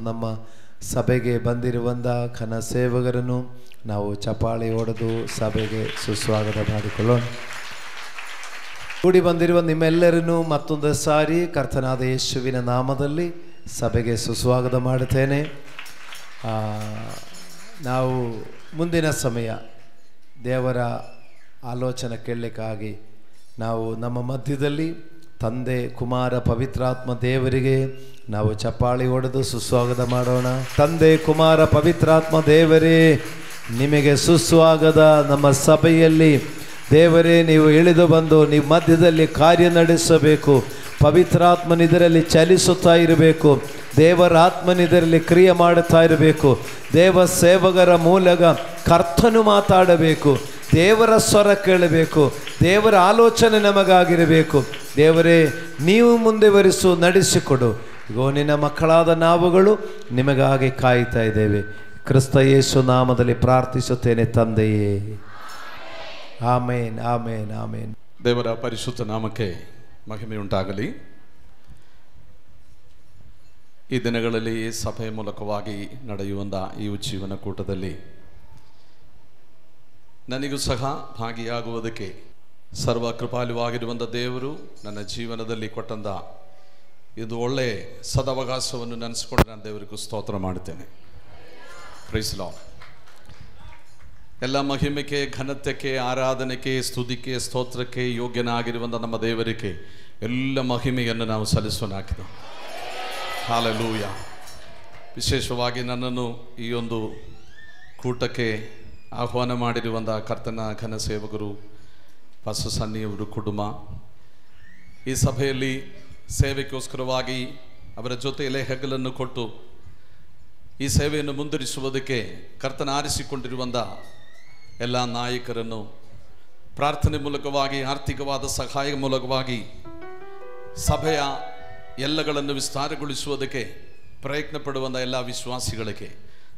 ನಮ್ಮ ಸಭೆಗೆ ಬಂದಿರುವಂಥ ಘನ ಸೇವಕರನ್ನು ನಾವು ಚಪ್ಪಾಳೆ ಹೊಡೆದು ಸಭೆಗೆ ಸುಸ್ವಾಗತ ಮಾಡಿಕೊಳ್ಳೋಣ. ಕೂಡಿ ಬಂದಿರುವ ನಿಮ್ಮೆಲ್ಲರನ್ನು ಮತ್ತೊಂದು ಸಾರಿ ಕರ್ತನಾದ ಯೇಸುವಿನ ನಾಮದಲ್ಲಿ ಸಭೆಗೆ ಸುಸ್ವಾಗತ ಮಾಡುತ್ತೇನೆ. ನಾವು ಮುಂದಿನ ಸಮಯ ದೇವರ ಆಲೋಚನೆ ಕೇಳಲಿಕ್ಕಾಗಿ ನಾವು ನಮ್ಮ ಮಧ್ಯದಲ್ಲಿ ತಂದೆ, ಕುಮಾರ, ಪವಿತ್ರಾತ್ಮ ದೇವರಿಗೆ ನಾವು ಚಪ್ಪಾಳಿ ಹೊಡೆದು ಸುಸ್ವಾಗತ ಮಾಡೋಣ. ತಂದೆ, ಕುಮಾರ, ಪವಿತ್ರಾತ್ಮ ದೇವರೇ, ನಿಮಗೆ ಸುಸ್ವಾಗತ. ನಮ್ಮ ಸಭೆಯಲ್ಲಿ ದೇವರೇ ನೀವು ಇಳಿದು ಬಂದು ನೀವು ಮಧ್ಯದಲ್ಲಿ ಕಾರ್ಯ ನಡೆಸಬೇಕು. ಪವಿತ್ರಾತ್ಮನಿದರಲ್ಲಿ ಚಲಿಸುತ್ತಾ ಇರಬೇಕು. ದೇವರ ಆತ್ಮನಿದರಲ್ಲಿ ಕ್ರಿಯೆ ಮಾಡುತ್ತಾ ಇರಬೇಕು. ದೇವ ಸೇವಕರ ಮೂಲಕ ಕರ್ತನು ಮಾತಾಡಬೇಕು. ದೇವರ ಸ್ವರ ಕೇಳಬೇಕು. ದೇವರ ಆಲೋಚನೆ ನಮಗಾಗಿರಬೇಕು. ದೇವರೇ ನೀವು ಮುಂದುವರಿಸು, ನಡೆಸಿಕೊಡು. ಇಗೋ ನಿನ್ನ ಮಕ್ಕಳಾದ ನಾವುಗಳು ನಿಮಗಾಗಿ ಕಾಯ್ತಾ ಇದ್ದೇವೆ. ಕ್ರಿಸ್ತ ಯೇಸು ನಾಮದಲ್ಲಿ ಪ್ರಾರ್ಥಿಸುತ್ತೇನೆ ತಂದೆಯೇ, ಆಮೇನ್, ಆಮೇನ್, ಆಮೇನ್. ದೇವರ ಪರಿಶುದ್ಧ ನಾಮಕ್ಕೆ ಮಹಿಮೆಯುಂಟಾಗಲಿ. ಈ ದಿನಗಳಲ್ಲಿ ಸಭೆಯ ಮೂಲಕವಾಗಿ ನಡೆಯುವಂಥ ಈ ಉಜ್ಜೀವನ ಕೂಟದಲ್ಲಿ ನನಗೂ ಸಹ ಭಾಗಿಯಾಗುವುದಕ್ಕೆ ಸರ್ವ ಕೃಪಾಲುವಾಗಿರುವಂಥ ದೇವರು ನನ್ನ ಜೀವನದಲ್ಲಿ ಕೊಟ್ಟಂಥ ಇದು ಒಳ್ಳೆಯ ಸದವಕಾಶವನ್ನು ನೆನೆಸ್ಕೊಂಡು ನಾನು ದೇವರಿಗೂ ಸ್ತೋತ್ರ ಮಾಡುತ್ತೇನೆ. Praise Lord. ಎಲ್ಲ ಮಹಿಮೆಗೆ, ಘನತೆಗೆ, ಆರಾಧನೆಗೆ, ಸ್ತುತಿಗೆ, ಸ್ತೋತ್ರಕ್ಕೆ ಯೋಗ್ಯನಾಗಿರುವಂಥ ನಮ್ಮ ದೇವರಿಗೆ ಎಲ್ಲ ಮಹಿಮೆಯನ್ನು ನಾವು ಸಲ್ಲಿಸೋಣಾಗಿದೆ. ಹಾಲೆಲೂಯ. ವಿಶೇಷವಾಗಿ ನನ್ನನ್ನು ಈ ಒಂದು ಕೂಟಕ್ಕೆ ಆಹ್ವಾನ ಮಾಡಿರುವಂಥ ಕರ್ತನ ಘನ ಸೇವಕರು ಪಾಸ್ಟರ್ ಸನ್ನಿಯವರ ಕುಟುಂಬ, ಈ ಸಭೆಯಲ್ಲಿ ಸೇವೆಗೋಸ್ಕರವಾಗಿ ಅವರ ಜೊತೆಯಲ್ಲೇ ಹೆಗಲನ್ನು ಕೊಟ್ಟು ಈ ಸೇವೆಯನ್ನು ಮುಂದುವರಿಸುವುದಕ್ಕೆ ಕರ್ತನ ಆರಿಸಿಕೊಂಡಿರುವಂಥ ಎಲ್ಲ ನಾಯಕರನ್ನು ಪ್ರಾರ್ಥನೆ ಮೂಲಕವಾಗಿ, ಆರ್ಥಿಕವಾದ ಸಹಾಯ ಮೂಲಕವಾಗಿ ಸಭೆಯ ಎಲ್ಲಗಳನ್ನು ವಿಸ್ತಾರಗೊಳಿಸುವುದಕ್ಕೆ ಪ್ರಯತ್ನ ಪಡುವಂಥ ಎಲ್ಲ ವಿಶ್ವಾಸಿಗಳಿಗೆ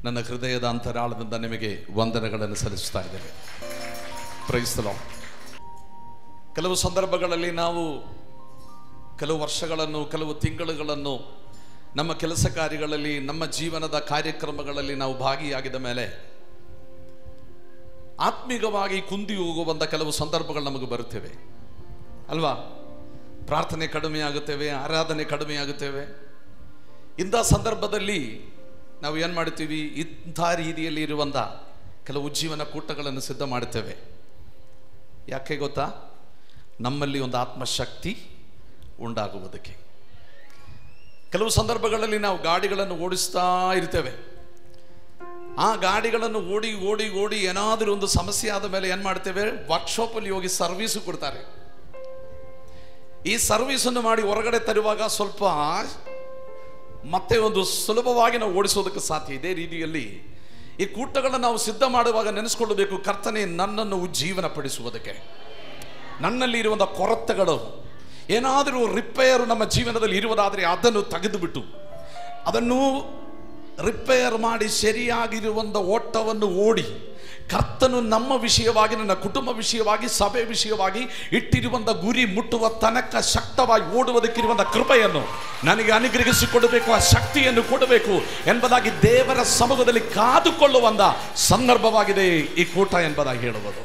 ನನ್ನ ಹೃದಯದ ಅಂತರಾಳದಿಂದ ನಿಮಗೆ ವಂದನೆಗಳನ್ನು ಸಲ್ಲಿಸ್ತಾ ಇದ್ದೇವೆ. Praise the Lord. ಕೆಲವು ಸಂದರ್ಭಗಳಲ್ಲಿ ನಾವು ಕೆಲವು ವರ್ಷಗಳನ್ನು, ಕೆಲವು ತಿಂಗಳುಗಳನ್ನು ನಮ್ಮ ಕೆಲಸ ಕಾರ್ಯಗಳಲ್ಲಿ, ನಮ್ಮ ಜೀವನದ ಕಾರ್ಯಕ್ರಮಗಳಲ್ಲಿ ನಾವು ಭಾಗಿಯಾಗಿದ ಮೇಲೆ ಆತ್ಮೀಕವಾಗಿ ಕುಂದಿ ಹೋಗುವಂಥ ಕೆಲವು ಸಂದರ್ಭಗಳು ನಮಗೆ ಬರುತ್ತೇವೆ ಅಲ್ವಾ? ಪ್ರಾರ್ಥನೆ ಕಡಿಮೆ ಆಗುತ್ತೇವೆ, ಆರಾಧನೆ ಕಡಿಮೆ ಆಗುತ್ತೇವೆ. ಇಂಥ ಸಂದರ್ಭದಲ್ಲಿ ನಾವು ಏನು ಮಾಡ್ತೀವಿ? ಇಂಥ ರೀತಿಯಲ್ಲಿ ಇರುವಂಥ ಕೆಲವು ಜೀವನ ಕೂಟಗಳನ್ನು ಸಿದ್ಧ ಮಾಡುತ್ತೇವೆ. ಯಾಕೆ ಗೊತ್ತಾ? ನಮ್ಮಲ್ಲಿ ಒಂದು ಆತ್ಮಶಕ್ತಿ ಉಂಟಾಗುವುದಕ್ಕೆ. ಕೆಲವು ಸಂದರ್ಭಗಳಲ್ಲಿ ನಾವು ಗಾಡಿಗಳನ್ನು ಓಡಿಸ್ತಾ ಇರ್ತೇವೆ. ಆ ಗಾಡಿಗಳನ್ನು ಓಡಿ ಓಡಿ ಓಡಿ ಏನಾದರೂ ಒಂದು ಸಮಸ್ಯೆ ಆದ ಮೇಲೆ ಏನು ಮಾಡ್ತೇವೆ? ವರ್ಕ್ಶಾಪಲ್ಲಿ ಹೋಗಿ ಸರ್ವಿಸು ಕೊಡ್ತಾರೆ. ಈ ಸರ್ವಿಸನ್ನು ಮಾಡಿ ಹೊರಗಡೆ ತರುವಾಗ ಸ್ವಲ್ಪ ಮತ್ತೆ ಒಂದು ಸುಲಭವಾಗಿ ನಾವು ಓಡಿಸೋದಕ್ಕೆ ಸಾಧ್ಯ. ಇದೇ ರೀತಿಯಲ್ಲಿ ಈ ಕೂಟಗಳನ್ನು ನಾವು ಸಿದ್ಧ ಮಾಡುವಾಗ ನೆನೆಸ್ಕೊಳ್ಳಬೇಕು, ಕರ್ತನೆ ನನ್ನನ್ನು ಉಜ್ಜೀವನ ಪಡಿಸುವುದಕ್ಕೆ, ನನ್ನಲ್ಲಿ ಇರುವಂಥ ಕೊರತೆಗಳು ಏನಾದರೂ ರಿಪೇರು ನಮ್ಮ ಜೀವನದಲ್ಲಿ ಇರುವುದಾದರೆ ಅದನ್ನು ತೆಗೆದುಬಿಟ್ಟು ಅದನ್ನು ರಿಪೇರ್ ಮಾಡಿ ಸರಿಯಾಗಿರುವಂಥ ಓಟವನ್ನು ಓಡಿ ಕರ್ತನು ನಮ್ಮ ವಿಷಯವಾಗಿ, ನನ್ನ ಕುಟುಂಬ ವಿಷಯವಾಗಿ, ಸಭೆ ವಿಷಯವಾಗಿ ಇಟ್ಟಿರುವಂಥ ಗುರಿ ಮುಟ್ಟುವ ತನಕ ಶಕ್ತವಾಗಿ ಓಡುವುದಕ್ಕಿರುವಂಥ ಕೃಪೆಯನ್ನು ನನಗೆ ಅನುಗ್ರಹಿಸಿಕೊಡಬೇಕು, ಆ ಶಕ್ತಿಯನ್ನು ಕೊಡಬೇಕು ಎಂಬುದಾಗಿ ದೇವರ ಸಮ್ಮುಖದಲ್ಲಿ ಕಾದುಕೊಳ್ಳುವಂಥ ಸಂದರ್ಭವಾಗಿದೆ ಈ ಕೂಟ ಎಂಬುದಾಗಿ ಹೇಳುವುದು.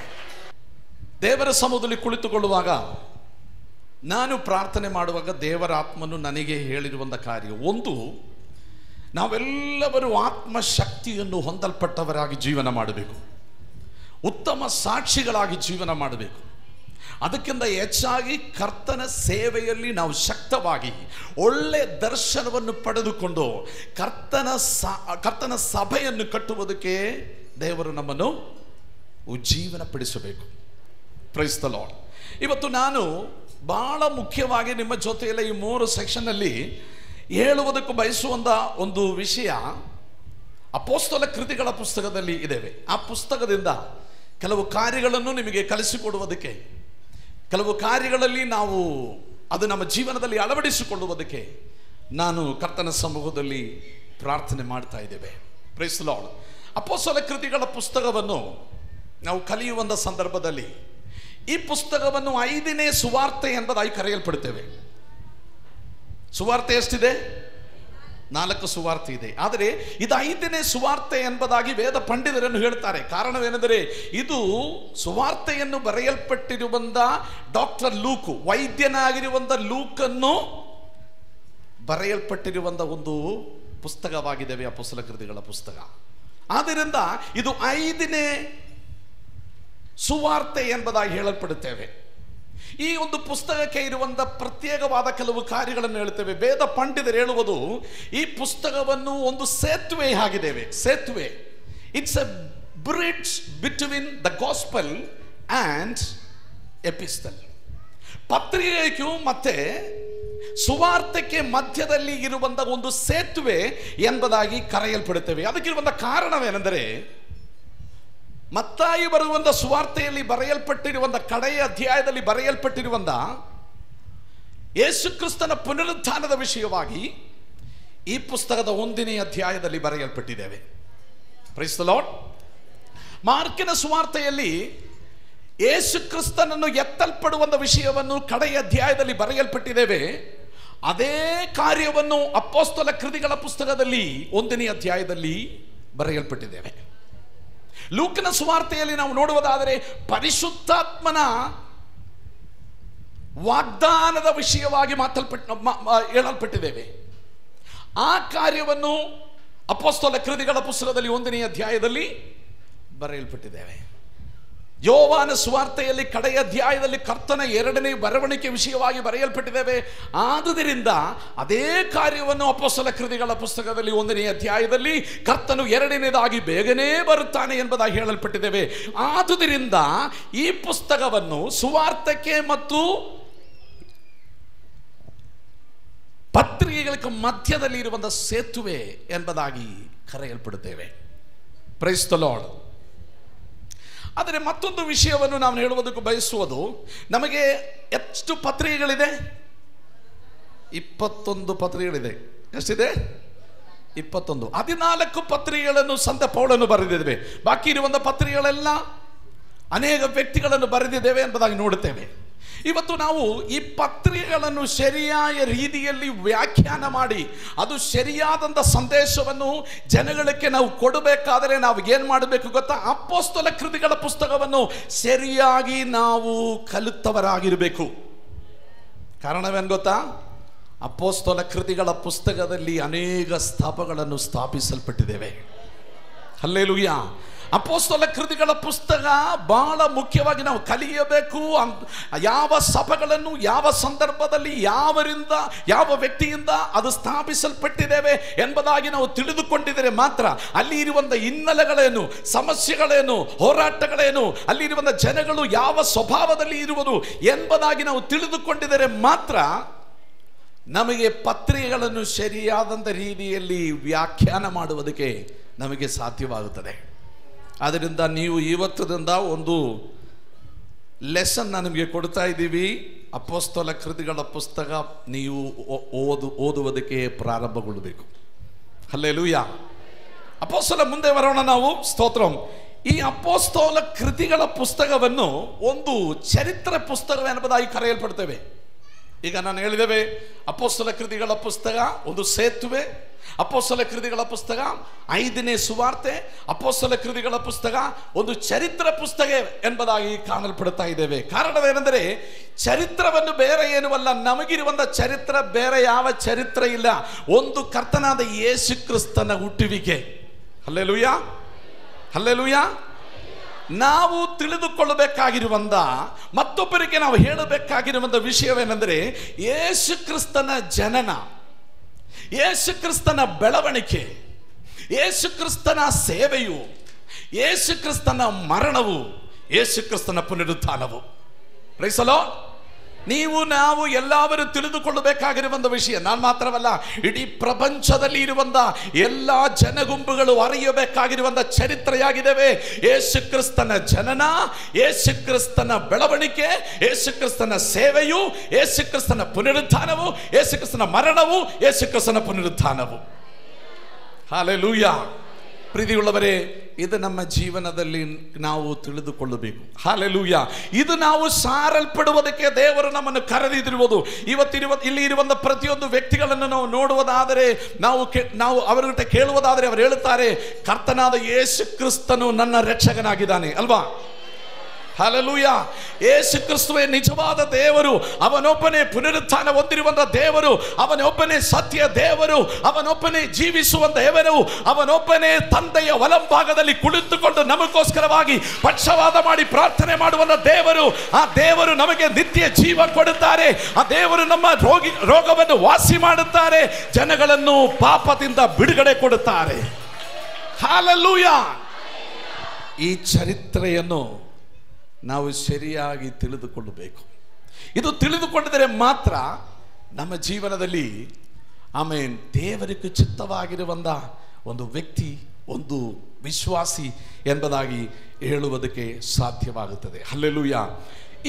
ದೇವರ ಸಮ್ಮುಖದಲ್ಲಿ ಕುಳಿತುಕೊಳ್ಳುವಾಗ, ನಾನು ಪ್ರಾರ್ಥನೆ ಮಾಡುವಾಗ ದೇವರ ಆತ್ಮನು ನನಗೆ ಹೇಳಿರುವಂಥ ಕಾರ್ಯ ಒಂದು, ನಾವೆಲ್ಲರೂ ಆತ್ಮಶಕ್ತಿಯನ್ನು ಹೊಂದಲ್ಪಟ್ಟವರಾಗಿ ಜೀವನ ಮಾಡಬೇಕು, ಉತ್ತಮ ಸಾಕ್ಷಿಗಳಾಗಿ ಜೀವನ ಮಾಡಬೇಕು. ಅದಕ್ಕಿಂತ ಹೆಚ್ಚಾಗಿ ಕರ್ತನ ಸೇವೆಯಲ್ಲಿ ನಾವು ಶಕ್ತವಾಗಿ ಒಳ್ಳೆ ದರ್ಶನವನ್ನು ಪಡೆದುಕೊಂಡು ಕರ್ತನ ಸಭೆಯನ್ನು ಕಟ್ಟುವುದಕ್ಕೆ ದೇವರು ನಮ್ಮನ್ನು ಉಜ್ಜೀವನ ಪಡಿಸಬೇಕು. Praise the Lord. ಇವತ್ತು ನಾನು ಬಹಳ ಮುಖ್ಯವಾಗಿ ನಿಮ್ಮ ಜೊತೆಯಲ್ಲ ಈ 3 ಸೆಕ್ಷನ್ನಲ್ಲಿ ಹೇಳುವುದಕ್ಕೂ ಬಯಸುವಂಥ ಒಂದು ವಿಷಯ ಅಪೊಸ್ತಲ ಕೃತಿಗಳ ಪುಸ್ತಕದಲ್ಲಿ ಇದ್ದೇವೆ. ಆ ಪುಸ್ತಕದಿಂದ ಕೆಲವು ಕಾರ್ಯಗಳನ್ನು ನಿಮಗೆ ಕಲಿಸಿಕೊಡುವುದಕ್ಕೆ, ಕೆಲವು ಕಾರ್ಯಗಳಲ್ಲಿ ನಾವು ಅದು ನಮ್ಮ ಜೀವನದಲ್ಲಿ ಅಳವಡಿಸಿಕೊಳ್ಳುವುದಕ್ಕೆ ನಾನು ಕರ್ತನ ಸಮ್ಮುಖದಲ್ಲಿ ಪ್ರಾರ್ಥನೆ ಮಾಡ್ತಾ ಇದ್ದೇವೆ. Praise the lord. ಅಪೊಸ್ತಲ ಕೃತಿಗಳ ಪುಸ್ತಕವನ್ನು ನಾವು ಕಲಿಯುವಂಥ ಸಂದರ್ಭದಲ್ಲಿ ಈ ಪುಸ್ತಕವನ್ನು 5ನೇ ಸುವಾರ್ತೆ ಎಂಬುದಾಗಿ ಕರೆಯಲ್ಪಡುತ್ತೇವೆ. ಸುವಾರ್ತೆ ಎಷ್ಟಿದೆ? 4 ಸುವಾರ್ತೆ ಇದೆ. ಆದರೆ ಇದು 5ನೇ ಸುವಾರ್ತೆ ಎಂಬುದಾಗಿ ವೇದ ಪಂಡಿತರನ್ನು ಹೇಳ್ತಾರೆ. ಕಾರಣವೇನೆಂದರೆ ಇದು ಸುವಾರ್ತೆಯನ್ನು ಬರೆಯಲ್ಪಟ್ಟಿರುವಂತ ಡಾಕ್ಟರ್ ಲೂಕ್, ವೈದ್ಯನಾಗಿರುವಂತ ಲೂಕನ್ನು ಬರೆಯಲ್ಪಟ್ಟಿರುವಂತ ಒಂದು ಪುಸ್ತಕವಾಗಿದ್ದೇವೆ ಅಪೊಸ್ತಲ ಕೃತಿಗಳ ಪುಸ್ತಕ. ಆದ್ದರಿಂದ ಇದು 5ನೇ ಸುವಾರ್ತೆ ಎಂಬುದಾಗಿ ಹೇಳಲ್ಪಡುತ್ತೇವೆ. ಈ ಒಂದು ಪುಸ್ತಕಕ್ಕೆ ಇರುವಂಥ ಪ್ರತ್ಯೇಕವಾದ ಕೆಲವು ಕಾರ್ಯಗಳನ್ನು ಹೇಳ್ತೇವೆ. ವೇದ ಪಂಡಿತರು ಹೇಳುವುದು ಈ ಪುಸ್ತಕವನ್ನು ಒಂದು ಸೇತುವೆ ಆಗಿದ್ದೇವೆ. ಸೇತುವೆ, it's a bridge between the gospel and epistle. ಪತ್ರಿಕೆಗೂ ಮತ್ತೆ ಸುವಾರ್ತೆಗೆ ಮಧ್ಯದಲ್ಲಿ ಇರುವಂಥ ಒಂದು ಸೇತುವೆ ಎಂಬುದಾಗಿ ಕರೆಯಲ್ಪಡುತ್ತೇವೆ. ಅದಕ್ಕಿರುವಂಥ ಕಾರಣವೇನೆಂದರೆ ಮತ್ತಾಯಿ ಬರುವಂಥ ಸುವಾರ್ತೆಯಲ್ಲಿ ಬರೆಯಲ್ಪಟ್ಟಿರುವಂಥ ಕಡೆಯ ಅಧ್ಯಾಯದಲ್ಲಿ ಬರೆಯಲ್ಪಟ್ಟಿರುವಂಥ ಯೇಸು ಕ್ರಿಸ್ತನ ಪುನರುತ್ಥಾನದ ವಿಷಯವಾಗಿ ಈ ಪುಸ್ತಕದ 1ನೇ ಅಧ್ಯಾಯದಲ್ಲಿ ಬರೆಯಲ್ಪಟ್ಟಿದ್ದೇವೆ. Praise the Lord. ಮಾರ್ಕಿನ ಸುವಾರ್ತೆಯಲ್ಲಿ ಯೇಸು ಕ್ರಿಸ್ತನನ್ನು ಎತ್ತಲ್ಪಡುವಂಥ ವಿಷಯವನ್ನು ಕಡೆಯ ಅಧ್ಯಾಯದಲ್ಲಿ ಬರೆಯಲ್ಪಟ್ಟಿದ್ದೇವೆ. ಅದೇ ಕಾರ್ಯವನ್ನು ಅಪೊಸ್ತಲ ಕೃತಿಗಳ ಪುಸ್ತಕದಲ್ಲಿ 1ನೇ ಅಧ್ಯಾಯದಲ್ಲಿ ಬರೆಯಲ್ಪಟ್ಟಿದ್ದೇವೆ. ಲೂಕನ ಸುವಾರ್ತೆಯಲ್ಲಿ ನಾವು ನೋಡುವುದಾದರೆ ಪರಿಶುದ್ಧಾತ್ಮನ ವಾಗ್ದಾನದ ವಿಷಯವಾಗಿ ಹೇಳಲ್ಪಟ್ಟಿದ್ದೇವೆ. ಆ ಕಾರ್ಯವನ್ನು ಅಪೊಸ್ತಲ ಕೃತಿಗಳ ಪುಸ್ತಕದಲ್ಲಿ 1ನೇ ಅಧ್ಯಾಯದಲ್ಲಿ ಬರೆಯಲ್ಪಟ್ಟಿದ್ದೇವೆ. ಯೋವಾನ ಸುವಾರ್ತೆಯಲ್ಲಿ ಕಡೆಯ ಅಧ್ಯಾಯದಲ್ಲಿ ಕರ್ತನ 2ನೇ ಬರವಣಿಗೆ ವಿಷಯವಾಗಿ ಬರೆಯಲ್ಪಟ್ಟಿದ್ದೇವೆ. ಆದುದರಿಂದ ಅದೇ ಕಾರ್ಯವನ್ನು ಅಪೊಸ್ತಲ ಕೃತಿಗಳ ಪುಸ್ತಕದಲ್ಲಿ 1ನೇ ಅಧ್ಯಾಯದಲ್ಲಿ ಕರ್ತನು 2ನೇದಾಗಿ ಬೇಗನೆ ಬರುತ್ತಾನೆ ಎಂಬುದಾಗಿ ಹೇಳಲ್ಪಟ್ಟಿದ್ದೇವೆ. ಆದುದರಿಂದ ಈ ಪುಸ್ತಕವನ್ನು ಸುವಾರ್ತೆಗೆ ಮತ್ತು ಪತ್ರಿಕೆಗಳ ಮಧ್ಯದಲ್ಲಿ ಇರುವಂತಹ ಸೇತುವೆ ಎಂಬುದಾಗಿ ಕರೆಯಲ್ಪಡುತ್ತೇವೆ. Price the lord. ಆದರೆ ಮತ್ತೊಂದು ವಿಷಯವನ್ನು ನಾವು ಹೇಳುವುದಕ್ಕೆ ಬಯಸುವುದು, ನಮಗೆ ಎಷ್ಟು ಪತ್ರಿಕೆಗಳಿದೆ? 21 ಪತ್ರಿಕೆಗಳಿದೆ. ಎಷ್ಟಿದೆ? 21. 14 ಪತ್ರಿಕೆಗಳನ್ನು ಸಂತ ಪೌಲನು ಬರೆದಿದ್ದೇವೆ. ಬಾಕಿ ಇರುವಂಥ ಪತ್ರಿಕೆಗಳೆಲ್ಲ ಅನೇಕ ವ್ಯಕ್ತಿಗಳನ್ನು ಬರೆದಿದ್ದೇವೆ ಎಂಬುದಾಗಿ ನೋಡುತ್ತೇವೆ. ಇವತ್ತು ನಾವು ಈ ಪತ್ರಿಕೆಗಳನ್ನು ಸರಿಯಾದ ರೀತಿಯಲ್ಲಿ ವ್ಯಾಖ್ಯಾನ ಮಾಡಿ ಅದು ಸರಿಯಾದಂಥ ಸಂದೇಶವನ್ನು ಜನಗಳಿಗೆ ನಾವು ಕೊಡಬೇಕಾದರೆ ನಾವು ಏನು ಮಾಡಬೇಕು ಗೊತ್ತಾ? ಅಪೊಸ್ತಲ ಕೃತಿಗಳ ಪುಸ್ತಕವನ್ನು ಸರಿಯಾಗಿ ನಾವು ಕಲಿತವರಾಗಿರಬೇಕು. ಕಾರಣವೇನು ಗೊತ್ತಾ? ಅಪೊಸ್ತಲ ಕೃತಿಗಳ ಪುಸ್ತಕದಲ್ಲಿ ಅನೇಕ ಸ್ತಂಭಗಳನ್ನು ಸ್ಥಾಪಿಸಲ್ಪಟ್ಟಿದ್ದೇವೆ. ಹಲ್ಲೆಲೂಯಾ. ಅಪೊಸ್ತಲ ಕೃತಿಗಳ ಪುಸ್ತಕ ಬಹಳ ಮುಖ್ಯವಾಗಿ ನಾವು ಕಲಿಯಬೇಕು. ಯಾವ ಸಭೆಗಳನ್ನು ಯಾವ ಸಂದರ್ಭದಲ್ಲಿ ಯಾವ ವ್ಯಕ್ತಿಯಿಂದ ಅದು ಸ್ಥಾಪಿಸಲ್ಪಟ್ಟಿದ್ದೇವೆ ಎಂಬುದಾಗಿ ನಾವು ತಿಳಿದುಕೊಂಡಿದ್ದರೆ ಮಾತ್ರ ಅಲ್ಲಿ ಇರುವಂಥ ಹಿನ್ನೆಲೆಗಳೇನು, ಸಮಸ್ಯೆಗಳೇನು, ಹೋರಾಟಗಳೇನು, ಅಲ್ಲಿರುವಂಥ ಜನಗಳು ಯಾವ ಸ್ವಭಾವದಲ್ಲಿ ಇರುವುದು ಎಂಬುದಾಗಿ ನಾವು ತಿಳಿದುಕೊಂಡಿದ್ದರೆ ಮಾತ್ರ ನಮಗೆ ಪತ್ರಿಕೆಗಳನ್ನು ಸರಿಯಾದಂಥ ರೀತಿಯಲ್ಲಿ ವ್ಯಾಖ್ಯಾನ ಮಾಡುವುದಕ್ಕೆ ನಮಗೆ ಸಾಧ್ಯವಾಗುತ್ತದೆ. ಆದ್ದರಿಂದ ನೀವು ಇವತ್ತದಿಂದ ಒಂದು ಲೆಸನ್ ನಿಮಗೆ ಕೊಡ್ತಾ ಇದ್ದೀವಿ. ಅಪೊಸ್ತಲ ಕೃತಿಗಳ ಪುಸ್ತಕ ನೀವು ಓದುವುದಕ್ಕೆ ಪ್ರಾರಂಭಗೊಳ್ಳಬೇಕು. ಹಲ್ಲೆಲೂಯಾ. ಅಪೊಸ್ತಲ ಮುಂದೆ ಬರೋಣ ನಾವು. ಸ್ತೋತ್ರಂ. ಈ ಅಪೊಸ್ತಲ ಕೃತಿಗಳ ಪುಸ್ತಕವನ್ನು ಒಂದು ಚರಿತ್ರೆ ಪುಸ್ತಕ ಎಂಬುದಾಗಿ ಕರೆಯಲ್ಪಡ್ತೇವೆ. ಈಗ ನಾನು ಹೇಳಿದ್ದೇವೆ, ಅಪೊಸ್ತಲ ಕೃತಿಗಳ ಪುಸ್ತಕ ಒಂದು ಸೇತುವೆ, ಅಪೊಸ್ತಲ ಕೃತಿಗಳ ಪುಸ್ತಕ 5ನೇ ಸುವಾರ್ತೆ, ಅಪೊಸ್ತಲ ಕೃತಿಗಳ ಪುಸ್ತಕ ಒಂದು ಚರಿತ್ರೆ ಪುಸ್ತಕ ಎಂಬುದಾಗಿ ಕಾಣಲ್ಪಡುತ್ತಾ ಇದ್ದೇವೆ. ಕಾರಣವೇನೆಂದರೆ ಚರಿತ್ರವನ್ನು ಬೇರೆ ಏನೂ ಅಲ್ಲ, ನಮಗಿರುವಂಥ ಚರಿತ್ರೆ ಬೇರೆ ಯಾವ ಚರಿತ್ರೆ ಇಲ್ಲ. ಒಂದು ಕರ್ತನಾದ ಯೇಸು ಕ್ರಿಸ್ತನ ಹುಟ್ಟುವಿಕೆ. Hallelujah, hallelujah. ನಾವು ತಿಳಿದುಕೊಳ್ಳಬೇಕಾಗಿರುವಂಥ ಮತ್ತೊಬ್ಬರಿಗೆ ನಾವು ಹೇಳಬೇಕಾಗಿರುವಂಥ ವಿಷಯವೇನೆಂದರೆ ಯೇಸು ಕ್ರಿಸ್ತನ ಜನನ, ಯೇಸು ಕ್ರಿಸ್ತನ ಬೆಳವಣಿಗೆ, ಯೇಸು ಕ್ರಿಸ್ತನ ಸೇವೆಯು, ಯೇಸು ಕ್ರಿಸ್ತನ ಮರಣವು, ಯೇಸು ಕ್ರಿಸ್ತನ ಪುನರುತ್ಥಾನವು. Price the lord. ನಾವು ಎಲ್ಲರೂ ತಿಳಿದುಕೊಳ್ಳಬೇಕಾಗಿರುವಂಥ ವಿಷಯ. ನಾನು ಮಾತ್ರವಲ್ಲ, ಇಡೀ ಪ್ರಪಂಚದಲ್ಲಿ ಇರುವಂಥ ಎಲ್ಲ ಜನಗುಂಪುಗಳು ಅರಿಯಬೇಕಾಗಿರುವಂಥ ಚರಿತ್ರೆಯಾಗಿದ್ದೇವೆ. ಯೇಸು ಕ್ರಿಸ್ತನ ಜನನ, ಯೇಸು ಕ್ರಿಸ್ತನ ಬೆಳವಣಿಗೆ, ಯೇಸು ಕ್ರಿಸ್ತನ ಸೇವೆಯು, ಯೇಸು ಕ್ರಿಸ್ತನ ಪುನರುತ್ಥಾನವು, ಯೇಸು ಕ್ರಿಸ್ತನ ಮರಣವು, ಯೇಸು ಕ್ರಿಸ್ತನ ಪುನರುತ್ಥಾನವು. ಹಲ್ಲೆಲೂಯಾ. ಪ್ರೀತಿಯುಳ್ಳವರೇ, ಇದು ನಮ್ಮ ಜೀವನದಲ್ಲಿ ನಾವು ತಿಳಿದುಕೊಳ್ಳಬೇಕು. ಹಲ್ಲೆಲೂಯ. ಇದು ನಾವು ಸಾರಲ್ಪಡುವುದಕ್ಕೆ ದೇವರು ನಮ್ಮನ್ನು ಕರೆದಿರುವುದು. ಇಲ್ಲಿ ಇರುವಂಥ ಪ್ರತಿಯೊಂದು ವ್ಯಕ್ತಿಗಳನ್ನು ನಾವು ನೋಡುವುದಾದರೆ, ನಾವು ಅವರ ಕೇಳುವುದಾದರೆ ಅವರು ಹೇಳುತ್ತಾರೆ, ಕರ್ತನಾದ ಯೇಸು ಕ್ರಿಸ್ತನು ನನ್ನ ರಕ್ಷಕನಾಗಿದ್ದಾನೆ ಅಲ್ವಾ. ಹಲ್ಲೆಲೂಯಾ. ಯೇಸು ಕ್ರಿಸ್ತುವೇ ನಿಜವಾದ ದೇವರು. ಅವನೊಬ್ಬನೇ ಪುನರುತ್ಥಾನ ಹೊಂದಿರುವಂಥ ದೇವರು, ಅವನೊಬ್ಬನೇ ಸತ್ಯ ದೇವರು, ಅವನೊಬ್ಬನೇ ಜೀವಿಸುವ ದೇವರು, ಅವನೊಬ್ಬನೇ ತಂದೆಯ ಒಳಭಾಗದಲ್ಲಿ ಕುಳಿತುಕೊಂಡು ನಮಗೋಸ್ಕರವಾಗಿ ಪಕ್ಷವಾದ ಮಾಡಿ ಪ್ರಾರ್ಥನೆ ಮಾಡುವಂಥ ದೇವರು. ಆ ದೇವರು ನಮಗೆ ನಿತ್ಯ ಜೀವ ಕೊಡುತ್ತಾರೆ. ಆ ದೇವರು ನಮ್ಮ ರೋಗವನ್ನು ವಾಸಿ ಮಾಡುತ್ತಾರೆ, ಜನಗಳನ್ನು ಪಾಪದಿಂದ ಬಿಡುಗಡೆ ಕೊಡುತ್ತಾರೆ. ಹಲ್ಲೆಲೂಯಾ. ಈ ಚರಿತ್ರೆಯನ್ನು ನಾವು ಸರಿಯಾಗಿ ತಿಳಿದುಕೊಳ್ಳಬೇಕು. ಇದು ತಿಳಿದುಕೊಂಡಿದರೆ ಮಾತ್ರ ನಮ್ಮ ಜೀವನದಲ್ಲಿ ಆಮೇಲೆ ದೇವರಿಗೆ ಚಿತ್ತವಾಗಿರುವಂಥ ಒಂದು ವ್ಯಕ್ತಿ, ಒಂದು ವಿಶ್ವಾಸಿ ಎಂಬುದಾಗಿ ಹೇಳುವುದಕ್ಕೆ ಸಾಧ್ಯವಾಗುತ್ತದೆ. ಹಲ್ಲೆಲೂಯಾ.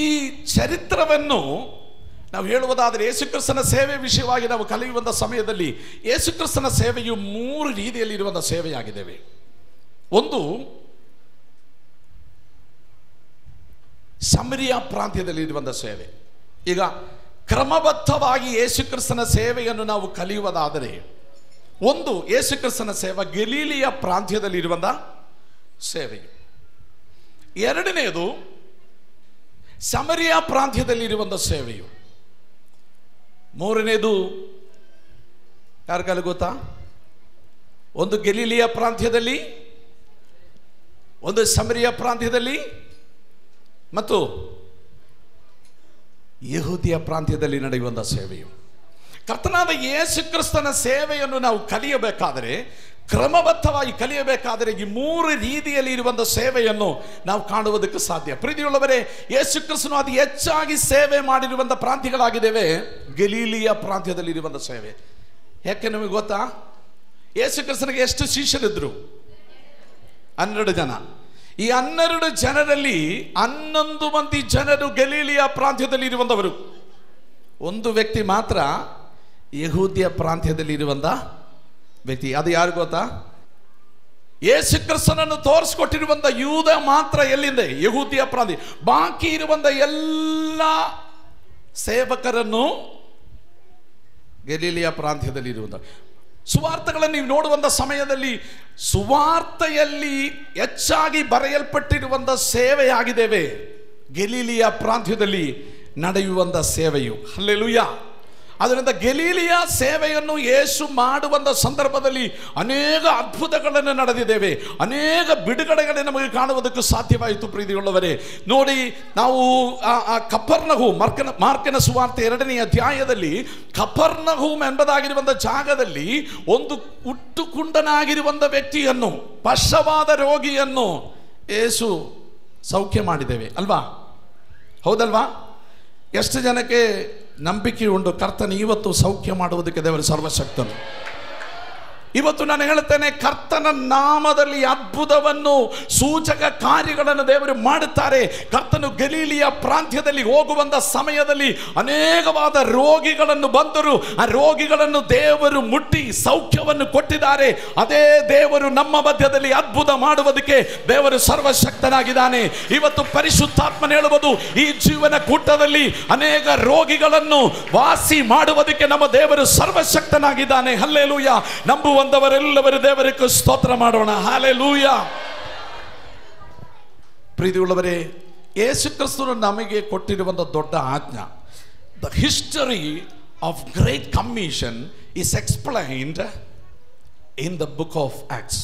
ಈ ಚರಿತ್ರವನ್ನು ನಾವು ಹೇಳುವುದಾದರೆ, ಯೇಸುಕ್ರಿಸ್ತನ ಸೇವೆ ವಿಷಯವಾಗಿ ನಾವು ಕಲಿಯುವಂಥ ಸಮಯದಲ್ಲಿ ಯೇಸುಕ್ರಿಸ್ತನ ಸೇವೆಯು 3 ರೀತಿಯಲ್ಲಿ ಇರುವಂಥ ಸೇವೆಯಾಗಿದ್ದೇವೆ. ಒಂದು, ಸಮರಿಯ ಪ್ರಾಂತ್ಯದಲ್ಲಿ ಇರುವಂಥ ಸೇವೆ. ಈಗ ಕ್ರಮಬದ್ಧವಾಗಿ ಯೇಸುಕ್ರಿಸ್ತನ ಸೇವೆಯನ್ನು ನಾವು ಕಲಿಯುವುದಾದರೆ, ಒಂದು ಯೇಸುಕ್ರಿಸ್ತನ ಸೇವೆ ಗಲೀಲಿಯ ಪ್ರಾಂತ್ಯದಲ್ಲಿ ಇರುವಂಥ ಸೇವೆಯು. ಎರಡನೆಯದು ಸಮರಿಯ ಪ್ರಾಂತ್ಯದಲ್ಲಿ ಇರುವಂಥ ಸೇವೆಯು. ಮೂರನೇದು ಯಾರಿಗಾಲ ಗೊತ್ತಾ? ಒಂದು ಗಲೀಲಿಯ ಪ್ರಾಂತ್ಯದಲ್ಲಿ, ಒಂದು ಸಮರಿಯ ಪ್ರಾಂತ್ಯದಲ್ಲಿ ಮತ್ತು ಯೆಹೂದಿಯ ಪ್ರಾಂತ್ಯದಲ್ಲಿ ನಡೆಯುವಂಥ ಸೇವೆಯು. ಕರ್ತನಾದ ಯೇಸು ಕ್ರಿಸ್ತನ ಸೇವೆಯನ್ನು ನಾವು ಕಲಿಯಬೇಕಾದರೆ, ಕ್ರಮಬದ್ಧವಾಗಿ ಕಲಿಯಬೇಕಾದರೆ ಈ 3 ರೀತಿಯಲ್ಲಿ ಇರುವಂಥ ಸೇವೆಯನ್ನು ನಾವು ಕಾಣುವುದಕ್ಕೆ ಸಾಧ್ಯ. ಪ್ರೀತಿಯುಳ್ಳವರೇ, ಯೇಸು ಕ್ರಿಸ್ತನು ಅತಿ ಹೆಚ್ಚಾಗಿ ಸೇವೆ ಮಾಡಿರುವಂಥ ಪ್ರಾಂತ್ಯಗಳಾಗಿದ್ದೇವೆ ಗಲೀಲಿಯ ಪ್ರಾಂತ್ಯದಲ್ಲಿ ಇರುವಂಥ ಸೇವೆ. ಯಾಕೆ ನಮಗೆ ಗೊತ್ತಾ? ಯೇಸು ಕ್ರಿಸ್ತನಿಗೆ ಎಷ್ಟು ಶಿಷ್ಯರಿದ್ರು? 12 ಜನ. ಈ 12 ಜನರಲ್ಲಿ 11 ಮಂದಿ ಜನರು ಗಲೀಲಿಯ ಪ್ರಾಂತ್ಯದಲ್ಲಿ ಇರುವಂಥವರು. ಒಂದು ವ್ಯಕ್ತಿ ಮಾತ್ರ ಯೆಹೂದ್ಯ ಪ್ರಾಂತ್ಯದಲ್ಲಿ ಇರುವಂಥ ವ್ಯಕ್ತಿ. ಅದು ಯಾರು ಗೊತ್ತಾ? ಯೇಸು ಕ್ರಿಸ್ತನನ್ನು ತೋರಿಸಿಕೊಟ್ಟಿರುವಂಥ ಯೂದ ಮಾತ್ರ ಎಲ್ಲಿಂದ? ಯೆಹೂದ್ಯ ಪ್ರಾಂತ್ಯ. ಬಾಕಿ ಇರುವಂಥ ಎಲ್ಲ ಸೇವಕರನ್ನು ಗಲೀಲಿಯ ಪ್ರಾಂತ್ಯದಲ್ಲಿ ಇರುವಂಥ. ಸುವಾರ್ತೆಗಳನ್ನು ನೀವು ನೋಡುವಂಥ ಸಮಯದಲ್ಲಿ ಸುವಾರ್ತೆಯಲ್ಲಿ ಹೆಚ್ಚಾಗಿ ಬರೆಯಲ್ಪಟ್ಟಿರುವಂಥ ಸೇವೆಯಾಗಿದ್ದೇವೆ ಗಲೀಲಿಯ ಪ್ರಾಂತ್ಯದಲ್ಲಿ ನಡೆಯುವಂಥ ಸೇವೆಯು. ಹಲ್ಲೆಲೂಯಾ. ಅದರಿಂದ ಗಲೀಲಿಯ ಸೇವೆಯನ್ನು ಯೇಸು ಮಾಡುವಂಥ ಸಂದರ್ಭದಲ್ಲಿ ಅನೇಕ ಅದ್ಭುತಗಳನ್ನು ನಡೆದಿದ್ದೇವೆ, ಅನೇಕ ಬಿಡುಗಡೆಗಳೇ ನಮಗೆ ಕಾಣುವುದಕ್ಕೆ ಸಾಧ್ಯವಾಯಿತು. ಪ್ರೀತಿಯುಳ್ಳವರೇ, ನೋಡಿ, ನಾವು ಕಪರ್ನಹೂಮ್, ಮಾರ್ಕನ ಸುವಾರ್ತೆ 2ನೇ ಅಧ್ಯಾಯದಲ್ಲಿ ಕಪರ್ನಹೂಮ್ ಎಂಬುದಾಗಿರುವಂಥ ಜಾಗದಲ್ಲಿ ಒಂದು ಹುಟ್ಟುಕುಂಡನಾಗಿರುವಂಥ ವ್ಯಕ್ತಿಯನ್ನು, ಪಶವಾದ ರೋಗಿಯನ್ನು ಯೇಸು ಸೌಖ್ಯ ಮಾಡಿದ್ದೇವೆ ಅಲ್ವಾ? ಹೌದಲ್ವಾ? ಎಷ್ಟು ಜನಕ್ಕೆ ನಂಬಿಕೆ ಉಂಟು ಕರ್ತನ ಇವತ್ತು ಸೌಖ್ಯ ಮಾಡುವುದಕ್ಕೆ ದೇವರು ಸರ್ವಶಕ್ತನು? ಇವತ್ತು ನಾನು ಹೇಳುತ್ತೇನೆ, ಕರ್ತನ ನಾಮದಲ್ಲಿ ಅದ್ಭುತವನ್ನು, ಸೂಚಕ ಕಾರ್ಯಗಳನ್ನು ದೇವರು ಮಾಡುತ್ತಾರೆ. ಕರ್ತನು ಗಲೀಲಿಯ ಪ್ರಾಂತ್ಯದಲ್ಲಿ ಹೋಗುವಂಥ ಸಮಯದಲ್ಲಿ ಅನೇಕವಾದ ರೋಗಿಗಳನ್ನು ಬಂದರು. ಆ ರೋಗಿಗಳನ್ನು ದೇವರು ಮುಟ್ಟಿ ಸೌಖ್ಯವನ್ನು ಕೊಟ್ಟಿದ್ದಾರೆ. ಅದೇ ದೇವರು ನಮ್ಮ ಮಧ್ಯದಲ್ಲಿ ಅದ್ಭುತ ಮಾಡುವುದಕ್ಕೆ ದೇವರು ಸರ್ವಶಕ್ತನಾಗಿದ್ದಾನೆ. ಇವತ್ತು ಪರಿಶುದ್ಧಾತ್ಮನ ಹೇಳುವುದು, ಈ ಜೀವನ ಕೂಟದಲ್ಲಿ ಅನೇಕ ರೋಗಿಗಳನ್ನು ವಾಸಿ ಮಾಡುವುದಕ್ಕೆ ನಮ್ಮ ದೇವರು ಸರ್ವಶಕ್ತನಾಗಿದ್ದಾನೆ. ಹಲ್ಲೆಲೂಯಾ. ನಂಬುವಂತವರೆಲ್ಲವರು ದೇವರಿಗೆ ಸ್ತೋತ್ರ ಮಾಡೋಣ. ಹಲ್ಲೆಲೂಯಾ. ಪ್ರೀತಿಯುಳ್ಳವರೇ, ಯೇಸು ಕ್ರಿಸ್ತನು ನಮಗೆ ಕೊಟ್ಟಿರುವಂಥ ದೊಡ್ಡ ಆಜ್ಞಾ, the history of Great Commission is explained in the book of Acts.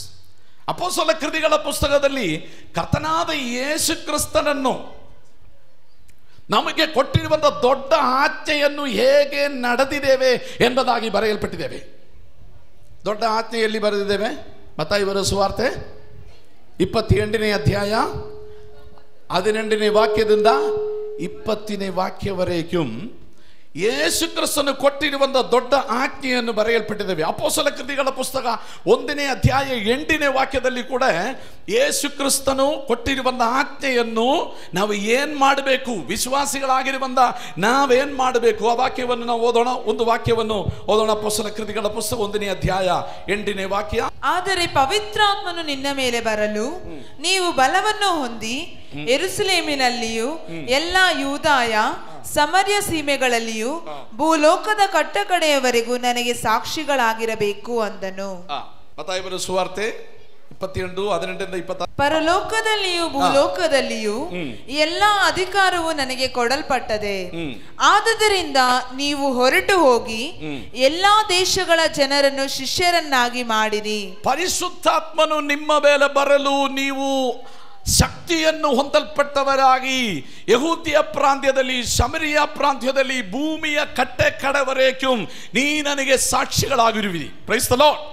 ಅಪೊಸ್ತಲ ಕೃತಿಗಳ ಪುಸ್ತಕದಲ್ಲಿ ಕರ್ತನಾದ ಯೇಸು ಕ್ರಿಸ್ತನನ್ನು ನಮಗೆ ಕೊಟ್ಟಿರುವಂಥ ದೊಡ್ಡ ಆಜ್ಞೆಯನ್ನು ಹೇಗೆ ನಡೆದಿದ್ದೇವೆ ಎಂಬುದಾಗಿ ಬರೆಯಲ್ಪಟ್ಟಿದ್ದೇವೆ. ದೊಡ್ಡ ಆಜ್ಞೆಯಲ್ಲಿ ಬರೆದಿದ್ದೇವೆ. ಮತ್ತಾಯ ಬರೆದ ಸುವಾರ್ತೆ 28ನೇ ಅಧ್ಯಾಯ 18ನೇ ವಾಕ್ಯದಿಂದ 20ನೇ ವಾಕ್ಯವರೆಗೂ ಯೇಸು ಕ್ರಿಸ್ತನು ಕೊಟ್ಟಿರುವಂತಹ ದೊಡ್ಡ ಆಜ್ಞೆಯನ್ನು ಬರೆಯಲ್ಪಟ್ಟಿದ್ದೇವೆ. ಅಪೊಸ್ತಲ ಕೃತಿಗಳ ಪುಸ್ತಕ 1ನೇ ಅಧ್ಯಾಯ 8ನೇ ವಾಕ್ಯದಲ್ಲಿ ಕೂಡ ಯೇಸು ಕ್ರಿಸ್ತನು ಕೊಟ್ಟಿರುವಂತಹ ಆಜ್ಞೆಯನ್ನು ನಾವು ಏನ್ ಮಾಡಬೇಕು, ವಿಶ್ವಾಸಿಗಳಾಗಿರುವಂತ ನಾವೇನ್ ಮಾಡಬೇಕು, ಆ ವಾಕ್ಯವನ್ನು ನಾವು ಓದೋಣ. ಒಂದು ವಾಕ್ಯವನ್ನು ಓದೋಣ. ಅಪೊಸ್ತಲ ಕೃತಿಗಳ ಪುಸ್ತಕ 1ನೇ ಅಧ್ಯಾಯ 8ನೇ ವಾಕ್ಯ. ಆದರೆ ಪವಿತ್ರಾತ್ಮನು ನಿನ್ನ ಮೇಲೆ ಬರಲು ನೀವು ಬಲವನ್ನು ಹೊಂದಿ ಯೆರೂಸಲೇಮಿನಲ್ಲಿಯೂ ಎಲ್ಲಾ ಯೂದಾಯ ಸಮರ್ಯ ಸೀಮೆಗಳಲ್ಲಿಯೂ ಭೂಲೋಕದ ಕಟ್ಟಕಡೆಯವರೆಗೂ ನನಗೆ ಸಾಕ್ಷಿಗಳಾಗಿರಬೇಕು ಅಂದನು. ಮತ್ತಾಯನ ಸುವಾರ್ತೆ 22:18-26. ಪರಲೋಕದಲ್ಲಿಯೂ ಭೂಲೋಕದಲ್ಲಿಯೂ ಎಲ್ಲಾ ಅಧಿಕಾರವು ನನಗೆ ಕೊಡಲ್ಪಟ್ಟದೆ. ಆದುದರಿಂದ ನೀವು ಹೊರಟು ಹೋಗಿ ಎಲ್ಲಾ ದೇಶಗಳ ಜನರನ್ನು ಶಿಷ್ಯರನ್ನಾಗಿ ಮಾಡಿರಿ. ಪರಿಶುದ್ಧಾತ್ಮನು ನಿಮ್ಮ ಮೇಲೆ ಬರಲು ನೀವು ಶಕ್ತಿಯನ್ನು ಹೊಂದಲ್ಪಟ್ಟವರಾಗಿ ಯಹೂದಿಯ ಪ್ರಾಂತ್ಯದಲ್ಲಿ, ಶಮರಿಯ ಪ್ರಾಂತ್ಯದಲ್ಲಿ, ಭೂಮಿಯ ಕಟ್ಟೆ ಕಡೆವರೆಗೂ ನೀ ನನಗೆ ಸಾಕ್ಷಿಗಳಾಗಿರುವಿರಿ. Price the lord.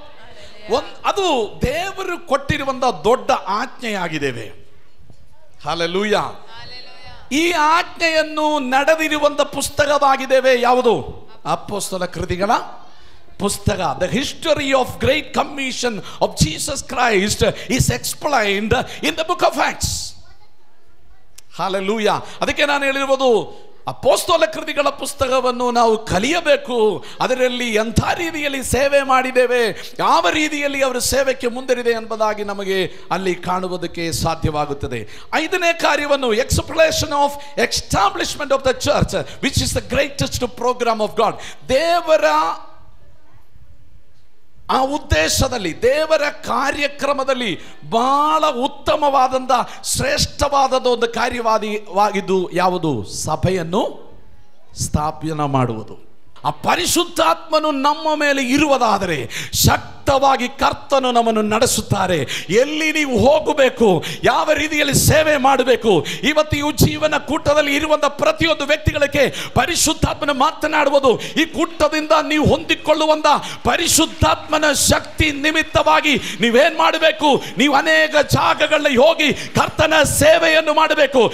ಅದು ದೇವರು ಕೊಟ್ಟಿರುವಂತಹ ದೊಡ್ಡ ಆಜ್ಞೆಯಾಗಿದ್ದೇವೆ. ಹಲ್ಲೆಲೂಯಾ. ಈ ಆಜ್ಞೆಯನ್ನು ನಡೆದಿರುವಂತ ಪುಸ್ತಕವಾಗಿದ್ದೇವೆ. ಯಾವುದು? ಅಪೊಸ್ತಲ ಕೃತಿಗಳ ಪುಸ್ತಕ. The history of great commission of Jesus Christ is explained in the book of Acts. Hallelujah. ಅದಕ್ಕೆ ನಾನು ಹೇಳಿರುವುದು, ಅಪೊಸ್ತಲ ಕೃತಿಗಳ ಪುಸ್ತಕವನ್ನು ನಾವು ಕಲಿಯಬೇಕು. ಅದರಲ್ಲಿ ಎಂಥ ರೀತಿಯಲ್ಲಿ ಸೇವೆ ಮಾಡಿದ್ದೇವೆ, ಯಾವ ರೀತಿಯಲ್ಲಿ ಅವರ ಸೇವೆಗೆ ಮುಂದರಿದೆ ಎಂಬುದಾಗಿ ನಮಗೆ ಅಲ್ಲಿ ಕಾಣುವುದಕ್ಕೆ ಸಾಧ್ಯವಾಗುತ್ತದೆ. 5ನೇ ಕಾರ್ಯವನ್ನು, explanation of establishment of the church which is the greatest programme of God. ದೇವರ ಆ ಉದ್ದೇಶದಲ್ಲಿ, ದೇವರ ಕಾರ್ಯಕ್ರಮದಲ್ಲಿ ಬಹಳ ಉತ್ತಮವಾದಂಥ ಶ್ರೇಷ್ಠವಾದದ ಒಂದು ಕಾರ್ಯವಾಗಿದ್ದು ಯಾವುದು? ಸಭೆಯನ್ನು ಸ್ಥಾಪನೆ ಮಾಡುವುದು. ಆ ಪರಿಶುದ್ಧಾತ್ಮನು ನಮ್ಮ ಮೇಲೆ ಇರುವುದಾದರೆ ಶಕ್ತವಾಗಿ ಕರ್ತನು ನಮ್ಮನ್ನು ನಡೆಸುತ್ತಾರೆ. ಎಲ್ಲಿ ನೀವು ಹೋಗಬೇಕು, ಯಾವ ರೀತಿಯಲ್ಲಿ ಸೇವೆ ಮಾಡಬೇಕು. ಇವತ್ತು ಈ ಜೀವನ ಕೂಟದಲ್ಲಿ ಇರುವಂತಹ ಪ್ರತಿಯೊಂದು ವ್ಯಕ್ತಿಗಳಿಗೆ ಪರಿಶುದ್ಧಾತ್ಮನ ಮಾತನಾಡುವುದು. ಈ ಕೂಟದಿಂದ ನೀವು ಹೊಂದಿಕೊಳ್ಳುವಂತ ಪರಿಶುದ್ಧಾತ್ಮನ ಶಕ್ತಿ ನಿಮಿತ್ತವಾಗಿ ನೀವೇನ್ ಮಾಡಬೇಕು? ನೀವು ಅನೇಕ ಜಾಗಗಳಲ್ಲಿ ಹೋಗಿ ಕರ್ತನ ಸೇವೆಯನ್ನು ಮಾಡಬೇಕು.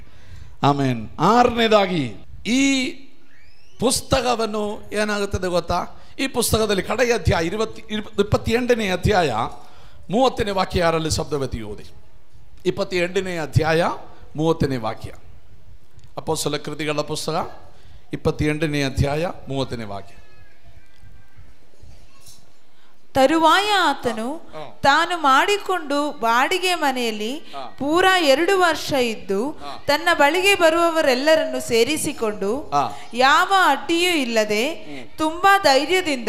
ಆಮೇನ್. 6ನೇದಾಗಿ, ಈ ಪುಸ್ತಕವನ್ನು ಏನಾಗುತ್ತದೆ ಗೊತ್ತಾ? ಈ ಪುಸ್ತಕದಲ್ಲಿ ಕಡೆಯ ಅಧ್ಯಾಯ 28ನೇ ಅಧ್ಯಾಯ 30ನೇ ವಾಕ್ಯ. ಯಾರಲ್ಲಿ ಶಬ್ದವತಿ ಓದಿ. 28ನೇ ಅಧ್ಯಾಯ 30ನೇ ವಾಕ್ಯ. ಅಪೊಸ್ತಲ ಕೃತಿಗಳ ಪುಸ್ತಕ 28ನೇ ಅಧ್ಯಾಯ 30ನೇ ವಾಕ್ಯ. ತರುವಾಯ ಆತನು ತಾನು ಮಾಡಿಕೊಂಡು ಬಾಡಿಗೆ ಮನೆಯಲ್ಲಿ ಪೂರಾ 2 ವರ್ಷ ಇದ್ದು ತನ್ನ ಬಳಿಗೆ ಬರುವವರೆಲ್ಲರನ್ನು ಸೇರಿಸಿಕೊಂಡು ಯಾವ ಅಡ್ಡಿಯೂ ಇಲ್ಲದೆ ತುಂಬಾ ಧೈರ್ಯದಿಂದ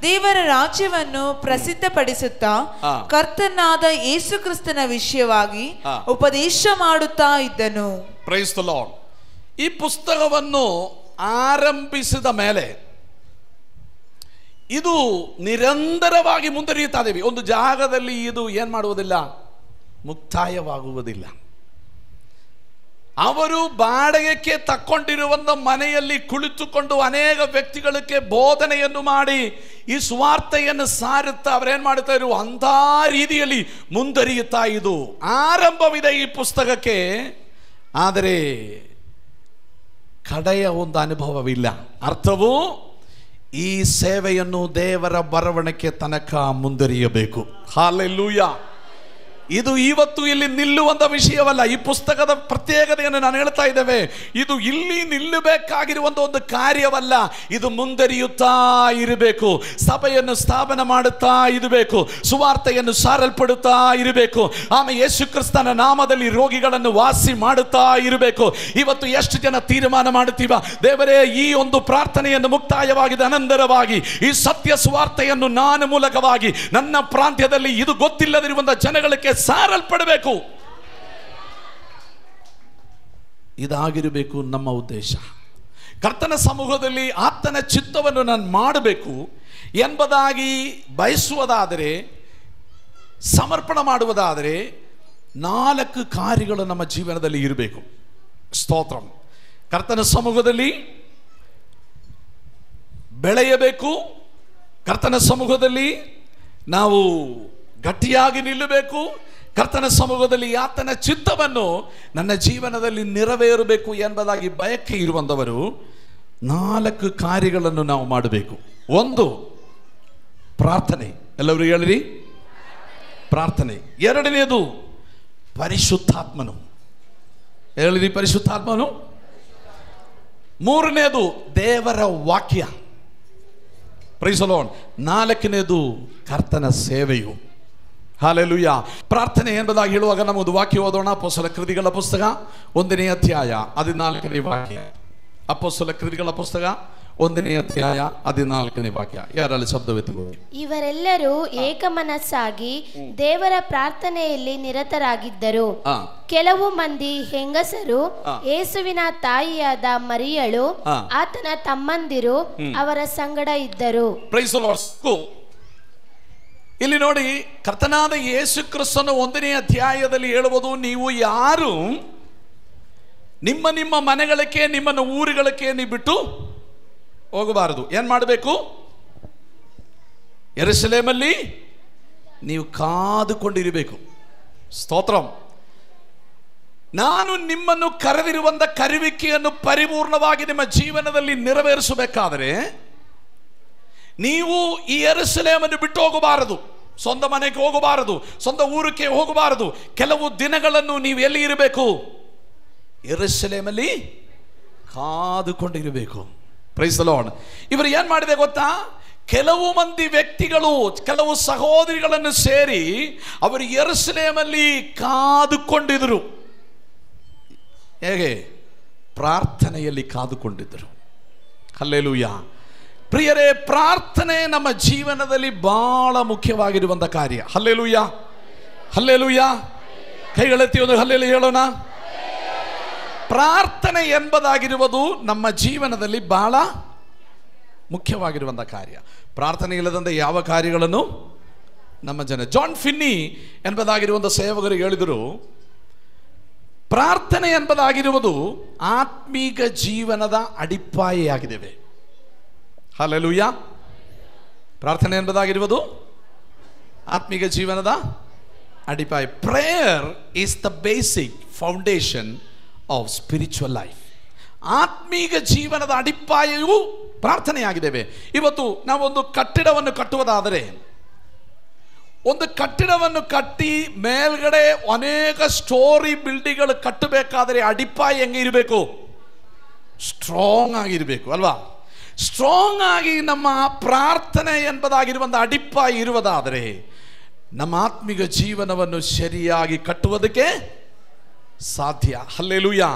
ದೇವರ ರಾಜ್ಯವನ್ನು ಪ್ರಸಿದ್ಧಪಡಿಸುತ್ತಾ ಕರ್ತನಾದ ಯೇಸು ಕ್ರಿಸ್ತನ ವಿಷಯವಾಗಿ ಉಪದೇಶ ಮಾಡುತ್ತಾ ಇದ್ದನು. Praise the Lord. ಈ ಪುಸ್ತಕವನ್ನು ಆರಂಭಿಸಿದ ಮೇಲೆ ಇದು ನಿರಂತರವಾಗಿ ಮುಂದುವರಿಯುತ್ತಾ ಇದ್ದೇವೆ. ಒಂದು ಜಾಗದಲ್ಲಿ ಇದು ಏನು ಮಾಡುವುದಿಲ್ಲ, ಮುಕ್ತಾಯವಾಗುವುದಿಲ್ಲ. ಅವರು ಬಾಡಿಗೆಗೆ ತಕ್ಕೊಂಡಿರುವಂಥ ಮನೆಯಲ್ಲಿ ಕುಳಿತುಕೊಂಡು ಅನೇಕ ವ್ಯಕ್ತಿಗಳಿಗೆ ಬೋಧನೆಯನ್ನು ಮಾಡಿ ಈ ಸುವಾರ್ತೆಯನ್ನು ಸಾರುತ್ತಾ ಅವರೇನು ಮಾಡುತ್ತಾ ಇರು ಅಂಥ ರೀತಿಯಲ್ಲಿ ಮುಂದುವರಿಯುತ್ತಾ ಇದು ಆರಂಭವಿದೆ ಈ ಪುಸ್ತಕಕ್ಕೆ. ಆದರೆ ಕಡೆಯ ಒಂದು ಅನುಭವವಿಲ್ಲ. ಅರ್ಥವು ಈ ಸೇವೆಯನ್ನು ದೇವರ ಬರವಣಿಗೆ ತನಕ ಮುಂದುವರಿಯಬೇಕು. ಹಲ್ಲೆಲೂಯಾ. ಇದು ಇವತ್ತು ಇಲ್ಲಿ ನಿಲ್ಲುವಂಥ ವಿಷಯವಲ್ಲ. ಈ ಪುಸ್ತಕದ ಪ್ರತ್ಯೇಕತೆಯನ್ನು ನಾನು ಹೇಳ್ತಾ ಇದ್ದೇವೆ. ಇದು ಇಲ್ಲಿ ನಿಲ್ಲಬೇಕಾಗಿರುವಂಥ ಒಂದು ಕಾರ್ಯವಲ್ಲ. ಇದು ಮುಂದುವರಿಯುತ್ತಾ ಇರಬೇಕು. ಸಭೆಯನ್ನು ಸ್ಥಾಪನೆ ಮಾಡುತ್ತಾ ಇರಬೇಕು. ಸುವಾರ್ತೆಯನ್ನು ಸಾರಲ್ಪಡುತ್ತಾ ಇರಬೇಕು. ಆಮೇಲೆ ಯೇಸು ಕ್ರಿಸ್ತನ ನಾಮದಲ್ಲಿ ರೋಗಿಗಳನ್ನು ವಾಸಿ ಮಾಡುತ್ತಾ ಇರಬೇಕು. ಇವತ್ತು ಎಷ್ಟು ಜನ ತೀರ್ಮಾನ ಮಾಡುತ್ತೀವ, ದೇವರೇ ಈ ಒಂದು ಪ್ರಾರ್ಥನೆಯನ್ನು ಮುಕ್ತಾಯವಾಗಿದೆ ಅನಂತರವಾಗಿ ಈ ಸತ್ಯ ಸುವಾರ್ತೆಯನ್ನು ನಾನು ಮೂಲಕವಾಗಿ ನನ್ನ ಪ್ರಾಂತ್ಯದಲ್ಲಿ ಇದು ಗೊತ್ತಿಲ್ಲದಿರುವಂಥ ಜನಗಳಿಗೆ ಸಾರಲ್ಪಡಬೇಕು. ಇದಾಗಿರಬೇಕು ನಮ್ಮ ಉದ್ದೇಶ. ಕರ್ತನ ಸಮೂಹದಲ್ಲಿ ಆತನ ಚಿತ್ತವನ್ನು ನಾನು ಮಾಡಬೇಕು ಎಂಬುದಾಗಿ ಬಯಸುವುದಾದರೆ, ಸಮರ್ಪಣೆ ಮಾಡುವುದಾದರೆ 4 ಕಾರ್ಯಗಳು ನಮ್ಮ ಜೀವನದಲ್ಲಿ ಇರಬೇಕು. ಸ್ತೋತ್ರಂ. ಕರ್ತನ ಸಮೂಹದಲ್ಲಿ ಬೆಳೆಯಬೇಕು. ಕರ್ತನ ಸಮೂಹದಲ್ಲಿ ನಾವು ಗಟ್ಟಿಯಾಗಿ ನಿಲ್ಲಬೇಕು. ಕರ್ತನ ಸಮೂಹದಲ್ಲಿ ಆತನ ಚಿತ್ತವನ್ನು ನನ್ನ ಜೀವನದಲ್ಲಿ ನೆರವೇರಬೇಕು ಎಂಬುದಾಗಿ ಬಯಕೆ ಇರುವಂಥವರು 4 ಕಾರ್ಯಗಳನ್ನು ನಾವು ಮಾಡಬೇಕು. ಒಂದು, ಪ್ರಾರ್ಥನೆ. ಎಲ್ಲರೂ ಹೇಳಿರಿ, ಪ್ರಾರ್ಥನೆ. ಎರಡನೇದು, ಪರಿಶುದ್ಧಾತ್ಮನು. ಹೇಳಿರಿ, ಪರಿಶುದ್ಧಾತ್ಮನು. ಮೂರನೇದು, ದೇವರ ವಾಕ್ಯ. Praise the Lord. ನಾಲ್ಕನೇದು, ಕರ್ತನ ಸೇವೆಯು. ಹಲ್ಲೆಲೂಯಾ. ಪ್ರಾರ್ಥನೆ ಎಂಬುದಾಗಿ ಹೇಳುವಾಗ ನಮ್ಮದು ವಾಕ್ಯ ಓದೋಣ. ಅಪೊಸ್ತಲ ಕೃತಿಗಳ ಪುಸ್ತಕ 1ನೇ ಅಧ್ಯಾಯ 14ನೇ ವಾಕ್ಯ. ಅಪೊಸ್ತಲ ಕೃತಿಗಳ ಪುಸ್ತಕ 1ನೇ ಅಧ್ಯಾಯ 14ನೇ ವಾಕ್ಯ. ಯಾರಲ್ಲಿ ಶಬ್ದವೆತ್ತಬಹುದು? ಇವರೆಲ್ಲರೂ ಏಕಮನಸ್ಸಾಗಿ ದೇವರ ಪ್ರಾರ್ಥನೆಯಲ್ಲಿ ನಿರತರಾಗಿದ್ದರು. ಕೆಲವು ಮಂದಿ ಹೆಂಗಸರು, ಯೇಸುವಿನ ತಾಯಿಯಾದ ಮರಿಯಳು, ಆತನ ತಮ್ಮಂದಿರು ಅವರ ಸಂಗಡ ಇದ್ದರು. Praise the Lord. ಇಲ್ಲಿ ನೋಡಿ, ಕರ್ತನಾದ ಯೇಸು ಕ್ರಿಸ್ತನು 1ನೇ ಅಧ್ಯಾಯದಲ್ಲಿ ಹೇಳುವುದು, ನೀವು ಯಾರು ನಿಮ್ಮ ನಿಮ್ಮ ಮನೆಗಳಿಗೆ, ನಿಮ್ಮನ್ನು ಊರುಗಳಿಗೆ ನೀವು ಬಿಟ್ಟು ಹೋಗಬಾರದು. ಏನ್ ಮಾಡಬೇಕು? ಯೆರೂಸಲೇಮಲ್ಲಿ ನೀವು ಕಾದುಕೊಂಡಿರಬೇಕು. ಸ್ತೋತ್ರಂ. ನಾನು ನಿಮ್ಮನ್ನು ಕರೆದಿರುವಂತ ಕರೆಯುವಿಕೆಯನ್ನು ಪರಿಪೂರ್ಣವಾಗಿ ನಿಮ್ಮ ಜೀವನದಲ್ಲಿ ನೆರವೇರಿಸಬೇಕಾದರೆ ನೀವು ಈ ಯೆರೂಸಲೇಮನ್ನು ಬಿಟ್ಟು ಹೋಗಬಾರದು. ಸ್ವಂತ ಮನೆಗೆ ಹೋಗಬಾರದು, ಸ್ವಂತ ಊರಿಗೆ ಹೋಗಬಾರದು. ಕೆಲವು ದಿನಗಳನ್ನು ನೀವು ಎಲ್ಲಿ ಇರಬೇಕು? ಯೆರೂಸಲೇಮಲ್ಲಿ ಕಾದುಕೊಂಡಿರಬೇಕು. Praise the Lord. ಇವರು ಏನ್ ಮಾಡಿದೆ ಗೊತ್ತಾ? ಕೆಲವು ಮಂದಿ ವ್ಯಕ್ತಿಗಳು, ಕೆಲವು ಸಹೋದರಿಗಳನ್ನು ಸೇರಿ ಅವರು ಯೆರೂಸಲೇಮಲ್ಲಿ ಕಾದುಕೊಂಡಿದ್ರು. ಹೇಗೆ? ಪ್ರಾರ್ಥನೆಯಲ್ಲಿ ಕಾದುಕೊಂಡಿದ್ದರು. ಹಲ್ಲೆಲೂಯಾ. ಪ್ರಿಯರೇ, ಪ್ರಾರ್ಥನೆ ನಮ್ಮ ಜೀವನದಲ್ಲಿ ಬಹಳ ಮುಖ್ಯವಾಗಿರುವಂತ ಕಾರ್ಯ. Hallelujah, hallelujah. ಕೈಗಳೆತ್ತಿ ಒಂದು ಹಲ್ಲೆಲೂಯಾ ಹೇಳೋಣ. ಪ್ರಾರ್ಥನೆ ಎಂಬುದಾಗಿರುವುದು ನಮ್ಮ ಜೀವನದಲ್ಲಿ ಬಹಳ ಮುಖ್ಯವಾಗಿರುವಂಥ ಕಾರ್ಯ. ಪ್ರಾರ್ಥನೆ ಇಲ್ಲದಂತೆ ಯಾವ ಕಾರ್ಯಗಳನ್ನು ನಮ್ಮ ಜಾನ್ ಫಿನ್ನಿ ಎಂಬುದಾಗಿರುವಂಥ ಸೇವಕರು ಹೇಳಿದರು, ಪ್ರಾರ್ಥನೆ ಎಂಬುದಾಗಿರುವುದು ಆತ್ಮೀಕ ಜೀವನದ ಅಡಿಪಾಯವಾಗಿದ್ದೇವೆ. ಹಲ್ಲೆಲೂಯಾ. ಪ್ರಾರ್ಥನೆ ಎಂಬುದಾಗಿರುವುದು ಆತ್ಮೀಕ ಜೀವನದ ಅಡಿಪಾಯ. Prayer is the basic foundation of spiritual life. ಆತ್ಮೀಕ ಜೀವನದ ಅಡಿಪಾಯವು ಪ್ರಾರ್ಥನೆಯಾಗಿದ್ದೇವೆ. ಇವತ್ತು ನಾವೊಂದು ಕಟ್ಟಡವನ್ನು ಕಟ್ಟುವುದಾದರೆ, ಒಂದು ಕಟ್ಟಡವನ್ನು ಕಟ್ಟಿ ಮೇಲ್ಗಡೆ ಅನೇಕ ಸ್ಟೋರಿ ಬಿಲ್ಡಿಂಗ್ಗಳು ಕಟ್ಟಬೇಕಾದರೆ ಅಡಿಪಾಯ ಹೆಂಗೆ ಇರಬೇಕು? ಸ್ಟ್ರಾಂಗ್ ಆಗಿರಬೇಕು ಅಲ್ವಾ? ಸ್ಟ್ರಾಂಗ್ ಆಗಿ ನಮ್ಮ ಪ್ರಾರ್ಥನೆ ಎಂಬುದಾಗಿರುವಂಥ ಅಡಿಪಾಯ ಇರುವುದಾದರೆ ನಮ್ಮ ಆತ್ಮಿಕ ಜೀವನವನ್ನು ಸರಿಯಾಗಿ ಕಟ್ಟುವುದಕ್ಕೆ ಸಾಧ್ಯ. ಹಲ್ಲೆಲೂಯಾ.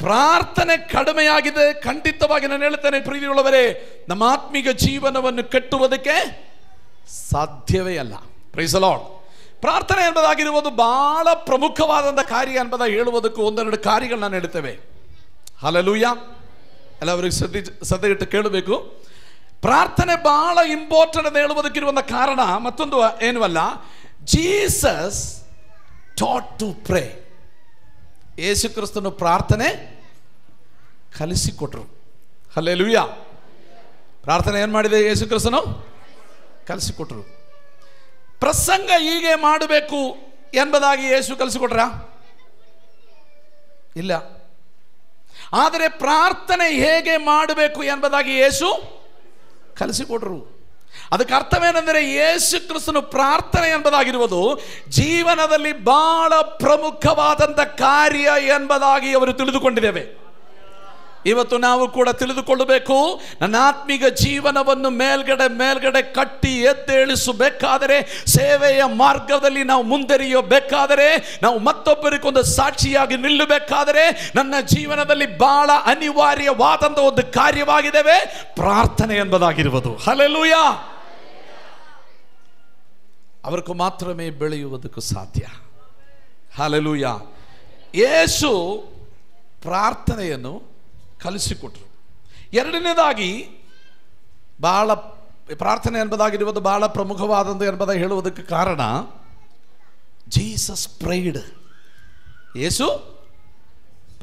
ಪ್ರಾರ್ಥನೆ ಕಡಿಮೆಯಾಗಿದೆ, ಖಂಡಿತವಾಗಿ ನಾನು ಹೇಳ್ತೇನೆ ಪ್ರೀತಿಯುಳ್ಳವರೇ, ನಮ್ಮ ಆತ್ಮಿಕ ಜೀವನವನ್ನು ಕಟ್ಟುವುದಕ್ಕೆ ಸಾಧ್ಯವೇ ಅಲ್ಲ. Praise the Lord. ಪ್ರಾರ್ಥನೆ ಎಂಬುದಾಗಿರುವುದು ಬಹಳ ಪ್ರಮುಖವಾದಂಥ ಕಾರ್ಯ ಎಂಬುದಾಗಿ ಹೇಳುವುದಕ್ಕೂ 1-2 ಕಾರ್ಯಗಳು ನಾನು ಹೇಳ್ತೇವೆ. ಹಲ್ಲೆಲೂಯಾ. ಎಲ್ಲವರಿಗೆ ಶ್ರದ್ಧೆಯಿಟ್ಟು ಕೇಳಬೇಕು. ಪ್ರಾರ್ಥನೆ ಬಹಳ ಇಂಪಾರ್ಟೆಂಟ್ ಅಂತ ಹೇಳುವುದಕ್ಕಿರುವಂಥ ಕಾರಣ ಮತ್ತೊಂದು ಏನೂ ಅಲ್ಲ. Jesus taught to pray. Yesu ಕ್ರಿಸ್ತನು ಪ್ರಾರ್ಥನೆ ಕಲಿಸಿಕೊಟ್ರು. ಹಲ್ಲೆಲೂಯಾ. ಪ್ರಾರ್ಥನೆ ಏನು ಮಾಡಿದೆ? ಯೇಸು ಕ್ರಿಸ್ತನು ಕಲಿಸಿಕೊಟ್ರು. ಪ್ರಸಂಗ ಹೀಗೆ ಮಾಡಬೇಕು ಎಂಬುದಾಗಿ ಯೇಸು ಕಲಿಸಿಕೊಟ್ರ? ಇಲ್ಲ. ಆದರೆ ಪ್ರಾರ್ಥನೆ ಹೇಗೆ ಮಾಡಬೇಕು ಎಂಬುದಾಗಿ ಯೇಸು ಕಲಿಸಿಕೊಟ್ರು. ಅದಕ್ಕೆ ಅರ್ಥವೇನೆಂದರೆ, ಯೇಸು ಕ್ರಿಸ್ತನು ಪ್ರಾರ್ಥನೆ ಎಂಬುದಾಗಿರುವುದು ಜೀವನದಲ್ಲಿ ಬಹಳ ಪ್ರಮುಖವಾದಂಥ ಕಾರ್ಯ ಎಂಬುದಾಗಿ ಅವರು ತಿಳಿದುಕೊಂಡಿದ್ದೇವೆ. ಇವತ್ತು ನಾವು ಕೂಡ ತಿಳಿದುಕೊಳ್ಳಬೇಕು. ನನ್ನ ಆತ್ಮಿಕ ಜೀವನವನ್ನು ಮೇಲ್ಗಡೆ ಕಟ್ಟಿ ಎದ್ದೇಳಿಸಬೇಕಾದರೆ, ಸೇವೆಯ ಮಾರ್ಗದಲ್ಲಿ ನಾವು ಮುಂದರಿಯಬೇಕಾದರೆ, ನಾವು ಮತ್ತೊಬ್ಬರಿಗೊಂದು ಸಾಕ್ಷಿಯಾಗಿ ನಿಲ್ಲಬೇಕಾದರೆ, ನನ್ನ ಜೀವನದಲ್ಲಿ ಬಹಳ ಅನಿವಾರ್ಯವಾದಂಥ ಒಂದು ಕಾರ್ಯವಾಗಿದ್ದೇವೆ ಪ್ರಾರ್ಥನೆ ಎಂಬುದಾಗಿರುವುದು. ಹಲ್ಲೆಲೂಯಾ. ಅವರಿಗೂ ಮಾತ್ರವೇ ಬೆಳೆಯುವುದಕ್ಕೂ ಸಾಧ್ಯ. ಹಲ್ಲೆಲೂಯಾ. ಯೇಸು ಪ್ರಾರ್ಥನೆಯನ್ನು ಕಲಿಸಿಕೊಟ್ರು. ಎರಡನೇದಾಗಿ, ಬಹಳ ಪ್ರಾರ್ಥನೆ ಎಂಬುದಾಗಿರುವುದು ಬಹಳ ಪ್ರಮುಖವಾದಂಥ ಎಂಬುದಾಗಿ ಹೇಳುವುದಕ್ಕೆ ಕಾರಣ, ಜೀಸಸ್ ಪ್ರೈಡ್. ಯೇಸು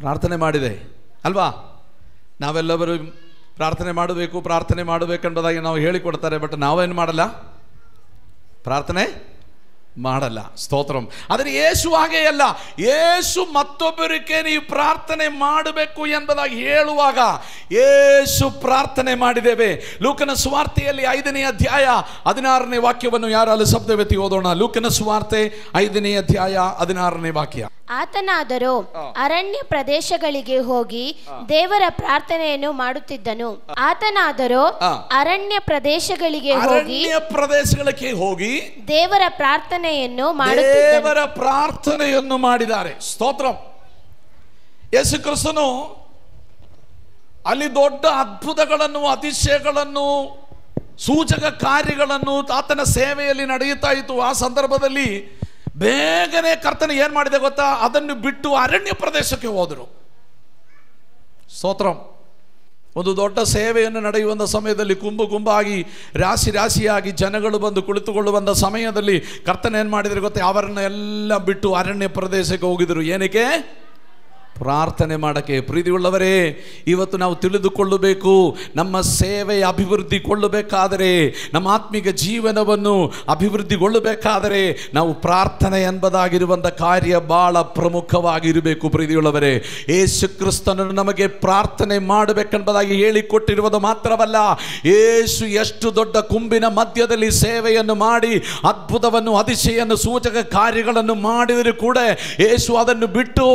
ಪ್ರಾರ್ಥನೆ ಮಾಡಿದೆ ಅಲ್ವಾ? ನಾವೆಲ್ಲರೂ ಪ್ರಾರ್ಥನೆ ಮಾಡಬೇಕೆಂಬುದಾಗಿ ನಾವು ಹೇಳಿಕೊಡ್ತಾರೆ, ಬಟ್ ನಾವೇನು ಮಾಡಲ್ಲ, ಪ್ರಾರ್ಥನೆ ಮಾಡಲ್ಲ. ಸ್ತೋತ್ರಂ. ಆದರೆ ಯೇಸು ಹಾಗೆಯಲ್ಲ. ಯೇಸು ಮತ್ತೊಬ್ಬರಿಗೆ ನೀವು ಪ್ರಾರ್ಥನೆ ಮಾಡಬೇಕು ಎಂಬುದಾಗಿ ಹೇಳುವಾಗ ಯೇಸು ಪ್ರಾರ್ಥನೆ ಮಾಡಿದ್ದೇವೆ. ಲೂಕನ ಸುವಾರ್ತೆಯಲ್ಲಿ 5ನೇ ಅಧ್ಯಾಯ 16ನೇ ವಾಕ್ಯವನ್ನು ಯಾರಾದರೂ ಶಬ್ದವೆತ್ತಿ ಓದೋಣ. ಲೂಕನ ಸುವಾರ್ತೆ 5ನೇ ಅಧ್ಯಾಯ 16ನೇ ವಾಕ್ಯ. ಆತನಾದರೂ ಅರಣ್ಯ ಪ್ರದೇಶಗಳಿಗೆ ಹೋಗಿ ದೇವರ ಪ್ರಾರ್ಥನೆಯನ್ನು ಮಾಡುತ್ತಿದ್ದನು. ಆತನಾದರೂ ಅರಣ್ಯ ಪ್ರದೇಶಗಳಿಗೆ ಹೋಗಿ ದೇವರ ಪ್ರಾರ್ಥನೆಯನ್ನು ಮಾಡಿದ್ದಾರೆ. ಸ್ತೋತ್ರ. ಯೇಸು ಕ್ರಿಸ್ತನು ಅಲ್ಲಿ ದೊಡ್ಡ ಅದ್ಭುತಗಳನ್ನು, ಅತಿಶಯಗಳನ್ನು, ಸೂಚಕ ಕಾರ್ಯಗಳನ್ನು ಆತನ ಸೇವೆಯಲ್ಲಿ ನಡೆಯುತ್ತಾ ಇತ್ತು. ಆ ಸಂದರ್ಭದಲ್ಲಿ ಬೇಗನೆ ಕರ್ತನ ಏನ್ ಮಾಡಿದೆ ಗೊತ್ತಾ? ಅದನ್ನು ಬಿಟ್ಟು ಅರಣ್ಯ ಪ್ರದೇಶಕ್ಕೆ ಹೋದರು. ಸ್ತೋತ್ರಂ. ಒಂದು ದೊಡ್ಡ ಸೇವೆಯನ್ನು ನಡೆಯುವಂಥ ಸಮಯದಲ್ಲಿ ಗುಂಬಾಗಿ ರಾಶಿಯಾಗಿ ಜನಗಳು ಬಂದು ಕುಳಿತುಕೊಳ್ಳುವಂಥ ಸಮಯದಲ್ಲಿ ಕರ್ತನ ಏನು ಮಾಡಿದರೆ ಗೊತ್ತಾ? ಅವರನ್ನೆಲ್ಲ ಬಿಟ್ಟು ಅರಣ್ಯ ಪ್ರದೇಶಕ್ಕೆ ಹೋಗಿದ್ರು. ಏನಕ್ಕೆ? ಪ್ರಾರ್ಥನೆ ಮಾಡಕ್ಕೆ. ಪ್ರೀತಿಯುಳ್ಳವರೇ, ಇವತ್ತು ನಾವು ತಿಳಿದುಕೊಳ್ಳಬೇಕು, ನಮ್ಮ ಸೇವೆ ಅಭಿವೃದ್ಧಿಗೊಳ್ಳಬೇಕಾದರೆ, ನಮ್ಮ ಆತ್ಮಿಕ ಜೀವನವನ್ನು ಅಭಿವೃದ್ಧಿಗೊಳ್ಳಬೇಕಾದರೆ ನಾವು ಪ್ರಾರ್ಥನೆ ಎಂಬುದಾಗಿರುವಂಥ ಕಾರ್ಯ ಬಹಳ ಪ್ರಮುಖವಾಗಿರಬೇಕು. ಪ್ರೀತಿಯುಳ್ಳವರೇ, ಯೇಸು ಕ್ರಿಸ್ತನನ್ನು ನಮಗೆ ಪ್ರಾರ್ಥನೆ ಮಾಡಬೇಕೆಂಬುದಾಗಿ ಹೇಳಿಕೊಟ್ಟಿರುವುದು ಮಾತ್ರವಲ್ಲ, ಯೇಸು ಎಷ್ಟು ದೊಡ್ಡ ಕುಂಬಿನ ಮಧ್ಯದಲ್ಲಿ ಸೇವೆಯನ್ನು ಮಾಡಿ ಅದ್ಭುತವನ್ನು, ಅತಿಶಯನ್ನು, ಸೂಚಕ ಕಾರ್ಯಗಳನ್ನು ಮಾಡಿದರೂ ಕೂಡ ಯೇಸು ಅದನ್ನು ಬಿಟ್ಟು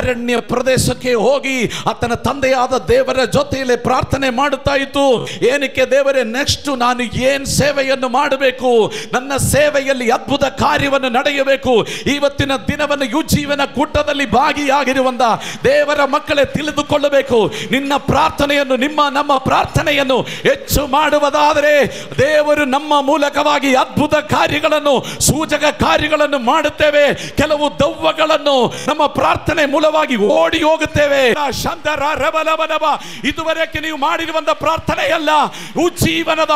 ಅರಣ್ಯ ಪ್ರದೇಶಕ್ಕೆ ಹೋಗಿ ಆತನ ತಂದೆಯಾದ ದೇವರ ಜೊತೆಯಲ್ಲಿ ಪ್ರಾರ್ಥನೆ ಮಾಡುತ್ತಾ ಇತ್ತು. ಏನಕ್ಕೆ? ದೇವರೇ, ನೆಕ್ಸ್ಟ್ ನಾನು ಏನ್ ಸೇವೆಯನ್ನು ಮಾಡಬೇಕು, ನನ್ನ ಸೇವೆಯಲ್ಲಿ ಅದ್ಭುತ ಕಾರ್ಯವನ್ನು ನಡೆಯಬೇಕು. ಇವತ್ತಿನ ದಿನವನ್ನು ಯುಜೀವನ ಕೂಟದಲ್ಲಿ ಭಾಗಿಯಾಗಿರುವಂತ ದೇವರ ಮಕ್ಕಳೇ ತಿಳಿದುಕೊಳ್ಳಬೇಕು. ನಿನ್ನ ಪ್ರಾರ್ಥನೆಯನ್ನು, ನಮ್ಮ ಪ್ರಾರ್ಥನೆಯನ್ನು ಹೆಚ್ಚು ಮಾಡುವುದಾದರೆ ದೇವರು ನಮ್ಮ ಮೂಲಕವಾಗಿ ಅದ್ಭುತ ಕಾರ್ಯಗಳನ್ನು, ಸೂಚಕ ಕಾರ್ಯಗಳನ್ನು ಮಾಡುತ್ತೇವೆ. ಕೆಲವು ದೆವ್ವಗಳನ್ನು ನಮ್ಮ ಪ್ರಾರ್ಥನೆ ಮೂಲವಾಗಿ ಓಡಿ ಹೋಗುತ್ತೇವೆ. ಇದುವರೆಗೆ ನೀವು ಮಾಡಿರುವಂತ ಪ್ರಾರ್ಥನೆ ಅಲ್ಲ, ಉಜ್ಜೀವನದ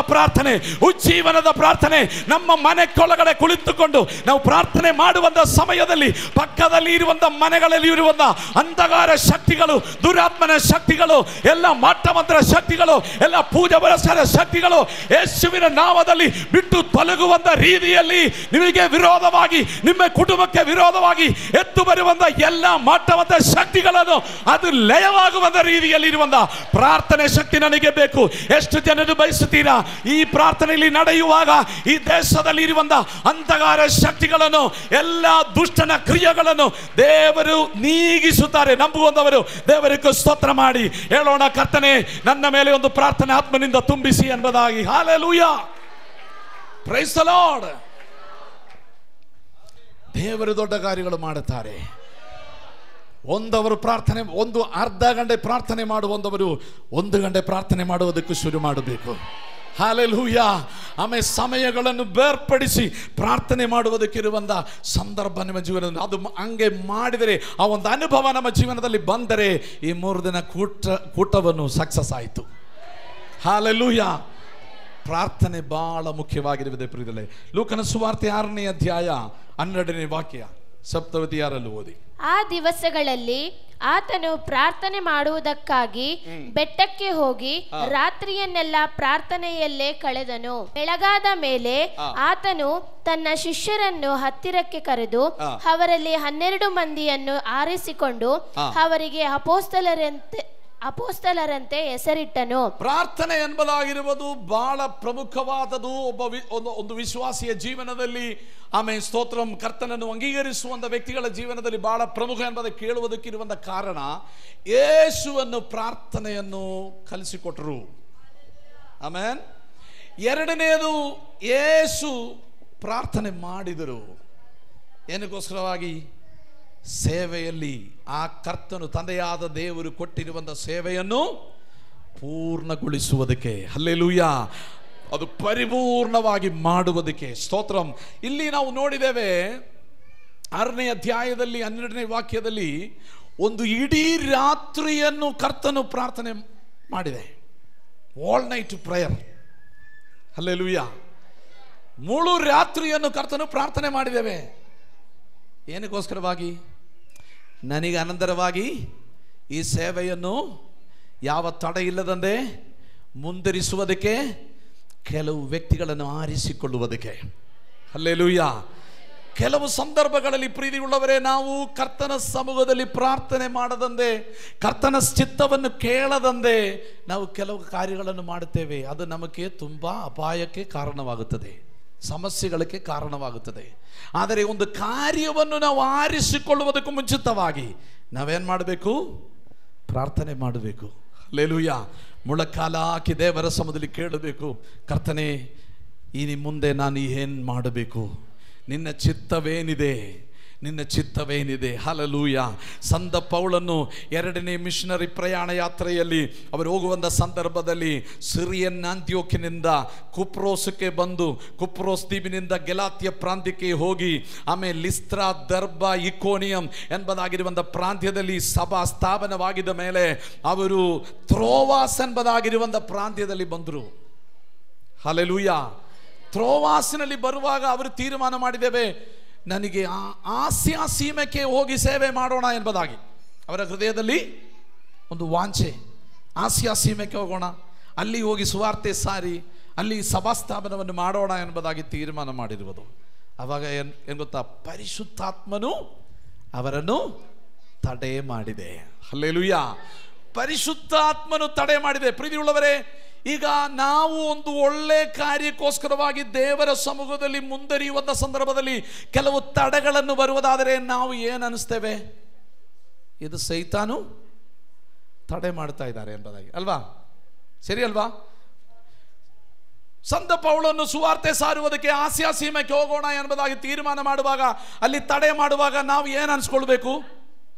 ಪ್ರಾರ್ಥನೆ. ನಮ್ಮ ಮನೆಯೊಳಗಡೆ ಕುಳಿತುಕೊಂಡು ನಾವು ಪ್ರಾರ್ಥನೆ ಮಾಡುವಂತ ಸಮಯದಲ್ಲಿ ಪಕ್ಕದಲ್ಲಿ ಇರುವಂತ ಮನೆಗಳಲ್ಲಿ ಇರುವಂತ ಅಂಧಕಾರ ಶಕ್ತಿಗಳು, ದುರಾತ್ಮನ ಶಕ್ತಿಗಳು, ಎಲ್ಲ ಮಾಟಮಂತ್ರ ಶಕ್ತಿಗಳು, ಎಲ್ಲ ಪೂಜಾ ಪುರಸ್ಕಾರ ಶಕ್ತಿಗಳು ಯೇಸುವಿನ ನಾಮದಲ್ಲಿ ಬಿಟ್ಟು ತೊಲಗುವಂತ ರೀತಿಯಲ್ಲಿ ನಿಮಗೆ ವಿರೋಧವಾಗಿ, ನಿಮ್ಮ ಕುಟುಂಬಕ್ಕೆ ವಿರೋಧವಾಗಿ ಎದ್ದು ಬರುವಂತ ಎಲ್ಲ ಮಾಟಮಂತ್ರ ಶಕ್ತಿಗಳನ್ನು ಅದು ಲಯವಾಗುವಂತ ರೀತಿಯಲ್ಲಿ ಇರುವಂತ ಪ್ರಾರ್ಥನೆ ಶಕ್ತಿ ನನಗೆ ಬೇಕು. ಎಷ್ಟು ಜನರು ಬಯಸುತ್ತೀರಾ ಈ ಪ್ರಾರ್ಥನೆಯಲ್ಲಿ ನಡೆಯುವಾಗ ಈ ದೇಶದಲ್ಲಿ ಇರುವಂತ ಅಂಧಕಾರ ಶಕ್ತಿಗಳನ್ನು, ಎಲ್ಲ ದುಷ್ಟನ ಕ್ರಿಯೆಗಳನ್ನು ದೇವರು ನೀಗಿಸುತ್ತಾರೆ. ನಂಬುವಂತವರು ದೇವರಿಗೆ ಸ್ತೋತ್ರ ಮಾಡಿ ಹೇಳೋಣ, ಕರ್ತನೆ ನನ್ನ ಮೇಲೆ ಒಂದು ಪ್ರಾರ್ಥನೆ ಆತ್ಮನಿಂದ ತುಂಬಿಸಿ ಎಂಬುದಾಗಿ. Hallelujah, praise the Lord. ದೇವರು ದೊಡ್ಡ ಕಾರ್ಯಗಳು ಮಾಡುತ್ತಾರೆ. ಒಂದವರು ಪ್ರಾರ್ಥನೆ, ಒಂದು ಅರ್ಧ ಗಂಟೆ ಪ್ರಾರ್ಥನೆ ಮಾಡುವಂಥವರು 1 ಗಂಟೆ ಪ್ರಾರ್ಥನೆ ಮಾಡುವುದಕ್ಕೆ ಶುರು ಮಾಡಬೇಕು. ಹಲ್ಲೆಲೂಯಾ. ಆಮೇಲೆ ಸಮಯಗಳನ್ನು ಬೇರ್ಪಡಿಸಿ ಪ್ರಾರ್ಥನೆ ಮಾಡುವುದಕ್ಕಿರುವಂಥ ಸಂದರ್ಭ ನಿಮ್ಮ ಜೀವನದಲ್ಲಿ ಅದು ಹಂಗೆ ಮಾಡಿದರೆ, ಆ ಒಂದು ಅನುಭವ ನಮ್ಮ ಜೀವನದಲ್ಲಿ ಬಂದರೆ ಈ 3 ದಿನ ಕೂಟವನ್ನು ಸಕ್ಸಸ್ ಆಯಿತು. ಹಲ್ಲೆಲೂಯಾ. ಪ್ರಾರ್ಥನೆ ಬಹಳ ಮುಖ್ಯವಾಗಿರುತ್ತದೆ ಪ್ರಿಯರೇ. ಲೂಕನ ಸುವಾರ್ತೆ 6ನೇ ಅಧ್ಯಾಯ 12ನೇ ವಾಕ್ಯ. ಸಪ್ತವತಿ ಯಾರಲ್ಲೂ ಓದಿ. ಆ ದಿವಸಗಳಲ್ಲಿ ಆತನು ಪ್ರಾರ್ಥನೆ ಮಾಡುವುದಕ್ಕಾಗಿ ಬೆಟ್ಟಕ್ಕೆ ಹೋಗಿ ರಾತ್ರಿಯನ್ನೆಲ್ಲ ಪ್ರಾರ್ಥನೆಯಲ್ಲೇ ಕಳೆದನು. ಬೆಳಗಾದ ಮೇಲೆ ಆತನು ತನ್ನ ಶಿಷ್ಯರನ್ನು ಹತ್ತಿರಕ್ಕೆ ಕರೆದು ಅವರಲ್ಲಿ 12 ಮಂದಿಯನ್ನು ಆರಿಸಿಕೊಂಡು ಅವರಿಗೆ ಅಪೋಸ್ತಲರಂತೆ ಹೆಸರಿಟ್ಟನು. ಪ್ರಾರ್ಥನೆ ಎಂಬುದಾಗಿರುವುದು ಬಹಳ ಪ್ರಮುಖವಾದದು ಒಂದು ವಿಶ್ವಾಸಿಯ ಜೀವನದಲ್ಲಿ. ಆಮೇಲೆ ಸ್ತೋತ್ರಂ, ಕರ್ತನನ್ನು ಅಂಗೀಕರಿಸುವಂತ ವ್ಯಕ್ತಿಗಳ ಜೀವನದಲ್ಲಿ ಬಹಳ ಪ್ರಮುಖ ಎಂಬುದನ್ನು ಕೇಳುವುದಕ್ಕಿರುವಂತ ಕಾರಣ ಯೇಸುವನ್ನು ಪ್ರಾರ್ಥನೆಯನ್ನು ಕಲಿಸಿಕೊಟ್ಟರು. ಆಮೇನ್. ಎರಡನೆಯದು, ಯೇಸು ಪ್ರಾರ್ಥನೆ ಮಾಡಿದರು. ಏನಕ್ಕೋಸ್ಕರವಾಗಿ? ಸೇವೆಯಲ್ಲಿ ಆ ಕರ್ತನು, ತಂದೆಯಾದ ದೇವರು ಕೊಟ್ಟಿರುವಂಥ ಸೇವೆಯನ್ನು ಪೂರ್ಣಗೊಳಿಸುವುದಕ್ಕೆ. ಹಲ್ಲೆಲೂಯಾ. ಅದು ಪರಿಪೂರ್ಣವಾಗಿ ಮಾಡುವುದಕ್ಕೆ. ಸ್ತೋತ್ರಂ. ಇಲ್ಲಿ ನಾವು ನೋಡಿದ್ದೇವೆ 6ನೇ ಅಧ್ಯಾಯದಲ್ಲಿ 12ನೇ ವಾಕ್ಯದಲ್ಲಿ ಒಂದು ಇಡೀ ರಾತ್ರಿಯನ್ನು ಕರ್ತನು ಪ್ರಾರ್ಥನೆ ಮಾಡಿದೆ. All night prayer. ಹಲ್ಲೆಲೂಯಾ. ಮುಳು ರಾತ್ರಿಯನ್ನು ಕರ್ತನು ಪ್ರಾರ್ಥನೆ ಮಾಡಿದ್ದೇವೆ. ಏನಕ್ಕೋಸ್ಕರವಾಗಿ? ನನಗೆ ಅನಂತರವಾಗಿ ಈ ಸೇವೆಯನ್ನು ಯಾವ ತಡೆ ಇಲ್ಲದಂತೆ ಮುಂದುವರಿಸುವುದಕ್ಕೆ, ಕೆಲವು ವ್ಯಕ್ತಿಗಳನ್ನು ಆರಿಸಿಕೊಳ್ಳುವುದಕ್ಕೆ. ಹಲ್ಲೆಲೂಯಾ. ಕೆಲವು ಸಂದರ್ಭಗಳಲ್ಲಿ ಪ್ರೀತಿಯುಳ್ಳವರೇ, ನಾವು ಕರ್ತನ ಸಮ್ಮುಖದಲ್ಲಿ ಪ್ರಾರ್ಥನೆ ಮಾಡದಂತೆ, ಕರ್ತನ ಚಿತ್ತವನ್ನು ಕೇಳದಂತೆ ನಾವು ಕೆಲವು ಕಾರ್ಯಗಳನ್ನು ಮಾಡುತ್ತೇವೆ. ಅದು ನಮಗೆ ತುಂಬ ಅಪಾಯಕ್ಕೆ ಕಾರಣವಾಗುತ್ತದೆ, ಸಮಸ್ಯೆಗಳಿಗೆ ಕಾರಣವಾಗುತ್ತದೆ. ಆದರೆ ಒಂದು ಕಾರ್ಯವನ್ನು ನಾವು ಆರಿಸಿಕೊಳ್ಳುವುದಕ್ಕೂ ಮುಂಚಿತವಾಗಿ ನಾವೇನು ಮಾಡಬೇಕು? ಪ್ರಾರ್ಥನೆ ಮಾಡಬೇಕು. ಹಲ್ಲೆಲೂಯಾ. ಮೊಳಕಾಲ ಹಾಕಿ ದೇವರ ಸಮ್ಮುಖದಲ್ಲಿ ಕೇಳಬೇಕು, ಕರ್ತನೇ, ಈ ಮುಂದೆ ನಾನು ಏನು ಮಾಡಬೇಕು? ನಿನ್ನ ಚಿತ್ತವೇನಿದೆ? ನಿನ್ನ ಚಿತ್ತವೇನಿದೆ? ಹಲ್ಲೆಲೂಯಾ. ಸಂತ ಪೌಲನು 2ನೇ ಮಿಷನರಿ ಪ್ರಯಾಣ ಯಾತ್ರೆಯಲ್ಲಿ ಅವರು ಹೋಗುವಂಥ ಸಂದರ್ಭದಲ್ಲಿ ಸಿರಿಯನ್ ಆಂತಿಯೋಕ್ಯನಿಂದ ಕುಪ್ರೋಸಕ್ಕೆ ಬಂದು, ಕುಪ್ರೋಸ್ ದ್ವೀಪಿನಿಂದ ಗೆಲಾತ್ಯ ಪ್ರಾಂತ್ಯಕ್ಕೆ ಹೋಗಿ, ಆಮೇಲೆ ಲಿಸ್ತ್ರಾ, ದರ್ಬ, ಇಕೋನಿಯಂ ಎಂಬುದಾಗಿರುವಂಥ ಪ್ರಾಂತ್ಯದಲ್ಲಿ ಸಭಾ ಸ್ಥಾಪನವಾಗಿದ್ದ ಮೇಲೆ ಅವರು ತ್ರೋವಾಸ್ ಎಂಬುದಾಗಿರುವಂಥ ಪ್ರಾಂತ್ಯದಲ್ಲಿ ಬಂದರು. ಹಲ್ಲೆಲೂಯಾ. ತ್ರೋವಾಸಿನಲ್ಲಿ ಬರುವಾಗ ಅವರು ತೀರ್ಮಾನ ಮಾಡಿದ್ದೇವೆ, ನನಗೆ ಆಸ್ಯ ಸೀಮೆಗೆ ಹೋಗಿ ಸೇವೆ ಮಾಡೋಣ ಎಂಬುದಾಗಿ ಅವರ ಹೃದಯದಲ್ಲಿ ಒಂದು ವಾಂಛೆ. ಆಸ್ಯ ಸೀಮೆಗೆ ಹೋಗೋಣ, ಅಲ್ಲಿ ಹೋಗಿ ಸುವಾರ್ತೆ ಸಾರಿ ಅಲ್ಲಿ ಸಭಾಸ್ಥಾಪನವನ್ನು ಮಾಡೋಣ ಎಂಬುದಾಗಿ ತೀರ್ಮಾನ ಮಾಡಿರುವುದು. ಆವಾಗ ಏನು ಗೊತ್ತಾ? ಪರಿಶುದ್ಧಾತ್ಮನು ಅವರನ್ನು ತಡೆ ಮಾಡಿದೆ. ಹಲ್ಲೆಲೂಯಾ. ಪರಿಶುದ್ಧಾತ್ಮನು ತಡೆ ಮಾಡಿದೆ. ಪ್ರೀತಿಯುಳ್ಳವರೇ, ಈಗ ನಾವು ಒಂದು ಒಳ್ಳೆ ಕಾರ್ಯಕ್ಕೋಸ್ಕರವಾಗಿ ದೇವರ ಸಮ್ಮುಖದಲ್ಲಿ ಮುಂದರಿಯುವಂಥ ಸಂದರ್ಭದಲ್ಲಿ ಕೆಲವು ತಡೆಗಳನ್ನು ಬರುವುದಾದರೆ ನಾವು ಏನು ಅನಿಸ್ತೇವೆ? ಇದು ಸೈತಾನು ತಡೆ ಮಾಡ್ತಾ ಇದ್ದಾರೆ ಎಂಬುದಾಗಿ ಅಲ್ವಾ? ಸರಿ ಅಲ್ವಾ? ಸಂತ ಪೌಲನು ಸುವಾರ್ತೆ ಸಾರುವುದಕ್ಕೆ ಆಸ್ಯ ಸೀಮೆಗೆ ಹೋಗೋಣ ಎಂಬುದಾಗಿ ತೀರ್ಮಾನ ಮಾಡುವಾಗ, ಅಲ್ಲಿ ತಡೆ ಮಾಡುವಾಗ ನಾವು ಏನು ಅನಿಸ್ಕೊಳ್ಬೇಕು?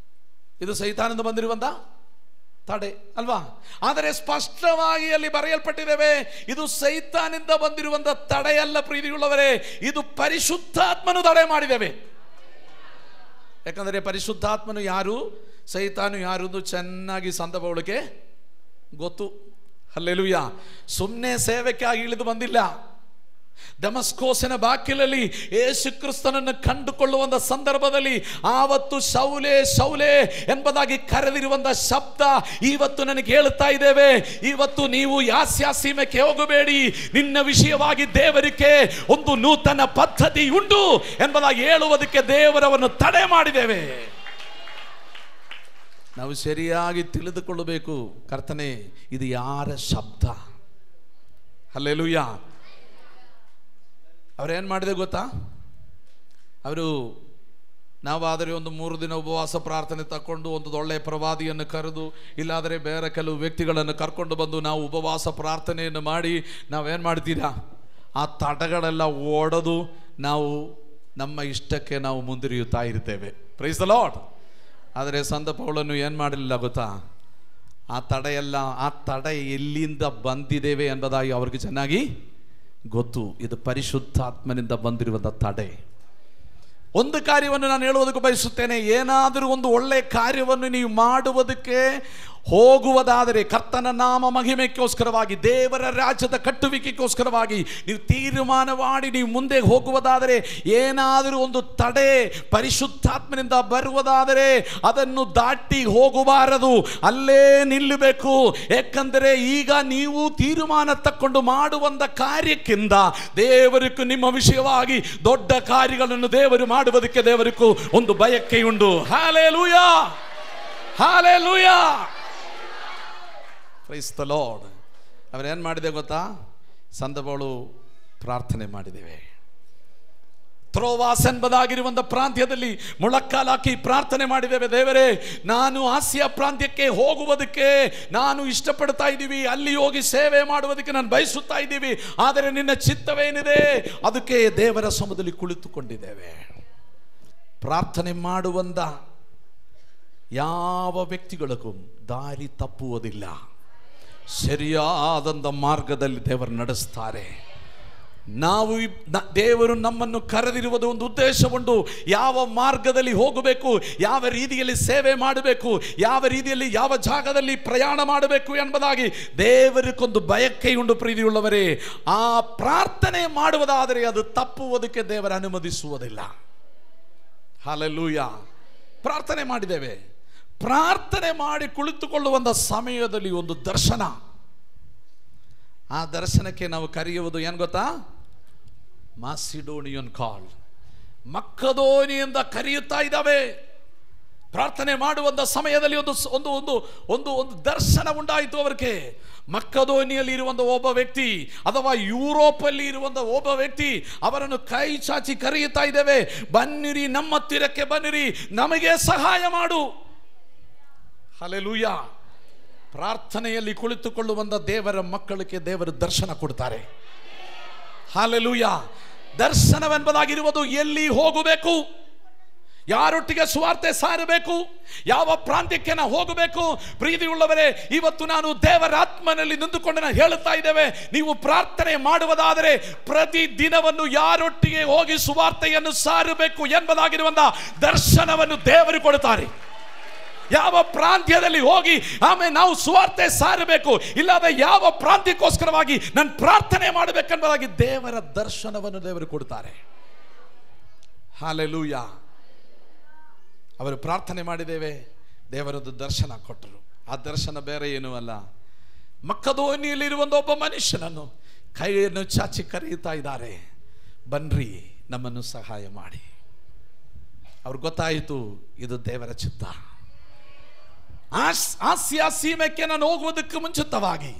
ಇದು ಸೈತಾನದಿಂದ ಬಂದಿರುವಂಥ ತಡೆ ಅಲ್ವಾ? ಆದರೆ ಸ್ಪಷ್ಟವಾಗಿ ಅಲ್ಲಿ ಬರೆಯಲ್ಪಟ್ಟಿದ್ದೇವೆ, ಇದು ಸೈತಾನಿಂದ ಬಂದಿರುವಂಥ ತಡೆಯಲ್ಲ ಪ್ರೀತಿಯುಳ್ಳವರೇ, ಇದು ಪರಿಶುದ್ಧಾತ್ಮನು ತಡೆ ಮಾಡಿದ್ದೇವೆ. ಯಾಕಂದರೆ ಪರಿಶುದ್ಧಾತ್ಮನು ಯಾರು, ಸೈತಾನು ಯಾರು ಚೆನ್ನಾಗಿ ಸಂತ ಪೌಲನಿಗೆ ಗೊತ್ತು. ಹಲ್ಲೆಲೂಯಾ. ಸುಮ್ಮನೆ ಸೇವೆಗಾಗಿ ಇಳಿದು ಬಂದಿಲ್ಲ. ದಮಸ್ಕೋಸಿನ ಬಾಗಿಲಲ್ಲಿ ಯೇಸು ಕ್ರಿಸ್ತನನ್ನು ಕಂಡುಕೊಳ್ಳುವಂಥ ಸಂದರ್ಭದಲ್ಲಿ ಆವತ್ತು ಶೌಲೆ ಶೌಲೆ ಎಂಬುದಾಗಿ ಕರೆದಿರುವಂಥ ಶಬ್ದ ಇವತ್ತು ನನಗೆ ಹೇಳ್ತಾ ಇದ್ದೇವೆ, ಇವತ್ತು ನೀವು ಯಾಸ್ಯ ಸೀಮೆಗೆ ಹೋಗಬೇಡಿ, ನಿನ್ನ ವಿಷಯವಾಗಿ ದೇವರಿಗೆ ಒಂದು ನೂತನ ಪದ್ಧತಿ ಉಂಟು ಎಂಬುದಾಗಿ ಹೇಳುವುದಕ್ಕೆ ದೇವರವನ್ನು ತಡೆ ಮಾಡಿದ್ದೇವೆ. ನಾವು ಸರಿಯಾಗಿ ತಿಳಿದುಕೊಳ್ಳಬೇಕು, ಕರ್ತನೆ ಇದು ಯಾರ ಶಬ್ದ? ಹಲ್ಲೆಲೂಯಾ. ಅವರೇನು ಮಾಡಿದೆ ಗೊತ್ತಾ? ಅವರು ನಾವಾದರೆ ಒಂದು 3 ದಿನ ಉಪವಾಸ ಪ್ರಾರ್ಥನೆ ತಗೊಂಡು ಒಂದು ಒಳ್ಳೆಯ ಪ್ರವಾದಿಯನ್ನು ಕರೆದು, ಇಲ್ಲಾದರೆ ಬೇರೆ ಕೆಲವು ವ್ಯಕ್ತಿಗಳನ್ನು ಕರ್ಕೊಂಡು ಬಂದು ನಾವು ಉಪವಾಸ ಪ್ರಾರ್ಥನೆಯನ್ನು ಮಾಡಿ ನಾವೇನು ಮಾಡ್ತೀರಾ? ಆ ತಡೆಗಳೆಲ್ಲ ಓಡೋದು ನಾವು ನಮ್ಮ ಇಷ್ಟಕ್ಕೆ ನಾವು ಮುಂದುವರಿಯುತ್ತಾ ಇರ್ತೇವೆ. Price the lord. ಆದರೆ ಸಂತ ಪೌಲನು ಏನು ಮಾಡಲಿಲ್ಲ ಗೊತ್ತಾ? ಆ ತಡೆ ಎಲ್ಲಿಂದ ಬಂದಿದ್ದೇವೆ ಎಂಬುದಾಗಿ ಅವ್ರಿಗೆ ಚೆನ್ನಾಗಿ ಗೊತ್ತು. ಇದು ಪರಿಶುದ್ಧಾತ್ಮನಿಂದ ಬಂದಿರುವಂಥ ತಡೆ. ಒಂದು ಕಾರ್ಯವನ್ನು ನಾನು ಹೇಳುವುದಕ್ಕೆ ಬಯಸುತ್ತೇನೆ, ಏನಾದರೂ ಒಂದು ಒಳ್ಳೆಯ ಕಾರ್ಯವನ್ನು ನೀವು ಮಾಡುವುದಕ್ಕೆ ಹೋಗುವುದಾದರೆ, ಕರ್ತನ ನಾಮ ಮಹಿಮೆಗೋಸ್ಕರವಾಗಿ, ದೇವರ ರಾಜ್ಯದ ಕಟ್ಟುವಿಕೆಗೋಸ್ಕರವಾಗಿ ನೀವು ತೀರ್ಮಾನ ಮಾಡಿ ನೀವು ಮುಂದೆ ಹೋಗುವುದಾದರೆ, ಏನಾದರೂ ಒಂದು ತಡೆ ಪರಿಶುದ್ಧಾತ್ಮನಿಂದ ಬರುವುದಾದರೆ ಅದನ್ನು ದಾಟಿ ಹೋಗಬಾರದು, ಅಲ್ಲೇ ನಿಲ್ಲಬೇಕು. ಏಕೆಂದರೆ ಈಗ ನೀವು ತೀರ್ಮಾನ ತಕ್ಕೊಂಡು ಮಾಡುವಂಥ ಕಾರ್ಯಕ್ಕಿಂತ ದೇವರಿಗೂ ನಿಮ್ಮ ವಿಷಯವಾಗಿ ದೊಡ್ಡ ಕಾರ್ಯಗಳನ್ನು ದೇವರು ಮಾಡುವುದಕ್ಕೆ ದೇವರಿಗೂ ಒಂದು ಬಯಕೆ ಉಂಟು. Hallelujah, hallelujah. Praise the lord. ಅವರೇನು ಮಾಡಿದೆ ಗೊತ್ತಾ? ಸಂತ ಪೌಲನು ಪ್ರಾರ್ಥನೆ ಮಾಡಿದ್ದೇವೆ. ತ್ರೋವಾಸ್ ಎಂಬುದಾಗಿರುವಂಥ ಪ್ರಾಂತ್ಯದಲ್ಲಿ ಮೊಳಕಾಲಾಕಿ ಪ್ರಾರ್ಥನೆ ಮಾಡಿದ್ದೇವೆ, ದೇವರೇ ನಾನು ಆಸಿಯಾ ಪ್ರಾಂತ್ಯಕ್ಕೆ ಹೋಗುವುದಕ್ಕೆ ನಾನು ಇಷ್ಟಪಡ್ತಾ ಇದ್ದೀವಿ, ಅಲ್ಲಿ ಹೋಗಿ ಸೇವೆ ಮಾಡುವುದಕ್ಕೆ ನಾನು ಬಯಸುತ್ತಾ ಇದ್ದೀವಿ, ಆದರೆ ನಿನ್ನ ಚಿತ್ತವೇನಿದೆ ಅದಕ್ಕೆ ದೇವರ ಸಮ್ಮುಖದಲ್ಲಿ ಕುಳಿತುಕೊಂಡಿದ್ದೇವೆ. ಪ್ರಾರ್ಥನೆ ಮಾಡುವಂಥ ಯಾವ ವ್ಯಕ್ತಿಗಳಿಗೂ ದಾರಿ ತಪ್ಪುವುದಿಲ್ಲ, ಸರಿಯಾದಂಥ ಮಾರ್ಗದಲ್ಲಿ ದೇವರು ನಡೆಸ್ತಾರೆ. ನಾವು ದೇವರು ನಮ್ಮನ್ನು ಕರೆದಿರುವುದು ಒಂದು ಉದ್ದೇಶ ಉಂಟು. ಯಾವ ಮಾರ್ಗದಲ್ಲಿ ಹೋಗಬೇಕು, ಯಾವ ರೀತಿಯಲ್ಲಿ ಸೇವೆ ಮಾಡಬೇಕು, ಯಾವ ರೀತಿಯಲ್ಲಿ ಯಾವ ಜಾಗದಲ್ಲಿ ಪ್ರಯಾಣ ಮಾಡಬೇಕು ಎಂಬುದಾಗಿ ದೇವರಿಗೊಂದು ಬಯಕೆ ಉಂಟು. ಪ್ರೀತಿಯುಳ್ಳವರೇ, ಆ ಪ್ರಾರ್ಥನೆ ಮಾಡುವುದಾದರೆ ಅದು ತಪ್ಪುವುದಕ್ಕೆ ದೇವರು ಅನುಮತಿಸುವುದಿಲ್ಲ. ಹಲ್ಲೆಲೂಯಾ. ಪ್ರಾರ್ಥನೆ ಮಾಡಿದ್ದೇವೆ. ಪ್ರಾರ್ಥನೆ ಮಾಡಿ ಕುಳಿತುಕೊಳ್ಳುವಂಥ ಸಮಯದಲ್ಲಿ ಒಂದು ದರ್ಶನ, ಆ ದರ್ಶನಕ್ಕೆ ನಾವು ಕರೆಯುವುದು ಏನು ಗೊತ್ತಾ? ಮಾಸಿಡೋನಿಯನ್ ಕಾಲ್. ಮಕ್ಕದೋನಿಯಿಂದ ಕರೆಯುತ್ತಾ ಇದ್ದಾವೆ. ಪ್ರಾರ್ಥನೆ ಮಾಡುವಂತ ಸಮಯದಲ್ಲಿ ಒಂದು ಒಂದು ಒಂದು ಒಂದು ಒಂದು ದರ್ಶನ ಉಂಟಾಯಿತು ಅವರಿಗೆ. ಮಕ್ಕದೋನಿಯಲ್ಲಿ ಇರುವಂತ ಒಬ್ಬ ವ್ಯಕ್ತಿ ಅಥವಾ ಯುರೋಪಲ್ಲಿ ಇರುವಂತ ಒಬ್ಬ ವ್ಯಕ್ತಿ ಅವರನ್ನು ಕೈ ಚಾಚಿ ಕರೆಯುತ್ತಾ ಇದ್ದೇವೆ, ಬನ್ನಿರಿ, ನಮ್ಮ ತೀರಕ್ಕೆ ಬನ್ನಿರಿ, ನಮಗೆ ಸಹಾಯ ಮಾಡು. ಹಲ್ಲೆಲೂಯಾ. ಪ್ರಾರ್ಥನೆಯಲ್ಲಿ ಕುಳಿತುಕೊಳ್ಳುವಂತ ದೇವರ ಮಕ್ಕಳಿಗೆ ದೇವರು ದರ್ಶನ ಕೊಡ್ತಾರೆ. ಹಲ್ಲೆಲೂಯಾ. ದರ್ಶನವೆಂಬುದಾಗಿರುವುದು ಎಲ್ಲಿ ಹೋಗಬೇಕು, ಯಾರೊಟ್ಟಿಗೆ ಸುವಾರ್ತೆ ಸಾರಬೇಕು, ಯಾವ ಪ್ರಾಂತ್ಯಕ್ಕೆ ನಾವು ಹೋಗಬೇಕು. ಪ್ರೀತಿಯುಳ್ಳವರೇ, ಇವತ್ತು ನಾನು ದೇವರ ಆತ್ಮನಲ್ಲಿ ನಿಂತುಕೊಂಡು ನಾನು ಹೇಳುತ್ತಾ ಇದ್ದೇವೆ, ನೀವು ಪ್ರಾರ್ಥನೆ ಮಾಡುವುದಾದರೆ ಪ್ರತಿ ದಿನವನ್ನು ಯಾರೊಟ್ಟಿಗೆ ಹೋಗಿ ಸುವಾರ್ತೆಯನ್ನು ಸಾರಬೇಕು ಎಂಬುದಾಗಿರುವಂತ ದರ್ಶನವನ್ನು ದೇವರು ಕೊಡುತ್ತಾರೆ. ಯಾವ ಪ್ರಾಂತ್ಯದಲ್ಲಿ ಹೋಗಿ ಆಮೇಲೆ ನಾವು ಸುವಾರ್ತೆ ಸಾರಬೇಕು, ಇಲ್ಲದ ಯಾವ ಪ್ರಾಂತ್ಯಕ್ಕೋಸ್ಕರವಾಗಿ ನಾನು ಪ್ರಾರ್ಥನೆ ಮಾಡಬೇಕೆಂಬುದಾಗಿ ದೇವರ ದರ್ಶನವನ್ನು ದೇವರು ಕೊಡ್ತಾರೆ. ಹಲ್ಲೆಲೂಯಾ. ಅವರು ಪ್ರಾರ್ಥನೆ ಮಾಡಿದ್ದೇವೆ, ದೇವರದ್ದು ದರ್ಶನ ಕೊಟ್ಟರು. ಆ ದರ್ಶನ ಬೇರೆ ಏನೂ ಅಲ್ಲ, ಮಕ್ಕದೋನಿಯಲ್ಲಿರುವಂತ ಒಬ್ಬ ಮನುಷ್ಯನನ್ನು ಕೈಯನ್ನು ಚಾಚಿ ಕರೆಯುತ್ತಾ ಇದ್ದಾರೆ, ಬನ್ರಿ, ನಮ್ಮನ್ನು ಸಹಾಯ ಮಾಡಿ. ಅವ್ರಿಗೆ ಗೊತ್ತಾಯಿತು ಇದು ದೇವರ ಚಿತ್ತ. ಆಸಿಯಾ ಸೀಮೆಗೆ ನಾನು ಹೋಗುವುದಕ್ಕೆ ಮುಂಚಿತವಾಗಿ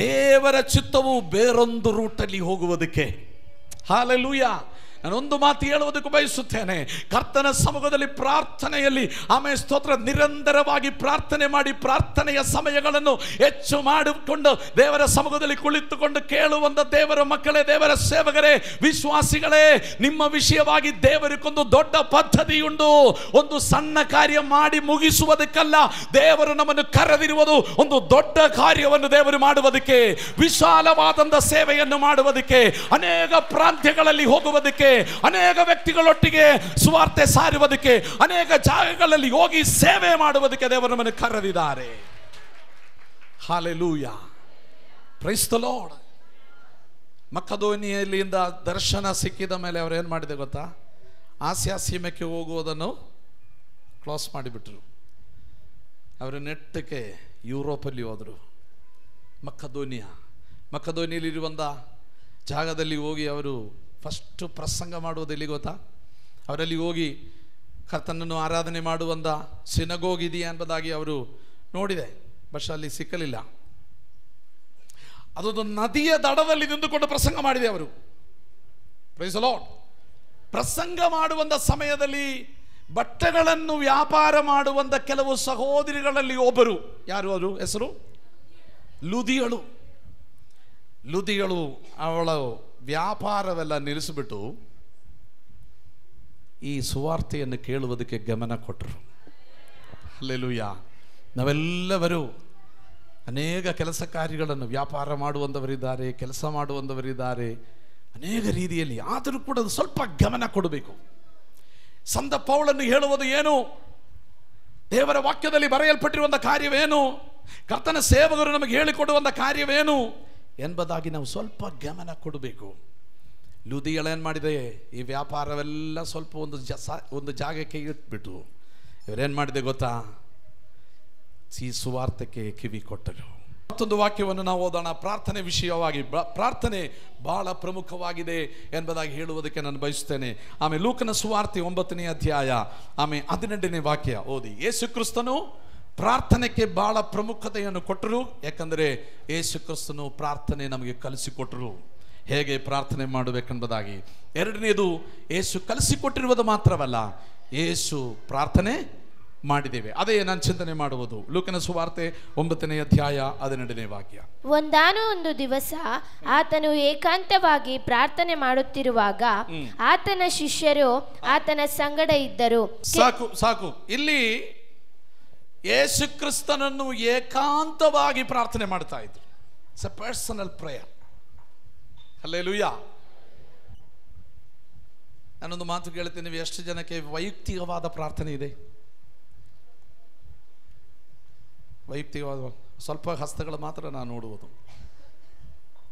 ದೇವರ ಚಿತ್ತವು ಬೇರೊಂದು ರೂಟಲ್ಲಿ ಹೋಗುವುದಕ್ಕೆ. ಹಲ್ಲೆಲೂಯಾ. ನಾನೊಂದು ಮಾತು ಹೇಳುವುದಕ್ಕೆ ಬಯಸುತ್ತೇನೆ. ಕರ್ತನ ಸಮ್ಮುಖದಲ್ಲಿ ಪ್ರಾರ್ಥನೆಯಲ್ಲಿ ಆಮೇಲೆ ಸ್ತೋತ್ರ ನಿರಂತರವಾಗಿ ಪ್ರಾರ್ಥನೆ ಮಾಡಿ ಪ್ರಾರ್ಥನೆಯ ಸಮಯಗಳನ್ನು ಹೆಚ್ಚು ಮಾಡಿಕೊಂಡು ದೇವರ ಸಮ್ಮುಖದಲ್ಲಿ ಕುಳಿತುಕೊಂಡು ಕೇಳುವಂತ ದೇವರ ಮಕ್ಕಳೇ, ದೇವರ ಸೇವಕರೇ, ವಿಶ್ವಾಸಿಗಳೇ, ನಿಮ್ಮ ವಿಷಯವಾಗಿ ದೇವರಿಗೊಂದು ದೊಡ್ಡ ಪದ್ಧತಿ ಉಂಟು. ಒಂದು ಸಣ್ಣ ಕಾರ್ಯ ಮಾಡಿ ಮುಗಿಸುವುದಕ್ಕಲ್ಲ, ದೇವರು ನಮ್ಮನ್ನು ಕರೆದಿರುವುದು ಒಂದು ದೊಡ್ಡ ಕಾರ್ಯವನ್ನು ದೇವರು ಮಾಡುವುದಕ್ಕೆ, ವಿಶಾಲವಾದಂತ ಸೇವೆಯನ್ನು ಮಾಡುವುದಕ್ಕೆ, ಅನೇಕ ಪ್ರಾಂತ್ಯಗಳಲ್ಲಿ ಹೋಗುವುದಕ್ಕೆ, ಅನೇಕ ವ್ಯಕ್ತಿಗಳೊಟ್ಟಿಗೆ ಸುವಾರ್ತೆ ಸಾರುವುದಕ್ಕೆ, ಅನೇಕ ಜಾಗಗಳಲ್ಲಿ ಹೋಗಿ ಸೇವೆ ಮಾಡುವುದಕ್ಕೆ ದೇವರು ನಮ್ಮನ್ನು ಕರೆದಿದ್ದಾರೆ. ಹಲ್ಲೆಲೂಯಾ. Praise the lord. ಮಕ್ಕದೋನಿಯಲ್ಲಿಂದ ದರ್ಶನ ಸಿಕ್ಕಿದ ಮೇಲೆ ಅವರು ಏನು ಮಾಡಿದೆ ಗೊತ್ತಾ? ಆಸಿಯಾ ಸೀಮೆಗೆ ಹೋಗುವುದನ್ನು ಕ್ಲೋಸ್ ಮಾಡಿಬಿಟ್ರು. ಅವರು ನೆಟ್ಟಕ್ಕೆ ಯುರೋಪಲ್ಲಿ ಹೋದರು. ಮಕ್ಕದೋನಿಯಲ್ಲಿರುವಂಥ ಜಾಗದಲ್ಲಿ ಹೋಗಿ ಅವರು ಫಸ್ಟ್ ಪ್ರಸಂಗ ಮಾಡುವುದು ಎಲ್ಲಿ ಗೊತ್ತಾ? ಅವರಲ್ಲಿ ಹೋಗಿ ಕರ್ತನನ್ನು ಆರಾಧನೆ ಮಾಡುವಂಥ ಸಿನಗೋಗ್ ಇದೆಯಾ ಎಂಬುದಾಗಿ ಅವರು ನೋಡಿದೆ, ಬಟ್ ಅಲ್ಲಿ ಸಿಕ್ಕಲಿಲ್ಲ. ಅದೊಂದು ನದಿಯ ದಡದಲ್ಲಿ ನಿಂತುಕೊಂಡು ಪ್ರಸಂಗ ಮಾಡಿದೆ ಅವರು. Praise the Lord. ಪ್ರಸಂಗ ಮಾಡುವಂಥ ಸಮಯದಲ್ಲಿ ಬಟ್ಟೆಗಳನ್ನು ವ್ಯಾಪಾರ ಮಾಡುವಂಥ ಕೆಲವು ಸಹೋದರಿಗಳಲ್ಲಿ ಒಬ್ಬರು, ಯಾರು ಅವರು? ಹೆಸರು ಲುದಿಗಳು. ಅವಳ ವ್ಯಾಪಾರವೆಲ್ಲ ನಿಲ್ಲಿಸಿಬಿಟ್ಟು ಈ ಸುವಾರ್ತೆಯನ್ನು ಕೇಳುವುದಕ್ಕೆ ಗಮನ ಕೊಟ್ಟರು. ಹಲ್ಲೆಲೂಯಾ. ನಾವೆಲ್ಲವರು ಅನೇಕ ಕೆಲಸ ಕಾರ್ಯಗಳನ್ನು ವ್ಯಾಪಾರ ಮಾಡುವಂಥವರಿದ್ದಾರೆ, ಕೆಲಸ ಮಾಡುವಂಥವರಿದ್ದಾರೆ, ಅನೇಕ ರೀತಿಯಲ್ಲಿ. ಆದರೂ ಕೂಡ ಅದು ಸ್ವಲ್ಪ ಗಮನ ಕೊಡಬೇಕು. ಸಂತ ಪೌಲನು ಹೇಳುವುದು ಏನು? ದೇವರ ವಾಕ್ಯದಲ್ಲಿ ಬರೆಯಲ್ಪಟ್ಟಿರುವಂಥ ಕಾರ್ಯವೇನು? ಕರ್ತನ ಸೇವಕರು ನಮಗೆ ಹೇಳಿಕೊಡುವಂಥ ಕಾರ್ಯವೇನು ಎಂಬುದಾಗಿ ನಾವು ಸ್ವಲ್ಪ ಗಮನ ಕೊಡಬೇಕು. ಲುದಿಯಳೇನು ಮಾಡಿದೆ? ಈ ವ್ಯಾಪಾರವೆಲ್ಲ ಸ್ವಲ್ಪ ಒಂದು ಜಾಗಕ್ಕೆ ಇಟ್ಬಿಟ್ಟು ಇವರೇನು ಮಾಡಿದೆ ಗೊತ್ತಾ? ಈ ಸುವಾರ್ತೆಗೆ ಕಿವಿ ಕೊಟ್ಟರು. ಮತ್ತೊಂದು ವಾಕ್ಯವನ್ನು ನಾವು ಓದೋಣ. ಪ್ರಾರ್ಥನೆ ವಿಷಯವಾಗಿ, ಪ್ರಾರ್ಥನೆ ಬಹಳ ಪ್ರಮುಖವಾಗಿದೆ ಎಂಬುದಾಗಿ ಹೇಳುವುದಕ್ಕೆ ನಾನು ಬಯಸುತ್ತೇನೆ. ಆಮೇಲೆ ಲೂಕನ ಸುವಾರ್ತೆ 9ನೇ ಅಧ್ಯಾಯ ಆಮೇಲೆ 18ನೇ ವಾಕ್ಯ ಓದಿ. ಯೇಸು ಕ್ರಿಸ್ತನು ಪ್ರಾರ್ಥನೆಗೆ ಬಹಳ ಪ್ರಾಮುಖ್ಯತೆಯನ್ನು ಕೊಟ್ಟರು. ಯಾಕಂದರೆ ಯೇಸು ಕ್ರಿಸ್ತನು ಪ್ರಾರ್ಥನೆ ನಮಗೆ ಕಲಿಸಿಕೊಟ್ಟರು, ಹೇಗೆ ಪ್ರಾರ್ಥನೆ ಮಾಡಬೇಕೆಂಬುದಾಗಿ. ಎರಡನೇದು, ಯೇಸು ಕಲಿಸಿಕೊಟ್ಟಿರುವುದು ಮಾತ್ರವಲ್ಲ, ಯೇಸು ಪ್ರಾರ್ಥನೆ ಮಾಡಿದ್ದೇವೆ. ಅದೇ ನಾನು ಚಿಂತನೆ ಮಾಡುವುದು. ಲೂಕನ ಸುವಾರ್ತೆ 9ನೇ ಅಧ್ಯಾಯ 18ನೇ ವಾಕ್ಯ. ಒಂದಾನೊಂದು ದಿವಸ ಆತನು ಏಕಾಂತವಾಗಿ ಪ್ರಾರ್ಥನೆ ಮಾಡುತ್ತಿರುವಾಗ ಆತನ ಶಿಷ್ಯರು ಆತನ ಸಂಗಡ ಇದ್ದರು. ಸಾಕು. ಇಲ್ಲಿ ಯೇಸು ಕ್ರಿಸ್ತನನ್ನು ಏಕಾಂತವಾಗಿ ಪ್ರಾರ್ಥನೆ ಮಾಡ್ತಾ ಇದ್ರು. It's A personal prayer. Hallelujah. ನಾನೊಂದು ಮಾತು ಕೇಳ್ತೀನಿ, ಎಷ್ಟು ಜನಕ್ಕೆ ವೈಯಕ್ತಿಕವಾದ ಪ್ರಾರ್ಥನೆ ಇದೆ? ವೈಯಕ್ತಿಕವಾದ ಸ್ವಲ್ಪ ಹಸ್ತಗಳು ಮಾತ್ರ ನಾನು ನೋಡುವುದು.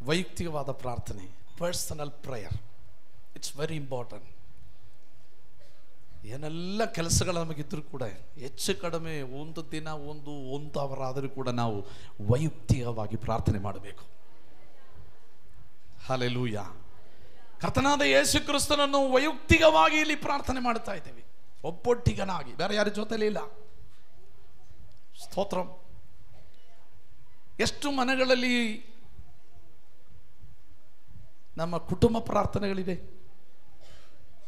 ವೈಯಕ್ತಿಕವಾದ ಪ್ರಾರ್ಥನೆ, personal prayer, it's very important. ಏನೆಲ್ಲ ಕೆಲಸಗಳು ನಮಗಿದ್ರೂ ಕೂಡ ಹೆಚ್ಚು ಕಡಿಮೆ ಒಂದು ದಿನ ಒಂದು ಅವರ್ ಆದರೂ ಕೂಡ ನಾವು ವೈಯಕ್ತಿಕವಾಗಿ ಪ್ರಾರ್ಥನೆ ಮಾಡಬೇಕು. ಹಲ್ಲೆಲೂಯಾ. ಕರ್ತನಾದ ಯೇಸು ಕ್ರಿಸ್ತನನ್ನು ವೈಯಕ್ತಿಕವಾಗಿ ಇಲ್ಲಿ ಪ್ರಾರ್ಥನೆ ಮಾಡ್ತಾ ಇದ್ದೇವೆ, ಒಬ್ಬೊಟ್ಟಿಗನಾಗಿ, ಬೇರೆ ಯಾರ ಜೊತೆಲಿ ಇಲ್ಲ. ಸ್ತೋತ್ರಂ. ಎಷ್ಟು ಮನೆಗಳಲ್ಲಿ ನಮ್ಮ ಕುಟುಂಬ ಪ್ರಾರ್ಥನೆಗಳಿವೆ,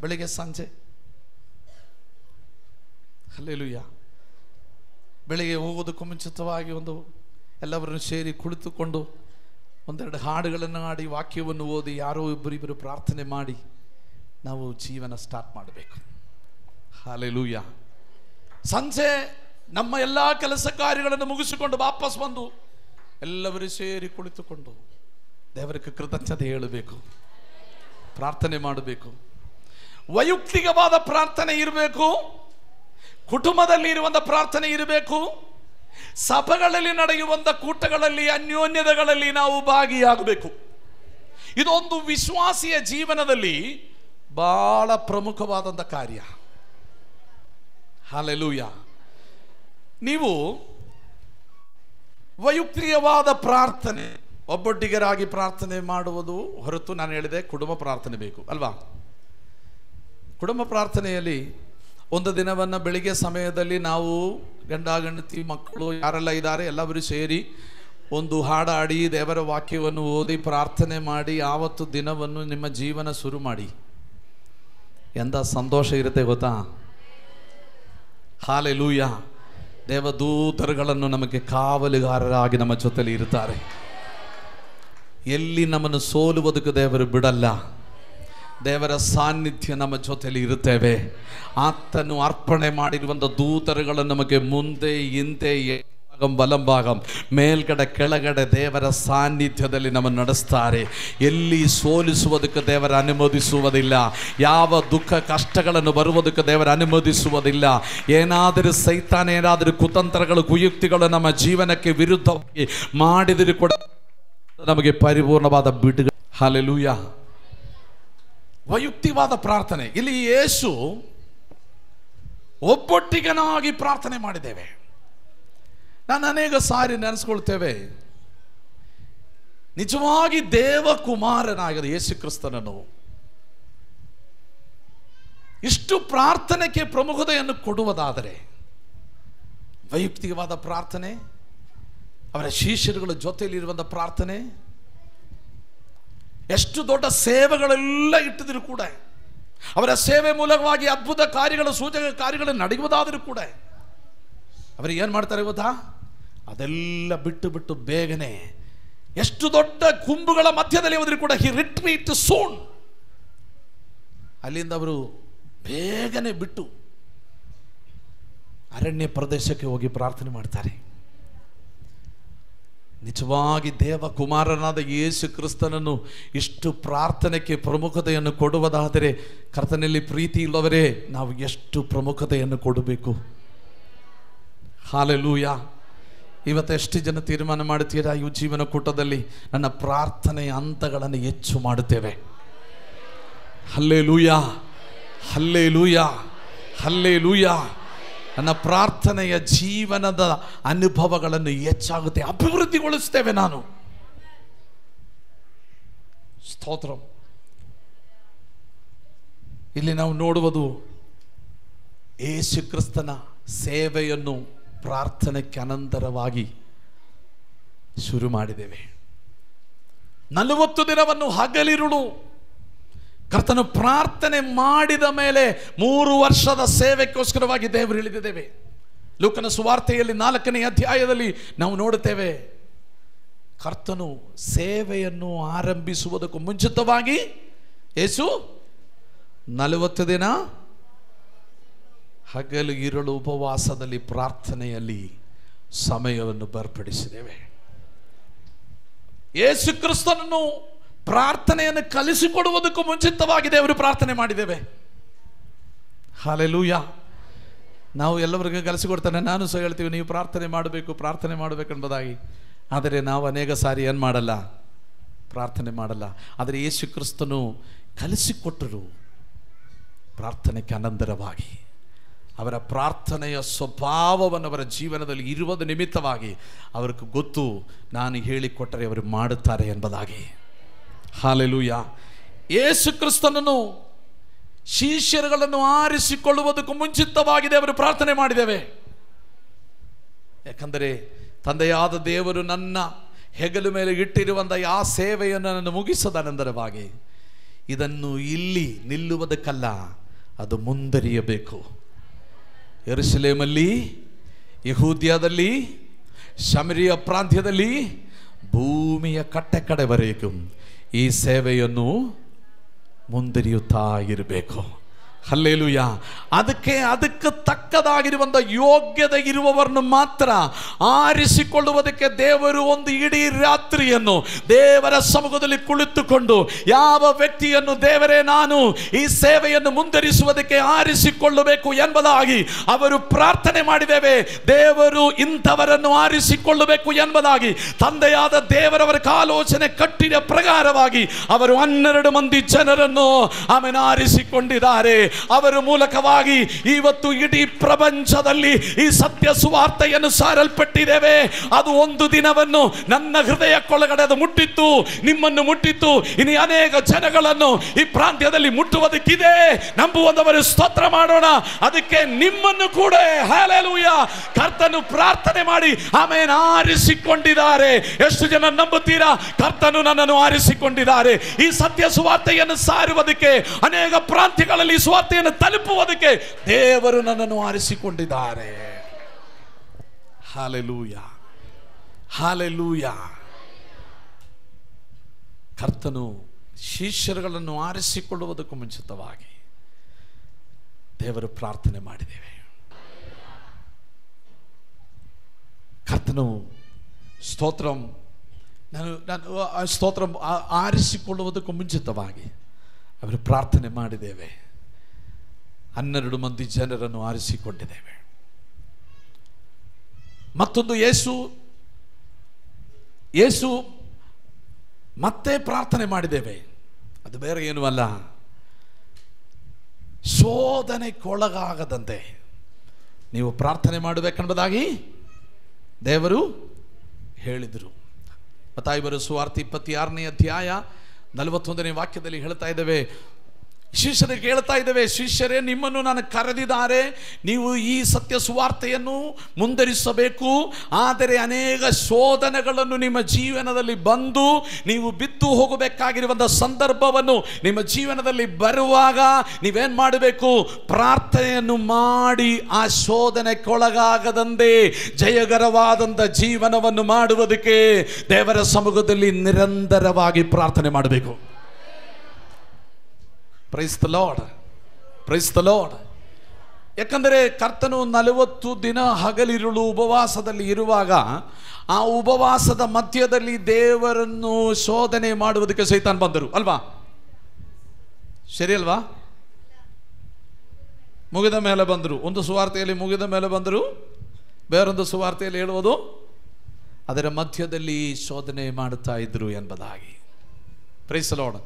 ಬೆಳಿಗ್ಗೆ ಸಂಜೆ. ಹಲ್ಲೆಲೂಯಾ. ಬೆಳಿಗ್ಗೆ ಹೋಗೋದಕ್ಕೂ ಮುಂಚಿತವಾಗಿ ಎಲ್ಲವರನ್ನು ಸೇರಿ ಕುಳಿತುಕೊಂಡು ಒಂದೆರಡು ಹಾಡುಗಳನ್ನು ಹಾಡಿ, ವಾಕ್ಯವನ್ನು ಓದಿ, ಯಾರೋ ಇಬ್ಬರಿಬ್ಬರು ಪ್ರಾರ್ಥನೆ ಮಾಡಿ ನಾವು ಜೀವನ ಸ್ಟಾರ್ಟ್ ಮಾಡಬೇಕು. ಹಲ್ಲೆಲೂಯಾ. ಸಂಜೆ ನಮ್ಮ ಎಲ್ಲ ಕೆಲಸ ಕಾರ್ಯಗಳನ್ನು ಮುಗಿಸಿಕೊಂಡು ವಾಪಸ್ ಬಂದು ಎಲ್ಲರೂ ಸೇರಿ ಕುಳಿತುಕೊಂಡು ದೇವರಿಗೆ ಕೃತಜ್ಞತೆ ಹೇಳಬೇಕು, ಪ್ರಾರ್ಥನೆ ಮಾಡಬೇಕು. ವೈಯಕ್ತಿಕವಾದ ಪ್ರಾರ್ಥನೆ ಇರಬೇಕು, ಕುಟುಂಬದಲ್ಲಿ ಇರುವಂಥ ಪ್ರಾರ್ಥನೆ ಇರಬೇಕು, ಸಭೆಗಳಲ್ಲಿ ನಡೆಯುವಂಥ ಕೂಟಗಳಲ್ಲಿ, ಅನ್ಯೋನ್ಯತೆಗಳಲ್ಲಿ ನಾವು ಭಾಗಿಯಾಗಬೇಕು. ಇದೊಂದು ವಿಶ್ವಾಸಿಯ ಜೀವನದಲ್ಲಿ ಬಹಳ ಪ್ರಮುಖವಾದಂಥ ಕಾರ್ಯ. ಹಲ್ಲೆಲೂಯಾ. ನೀವು ವೈಯಕ್ತಿಕವಾದ ಪ್ರಾರ್ಥನೆ, ಒಬ್ಬೊಟ್ಟಿಗರಾಗಿ ಪ್ರಾರ್ಥನೆ ಮಾಡುವುದು ಹೊರತು, ನಾನು ಹೇಳಿದೆ ಕುಟುಂಬ ಪ್ರಾರ್ಥನೆ ಬೇಕು ಅಲ್ವಾ? ಕುಟುಂಬ ಪ್ರಾರ್ಥನೆಯಲ್ಲಿ ಒಂದು ದಿನವನ್ನು ಬೆಳಿಗ್ಗೆ ಸಮಯದಲ್ಲಿ ನಾವು ಗಂಡ ಹೆಂಡತಿ ಮಕ್ಕಳು ಯಾರೆಲ್ಲ ಇದ್ದಾರೆ ಎಲ್ಲರೂ ಸೇರಿ ಒಂದು ಹಾಡಾಡಿ ದೇವರ ವಾಕ್ಯವನ್ನು ಓದಿ ಪ್ರಾರ್ಥನೆ ಮಾಡಿ ಆವತ್ತು ದಿನವನ್ನು ನಿಮ್ಮ ಜೀವನ ಶುರು ಮಾಡಿ. ಎಂಥ ಸಂತೋಷ ಇರುತ್ತೆ ಗೊತ್ತಾ? ಹಲ್ಲೆಲೂಯಾ. ದೇವದೂತರುಗಳನ್ನು ನಮಗೆ ಕಾವಲುಗಾರರಾಗಿ ನಮ್ಮ ಜೊತೆಲಿ ಇರ್ತಾರೆ. ಎಲ್ಲಿ ನಮ್ಮನ್ನು ಸೋಲುವುದಕ್ಕೆ ದೇವರು ಬಿಡಲ್ಲ. ದೇವರ ಸಾನ್ನಿಧ್ಯ ನಮ್ಮ ಜೊತೆಲಿ ಇರುತ್ತೇವೆ. ಆತನು ಅರ್ಪಣೆ ಮಾಡಿರುವಂಥ ದೂತರುಗಳು ನಮಗೆ ಮುಂದೆ ಹಿಂದೆ ಬಲಂಭಾಗಂ ಮೇಲ್ಗಡೆ ಕೆಳಗಡೆ ದೇವರ ಸಾನ್ನಿಧ್ಯದಲ್ಲಿ ನಮ್ಮನ್ನು ನಡೆಸ್ತಾರೆ. ಎಲ್ಲಿ ಸೋಲಿಸುವುದಕ್ಕೆ ದೇವರ ಅನುಮತಿಸುವುದಿಲ್ಲ. ಯಾವ ದುಃಖ ಕಷ್ಟಗಳನ್ನು ಬರುವುದಕ್ಕೆ ದೇವರ ಅನುಮತಿಸುವುದಿಲ್ಲ. ಏನಾದರೂ ಸೈತಾನ ಏನಾದರೂ ಕುತಂತ್ರಗಳು ಕುಯುಕ್ತಿಗಳು ನಮ್ಮ ಜೀವನಕ್ಕೆ ವಿರುದ್ಧವಾಗಿ ಮಾಡಿದರೂ ಕೂಡ ನಮಗೆ ಪರಿಪೂರ್ಣವಾದ ಬಿಡುಗಡೆ. ಹಲ್ಲೆಲೂಯಾ. ವೈಯಕ್ತಿಕವಾದ ಪ್ರಾರ್ಥನೆ. ಇಲ್ಲಿ ಯೇಸು ಒಬ್ಬೊಟ್ಟಿಗನಾಗಿ ಪ್ರಾರ್ಥನೆ ಮಾಡಿದ್ದೇವೆ. ನಾನು ಅನೇಕ ಸಾರಿ ನೆನೆಸ್ಕೊಳ್ತೇವೆ, ನಿಜವಾಗಿ ದೇವಕುಮಾರನಾಗಿದ್ದ ಯೇಸು ಕ್ರಿಸ್ತನನ್ನು ಇಷ್ಟು ಪ್ರಾರ್ಥನೆಗೆ ಪ್ರಮುಖತೆಯನ್ನು ಕೊಡುವುದಾದರೆ, ವೈಯಕ್ತಿಕವಾದ ಪ್ರಾರ್ಥನೆ, ಅವರ ಶಿಷ್ಯರುಗಳ ಜೊತೆಯಲ್ಲಿರುವಂಥ ಪ್ರಾರ್ಥನೆ, ಎಷ್ಟು ದೊಡ್ಡ ಸೇವೆಗಳೆಲ್ಲ ಇಟ್ಟಿದ್ರು ಕೂಡ, ಅವರ ಸೇವೆ ಮೂಲಕವಾಗಿ ಅದ್ಭುತ ಕಾರ್ಯಗಳು, ಸೂಚಕ ಕಾರ್ಯಗಳು ನಡೆಯುವುದಾದರೂ ಕೂಡ ಅವರು ಏನು ಮಾಡ್ತಾರೆ ಗೊತ್ತಾ? ಅದೆಲ್ಲ ಬಿಟ್ಟು ಬಿಟ್ಟು ಬೇಗನೆ, ಎಷ್ಟು ದೊಡ್ಡ ಕುಂಭಗಳ ಮಧ್ಯದಲ್ಲಿ ಹೋದರೂ ಕೂಡ ಹಿ ರಿಟ್ರೀಟ್ ಸೂನ್, ಅಲ್ಲಿಂದ ಅವರು ಬೇಗನೆ ಬಿಟ್ಟು ಅರಣ್ಯ ಪ್ರದೇಶಕ್ಕೆ ಹೋಗಿ ಪ್ರಾರ್ಥನೆ ಮಾಡ್ತಾರೆ. ನಿಜವಾಗಿ ದೇವಕುಮಾರನಾದ ಯೇಸು ಕ್ರಿಸ್ತನನ್ನು ಇಷ್ಟು ಪ್ರಾರ್ಥನೆಗೆ ಪ್ರಮುಖತೆಯನ್ನು ಕೊಡುವುದಾದರೆ, ಕರ್ತನಲ್ಲಿ ಪ್ರೀತಿ ಇಲ್ಲವರೇ, ನಾವು ಎಷ್ಟು ಪ್ರಮುಖತೆಯನ್ನು ಕೊಡಬೇಕು. ಹಲ್ಲೆಲೂಯಾ. ಇವತ್ತು ಎಷ್ಟು ಜನ ತೀರ್ಮಾನ ಮಾಡುತ್ತೀರಾ, ಈ ಜೀವನ ಕೂಟದಲ್ಲಿ ನನ್ನ ಪ್ರಾರ್ಥನೆಯ ಹಂತಗಳನ್ನು ಹೆಚ್ಚು ಮಾಡುತ್ತೇವೆ? Hallelujah, hallelujah, hallelujah. ನನ್ನ ಪ್ರಾರ್ಥನೆಯ ಜೀವನದ ಅನುಭವಗಳನ್ನು ಹೆಚ್ಚಾಗುತ್ತೆ, ಅಭಿವೃದ್ಧಿಗೊಳಿಸ್ತೇವೆ. ನಾನು ಸ್ತೋತ್ರ. ಇಲ್ಲಿ ನಾವು ನೋಡುವುದು ಯೇಸು ಕ್ರಿಸ್ತನ ಸೇವೆಯನ್ನು ಪ್ರಾರ್ಥನೆಗೆ ಅನಂತರವಾಗಿ ಶುರು ಮಾಡಿದ್ದೇವೆ. 40 ದಿನವನ್ನು ಹಗಲಿರುಳು ಕರ್ತನು ಪ್ರಾರ್ಥನೆ ಮಾಡಿದ ಮೇಲೆ 3 ವರ್ಷದ ಸೇವೆಗೋಸ್ಕರವಾಗಿ ದೇವರು ಇಳಿದಿದ್ದೇವೆ. ಲೂಕನ ಸುವಾರ್ತೆಯಲ್ಲಿ 4ನೇ ಅಧ್ಯಾಯದಲ್ಲಿ ನಾವು ನೋಡುತ್ತೇವೆ, ಕರ್ತನು ಸೇವೆಯನ್ನು ಆರಂಭಿಸುವುದಕ್ಕೂ ಮುಂಚಿತವಾಗಿ ಯೇಸು 40 ದಿನ ಹಗಲು ಇರುಳು ಉಪವಾಸದಲ್ಲಿ ಪ್ರಾರ್ಥನೆಯಲ್ಲಿ ಸಮಯವನ್ನು ಬೇರ್ಪಡಿಸಿದ್ದೇವೆ. ಯೇಸು ಕ್ರಿಸ್ತನನ್ನು ಪ್ರಾರ್ಥನೆಯನ್ನು ಕಲಿಸಿಕೊಡುವುದಕ್ಕೂ ಮುಂಚಿತವಾಗಿ ದೇವರು ಪ್ರಾರ್ಥನೆ ಮಾಡಿದ್ದೇವೆ. ಹಲ್ಲೆಲೂಯಾ. ನಾವು ಎಲ್ಲವರಿಗೂ ಕಲಿಸಿಕೊಡ್ತಾನೆ, ನಾನು ಸಹ ಹೇಳ್ತೀವಿ ನೀವು ಪ್ರಾರ್ಥನೆ ಮಾಡಬೇಕೆಂಬುದಾಗಿ. ಆದರೆ ನಾವು ಅನೇಕ ಸಾರಿ ಏನು ಮಾಡಲ್ಲ, ಪ್ರಾರ್ಥನೆ ಮಾಡಲ್ಲ. ಆದರೆ ಯೇಸು ಕ್ರಿಸ್ತನು ಕಲಿಸಿಕೊಟ್ಟರು ಪ್ರಾರ್ಥನೆಗೆ ಅನಂತರವಾಗಿ. ಅವರ ಪ್ರಾರ್ಥನೆಯ ಸ್ವಭಾವವನ್ನು ಅವರ ಜೀವನದಲ್ಲಿ ಇರುವುದ ನಿಮಿತ್ತವಾಗಿ ಅವ್ರಿಗೆ ಗೊತ್ತು, ನಾನು ಹೇಳಿಕೊಟ್ಟರೆ ಅವರು ಮಾಡುತ್ತಾರೆ ಎಂಬುದಾಗಿ. ಹಲ್ಲೆಲೂಯಾ. ಯೇಸು ಕ್ರಿಸ್ತನನ್ನು ಶಿಷ್ಯರುಗಳನ್ನು ಆರಿಸಿಕೊಳ್ಳುವುದಕ್ಕೂ ಮುಂಚಿತವಾಗಿದೆ ಅವರು ಪ್ರಾರ್ಥನೆ ಮಾಡಿದ್ದೇವೆ. ಯಾಕಂದರೆ ತಂದೆಯಾದ ದೇವರು ನನ್ನ ಹೆಗಲು ಮೇಲೆ ಇಟ್ಟಿರುವಂಥ ಆ ಸೇವೆಯನ್ನು ನಾನು ಮುಗಿಸದ ನಂತರವಾಗಿ ಇದನ್ನು ಇಲ್ಲಿ ನಿಲ್ಲುವುದಕ್ಕಲ್ಲ, ಅದು ಮುಂದರಿಯಬೇಕು. ಯೆರೂಸಲೇಮಲ್ಲಿ, ಯೆಹೂದ್ಯದಲ್ಲಿ, ಶಮರಿಯ ಪ್ರಾಂತ್ಯದಲ್ಲಿ, ಭೂಮಿಯ ಕಟ್ಟೆ ಕಡೆವರೆಗೂ ಈ ಸೇವೆಯನ್ನು ಮುಂದರಿಯುತ್ತಾ ಇರಬೇಕು. ಹಲ್ಲೇಲೂಯಾ. ಅದಕ್ಕೆ ತಕ್ಕದಾಗಿರುವಂಥ ಯೋಗ್ಯತೆ ಇರುವವರನ್ನು ಮಾತ್ರ ಆರಿಸಿಕೊಳ್ಳುವುದಕ್ಕೆ ದೇವರು ಒಂದು ಇಡೀ ರಾತ್ರಿಯನ್ನು ದೇವರ ಸಮ್ಮುಖದಲ್ಲಿ ಕುಳಿತುಕೊಂಡು ಯಾವ ವ್ಯಕ್ತಿಯನ್ನು ದೇವರೇ ನಾನು ಈ ಸೇವೆಯನ್ನು ಮುಂದರಿಸುವುದಕ್ಕೆ ಆರಿಸಿಕೊಳ್ಳಬೇಕು ಎಂಬುದಾಗಿ ಅವರು ಪ್ರಾರ್ಥನೆ ಮಾಡಿದ್ದೇವೆ. ದೇವರು ಇಂಥವರನ್ನು ಆರಿಸಿಕೊಳ್ಳಬೇಕು ಎಂಬುದಾಗಿ ತಂದೆಯಾದ ದೇವರವರ ಆಲೋಚನೆ ಕಟ್ಟಿದ ಪ್ರಕಾರವಾಗಿ ಅವರು 12 ಮಂದಿ ಜನರನ್ನು ಆಮೇಲೆ ಆರಿಸಿಕೊಂಡಿದ್ದಾರೆ. ಅವರ ಮೂಲಕವಾಗಿ ಇವತ್ತು ಇಡೀ ಪ್ರಪಂಚದಲ್ಲಿ ಈ ಸತ್ಯ ಸುವಾರ್ತೆಯನ್ನು ಸಾರಲ್ಪಟ್ಟಿದ್ದೇವೆ. ಅದು ಒಂದು ದಿನವನ್ನು ನನ್ನ ಹೃದಯಕ್ಕೊಳಗಡೆ ಅದು ಮುಟ್ಟಿತ್ತು, ನಿಮ್ಮನ್ನು ಮುಟ್ಟಿತ್ತು, ಇನ್ನು ಅನೇಕ ಜನಗಳನ್ನು ಈ ಪ್ರಾಂತ್ಯದಲ್ಲಿ ಮುಟ್ಟುವುದಕ್ಕಿದೆ. ನಂಬುವಂತವರು ಸ್ತೋತ್ರ ಮಾಡೋಣ. ಅದಕ್ಕೆ ನಿಮ್ಮನ್ನು ಕೂಡ ಹಲ್ಲೆಲೂಯಾ ಕರ್ತನು ಪ್ರಾರ್ಥನೆ ಮಾಡಿ ಆಮೇಲೆ ಆರಿಸಿಕೊಂಡಿದ್ದಾರೆ. ಎಷ್ಟು ಜನ ನಂಬುತ್ತೀರಾ? ಕರ್ತನು ನನ್ನನ್ನು ಆರಿಸಿಕೊಂಡಿದ್ದಾರೆ. ಈ ಸತ್ಯ ಸುವಾರ್ತೆಯನ್ನು ಸಾರುವುದಕ್ಕೆ, ಅನೇಕ ಪ್ರಾಂತ್ಯಗಳಲ್ಲಿ ಸುವಾರ್ತೆಯನ್ನು ತಲುಪುವುದಕ್ಕೆ ದೇವರು ನನ್ನನ್ನು ಆರಿಸಿಕೊಂಡಿದ್ದಾರೆ. Hallelujah, hallelujah. ಕರ್ತನು ಶಿಷ್ಯರುಗಳನ್ನು ಆರಿಸಿಕೊಳ್ಳುವುದಕ್ಕೂ ಮುಂಚಿತವಾಗಿ ದೇವರು ಪ್ರಾರ್ಥನೆ ಮಾಡಿದ್ದೇವೆ. ಕರ್ತನು ಸ್ತೋತ್ರಂ ಸ್ತೋತ್ರಂ ಆರಿಸಿಕೊಳ್ಳುವುದಕ್ಕೂ ಮುಂಚಿತವಾಗಿ ಅವರು ಪ್ರಾರ್ಥನೆ ಮಾಡಿದ್ದೇವೆ. 12 ಮಂದಿ ಜನರನ್ನು ಆರಿಸಿಕೊಂಡಿದ್ದೇವೆ. ಮತ್ತೊಂದು ಯೇಸು ಮತ್ತೆ ಪ್ರಾರ್ಥನೆ ಮಾಡಿದ್ದೇವೆ. ಅದು ಬೇರೆ ಏನೂ ಅಲ್ಲ, ಶೋಧನೆಗೊಳಗಾಗದಂತೆ ನೀವು ಪ್ರಾರ್ಥನೆ ಮಾಡಬೇಕೆಂಬುದಾಗಿ ದೇವರು ಹೇಳಿದರು. ಮತ್ತಾಯಿ ಬರೆದ ಸುವಾರ್ತೆ 26ನೇ ಅಧ್ಯಾಯ 41ನೇ ವಾಕ್ಯದಲ್ಲಿ ಹೇಳ್ತಾ ಇದ್ದೇವೆ, ಶಿಷ್ಯರಿಗೆ ಹೇಳ್ತಾ ಇದ್ದೇವೆ, ಶಿಷ್ಯರೇ ನಿಮ್ಮನ್ನು ನಾನು ಕರೆದಿದ್ದಾರೆ, ನೀವು ಈ ಸತ್ಯ ಸುವಾರ್ತೆಯನ್ನು ಮುಂದರಿಸಬೇಕು. ಆದರೆ ಅನೇಕ ಶೋಧನೆಗಳನ್ನು ನಿಮ್ಮ ಜೀವನದಲ್ಲಿ ಬಂದು ನೀವು ಬಿದ್ದು ಹೋಗಬೇಕಾಗಿರುವಂಥ ಸಂದರ್ಭವನ್ನು ನಿಮ್ಮ ಜೀವನದಲ್ಲಿ ಬರುವಾಗ ನೀವೇನು ಮಾಡಬೇಕು? ಪ್ರಾರ್ಥನೆಯನ್ನು ಮಾಡಿ ಆ ಶೋಧನೆಗೊಳಗಾಗದಂತೆ ಜಯಕರವಾದಂಥ ಜೀವನವನ್ನು ಮಾಡುವುದಕ್ಕೆ ದೇವರ ಸಮ್ಮುಖದಲ್ಲಿ ನಿರಂತರವಾಗಿ ಪ್ರಾರ್ಥನೆ ಮಾಡಬೇಕು. Price the lord, price the lord. ಯಾಕಂದರೆ ಕರ್ತನು 40 ದಿನ ಹಗಲಿರುಳು ಉಪವಾಸದಲ್ಲಿ ಇರುವಾಗ ಆ ಉಪವಾಸದ ಮಧ್ಯದಲ್ಲಿ ದೇವರನ್ನು ಶೋಧನೆ ಮಾಡುವುದಕ್ಕೆ ಸೈತಾನ್ ಬಂದರು ಅಲ್ವಾ? ಸರಿ ಅಲ್ವಾ? ಮುಗಿದ ಮೇಲೆ ಬಂದರು. ಒಂದು ಸುವಾರ್ತೆಯಲ್ಲಿ ಮುಗಿದ ಮೇಲೆ ಬಂದರು, ಬೇರೊಂದು ಸುವಾರ್ತೆಯಲ್ಲಿ ಹೇಳುವುದು ಅದರ ಮಧ್ಯದಲ್ಲಿ ಶೋಧನೆ ಮಾಡುತ್ತಾ ಇದ್ರು ಎಂಬುದಾಗಿ. Price the lord.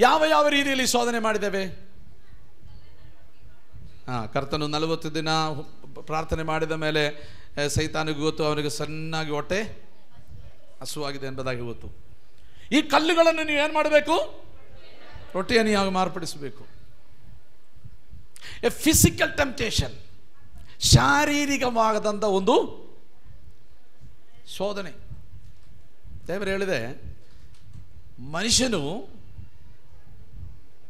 ಯಾವ ರೀತಿಯಲ್ಲಿ ಶೋಧನೆ ಮಾಡಿದ್ದೇವೆ? ಕರ್ತನು 40 ದಿನ ಪ್ರಾರ್ಥನೆ ಮಾಡಿದ ಮೇಲೆ ಸೈತಾನಿಗೆ ಗೊತ್ತು, ಅವನಿಗೆ ಸಣ್ಣಾಗಿ ಹೊಟ್ಟೆ ಹಸುವಾಗಿದೆ ಎಂಬುದಾಗಿ ಗೊತ್ತು. ಈ ಕಲ್ಲುಗಳನ್ನು ನೀವು ಏನು ಮಾಡಬೇಕು? ರೊಟ್ಟಿಯನ್ನು ಮಾರ್ಪಡಿಸಬೇಕು. ಎ ಫಿಸಿಕಲ್ ಟೆಂಪ್ಟೇಷನ್, ಶಾರೀರಿಕವಾದಂಥ ಒಂದು ಶೋಧನೆ. ದೇವರು ಹೇಳಿದೆ, ಮನುಷ್ಯನು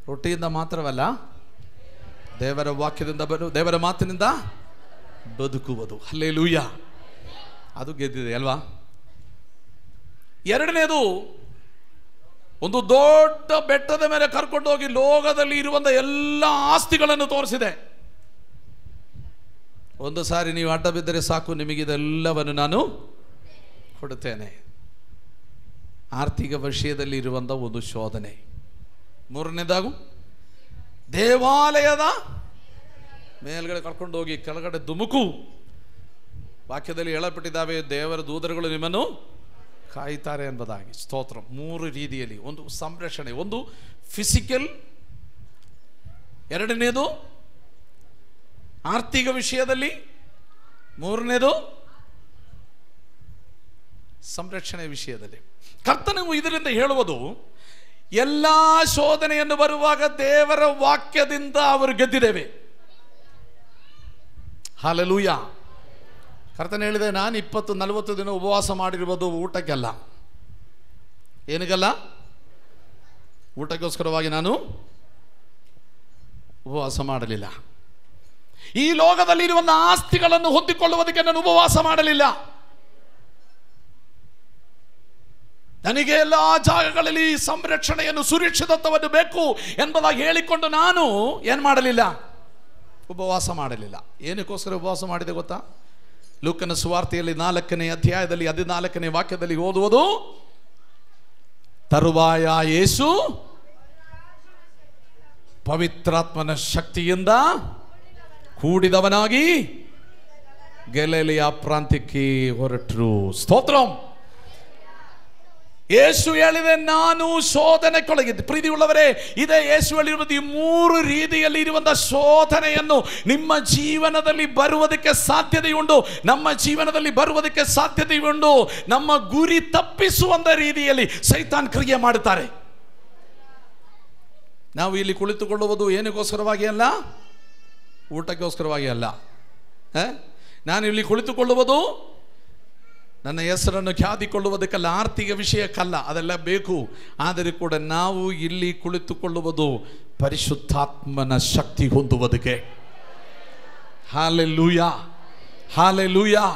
ರೊಟ್ಟಿಯಿಂದ ಮಾತ್ರವಲ್ಲ ದೇವರ ವಾಕ್ಯದಿಂದ ದೇವರ ಮಾತಿನಿಂದ ಬದುಕುವುದು. ಹಲ್ಲೆಲೂಯಾ. ಅದು ಗೆದ್ದಿದೆ ಅಲ್ವಾ? ಎರಡನೇದು, ಒಂದು ದೊಡ್ಡ ಬೆಟ್ಟದ ಮೇಲೆ ಕರ್ಕೊಂಡು ಹೋಗಿ ಲೋಕದಲ್ಲಿ ಇರುವಂಥ ಎಲ್ಲ ಆಸ್ತಿಗಳನ್ನು ತೋರಿಸಿದೆ. ಒಂದು ಸಾರಿ ನೀವು ಅಡ್ಡ ಬಿದ್ದರೆ ಸಾಕು, ನಿಮಗಿದೆಲ್ಲವನ್ನು ನಾನು ಕೊಡುತ್ತೇನೆ. ಆರ್ಥಿಕ ವಿಷಯದಲ್ಲಿ ಇರುವಂಥ ಒಂದು ಶೋಧನೆ. ಮೂರನೇದಾಗು, ದೇವಾಲಯದ ಮೇಲ್ಗಡೆ ಕರ್ಕೊಂಡು ಹೋಗಿ ಕೆಳಗಡೆ ಧುಮುಕು. ವಾಕ್ಯದಲ್ಲಿ ಹೇಳಲ್ಪಟ್ಟಿದ್ದಾವೆ, ದೇವರ ದೂತರುಗಳು ನಿಮ್ಮನ್ನು ಕಾಯುತ್ತಾರೆ ಎಂಬುದಾಗಿ. ಸ್ತೋತ್ರ. 3 ರೀತಿಯಲ್ಲಿ, ಒಂದು ಸಂರಕ್ಷಣೆ, ಒಂದು ಫಿಸಿಕಲ್, ಎರಡನೇದು ಆರ್ಥಿಕ ವಿಷಯದಲ್ಲಿ, ಮೂರನೇದು ಸಂರಕ್ಷಣೆ ವಿಷಯದಲ್ಲಿ. ಕರ್ತನು ಇದರಿಂದ ಹೇಳುವುದು, ಎಲ್ಲ ಶೋಧನೆಯನ್ನು ಬರುವಾಗ ದೇವರ ವಾಕ್ಯದಿಂದ ಅವರು ಗೆದ್ದಿದ್ದೇವೆ. ಹಲ್ಲೆಲೂಯಾ. ಕರ್ತನ ಹೇಳಿದೆ, ನಾನು 20-40 ದಿನ ಉಪವಾಸ ಮಾಡಿರ್ಬೋದು, ಊಟಕ್ಕೆಲ್ಲ. ಏನಕ್ಕಲ್ಲ? ಊಟಕ್ಕೋಸ್ಕರವಾಗಿ ನಾನು ಉಪವಾಸ ಮಾಡಲಿಲ್ಲ. ಈ ಲೋಕದಲ್ಲಿ ಇರುವ ಆಸ್ತಿಗಳನ್ನು ಹೊಂದಿಕೊಳ್ಳುವುದಕ್ಕೆ ನಾನು ಉಪವಾಸ ಮಾಡಲಿಲ್ಲ. ನನಗೆ ಎಲ್ಲ ಜಾಗಗಳಲ್ಲಿ ಸಂರಕ್ಷಣೆಯನ್ನು, ಸುರಕ್ಷಿತತ್ವವನ್ನು ಬೇಕು ಎಂಬುದಾಗಿ ಹೇಳಿಕೊಂಡು ನಾನು ಏನು ಮಾಡಲಿಲ್ಲ? ಉಪವಾಸ ಮಾಡಲಿಲ್ಲ. ಏನಕ್ಕೋಸ್ಕರ ಉಪವಾಸ ಮಾಡಿದೆ ಗೊತ್ತಾ? ಲೂಕನ ಸುವಾರ್ತೆಯಲ್ಲಿ 4ನೇ ಅಧ್ಯಾಯದಲ್ಲಿ 14ನೇ ವಾಕ್ಯದಲ್ಲಿ ಓದುವುದು, ತರುವಾಯ ಯೇಸು ಪವಿತ್ರಾತ್ಮನ ಶಕ್ತಿಯಿಂದ ಕೂಡಿದವನಾಗಿ ಗಲಿಲಾಯ ಪ್ರಾಂತ್ಯಕ್ಕೆ ಹೊರಟರು. ಸ್ತೋತ್ರಂ. ಯೇಸು ಹೇಳಿದೆ, ನಾನು ಶೋಧನೆಗೊಳಗಿದ್ದೆ. ಪ್ರೀತಿಯುಳ್ಳವರೇ, ಇದೇ ಯೇಸು ಹೇಳಿರುವುದು, ಈ 3 ರೀತಿಯಲ್ಲಿ ಇರುವಂತಹ ಶೋಧನೆಯನ್ನು ನಿಮ್ಮ ಜೀವನದಲ್ಲಿ ಬರುವುದಕ್ಕೆ ಸಾಧ್ಯತೆಯುಂಟು. ನಮ್ಮ ಜೀವನದಲ್ಲಿ ಬರುವುದಕ್ಕೆ ಸಾಧ್ಯತೆಯುಂಟು. ನಮ್ಮ ಗುರಿ ತಪ್ಪಿಸುವಂತ ರೀತಿಯಲ್ಲಿ ಸೈತಾನ್ ಕ್ರಿಯೆ ಮಾಡುತ್ತಾರೆ. ನಾವು ಇಲ್ಲಿ ಕುಳಿತುಕೊಳ್ಳುವುದು ಏನಕ್ಕೋಸ್ಕರವಾಗಿ ಅಲ್ಲ? ಊಟಕ್ಕೋಸ್ಕರವಾಗಿ ಅಲ್ಲ. ನಾನು ಇಲ್ಲಿ ಕುಳಿತುಕೊಳ್ಳುವುದು ನನ್ನ ಹೆಸರನ್ನು ಖ್ಯಾತಿಕೊಳ್ಳುವುದಕ್ಕಲ್ಲ, ಆರ್ಥಿಕ ವಿಷಯಕ್ಕಲ್ಲ, ಅದೆಲ್ಲ ಬೇಕು. ಆದರೆ ಕೂಡ ನಾವು ಇಲ್ಲಿ ಕುಳಿತುಕೊಳ್ಳುವುದು ಪರಿಶುದ್ಧಾತ್ಮನ ಶಕ್ತಿ ಹೊಂದುವುದಕ್ಕೆ. Hallelujah, hallelujah.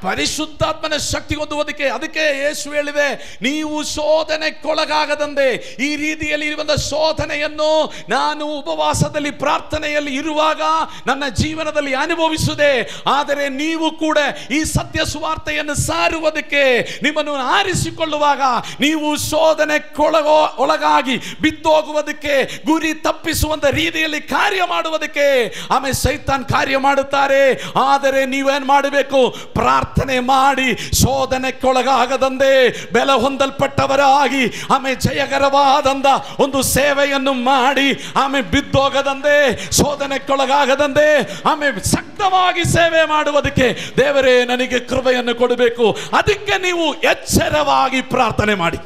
ಪರಿಶುದ್ಧಾತ್ಮನ ಶಕ್ತಿ ಹೊಂದುವುದಕ್ಕೆ. ಅದಕ್ಕೆ ಯೇಸು ಹೇಳಿದೆ, ನೀವು ಶೋಧನೆಗೊಳಗಾಗದಂತೆ. ಈ ರೀತಿಯಲ್ಲಿ ಇರುವಂತಹ ಶೋಧನೆಯನ್ನು ನಾನು ಉಪವಾಸದಲ್ಲಿ, ಪ್ರಾರ್ಥನೆಯಲ್ಲಿ ಇರುವಾಗ ನನ್ನ ಜೀವನದಲ್ಲಿ ಅನುಭವಿಸಿದೆ. ಆದರೆ ನೀವು ಕೂಡ ಈ ಸತ್ಯ ಸುವಾರ್ತೆಯನ್ನು ಸಾರುವುದಕ್ಕೆ ನಿಮ್ಮನ್ನು ಆರಿಸಿಕೊಳ್ಳುವಾಗ ನೀವು ಶೋಧನೆಗೊಳಗಾಗಿ ಬಿದ್ದೋಗುವುದಕ್ಕೆ, ಗುರಿ ತಪ್ಪಿಸುವಂತ ರೀತಿಯಲ್ಲಿ ಕಾರ್ಯ ಮಾಡುವುದಕ್ಕೆ ಆಮೇಲೆ ಸೈತಾನ್ ಕಾರ್ಯ ಮಾಡುತ್ತಾರೆ. ಆದರೆ ನೀವೇನು ಮಾಡಬೇಕು? ಪ್ರಾರ್ಥನೆ ಮಾಡಿ ಶೋಧನೆಗೊಳಗಾಗದಂತೆ ಬೆಲೆ ಹೊಂದಲ್ಪಟ್ಟವರಾಗಿ ಆಮೇಲೆ ಜಯಕರವಾದಂತ ಒಂದು ಸೇವೆಯನ್ನು ಮಾಡಿ ಆಮೇಲೆ ಬಿದ್ದೋಗದಂತೆ, ಶೋಧನೆಗೊಳಗಾಗದಂತೆ ಆಮೇಲೆ ಸಕ್ತವಾಗಿ ಸೇವೆ ಮಾಡುವುದಕ್ಕೆ ದೇವರೇ ನನಗೆ ಕೃಪೆಯನ್ನು ಕೊಡಬೇಕು. ಅದಕ್ಕೆ ನೀವು ಎಚ್ಚರವಾಗಿ ಪ್ರಾರ್ಥನೆ ಮಾಡಿ.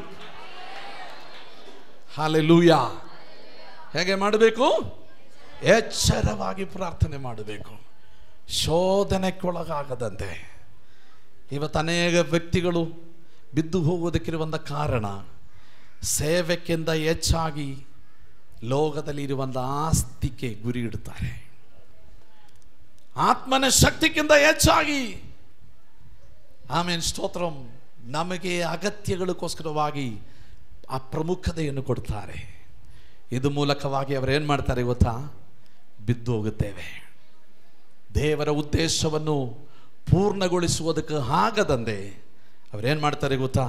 ಹಲ್ಲೆಲೂಯಾ. ಹೇಗೆ ಮಾಡಬೇಕು? ಎಚ್ಚರವಾಗಿ ಪ್ರಾರ್ಥನೆ ಮಾಡಬೇಕು, ಶೋಧನೆಗೊಳಗಾಗದಂತೆ. ಇವತ್ತು ಅನೇಕ ವ್ಯಕ್ತಿಗಳು ಬಿದ್ದು ಹೋಗುವುದಕ್ಕಿರುವಂಥ ಕಾರಣ ಸೇವೆಕ್ಕಿಂತ ಹೆಚ್ಚಾಗಿ ಲೋಕದಲ್ಲಿ ಇರುವಂಥ ಆಸ್ತಿಗೆ ಗುರಿ ಇಡುತ್ತಾರೆ. ಆತ್ಮನ ಶಕ್ತಿಗಿಂತ ಹೆಚ್ಚಾಗಿ ಆಮೇಲೆ ಸ್ತೋತ್ರಂ ನಮಗೆ ಅಗತ್ಯಗಳಿಗೋಸ್ಕರವಾಗಿ ಆ ಪ್ರಮುಖತೆಯನ್ನು ಕೊಡ್ತಾರೆ. ಇದು ಮೂಲಕವಾಗಿ ಅವರು ಏನು ಮಾಡ್ತಾರೆ ಗೊತ್ತಾ? ಬಿದ್ದು ಹೋಗುತ್ತೇವೆ. ದೇವರ ಉದ್ದೇಶವನ್ನು ಪೂರ್ಣಗೊಳಿಸುವುದಕ್ಕೆ ಆಗದಂತೆ ಅವರೇನು ಮಾಡ್ತಾರೆ ಗೊತ್ತಾ?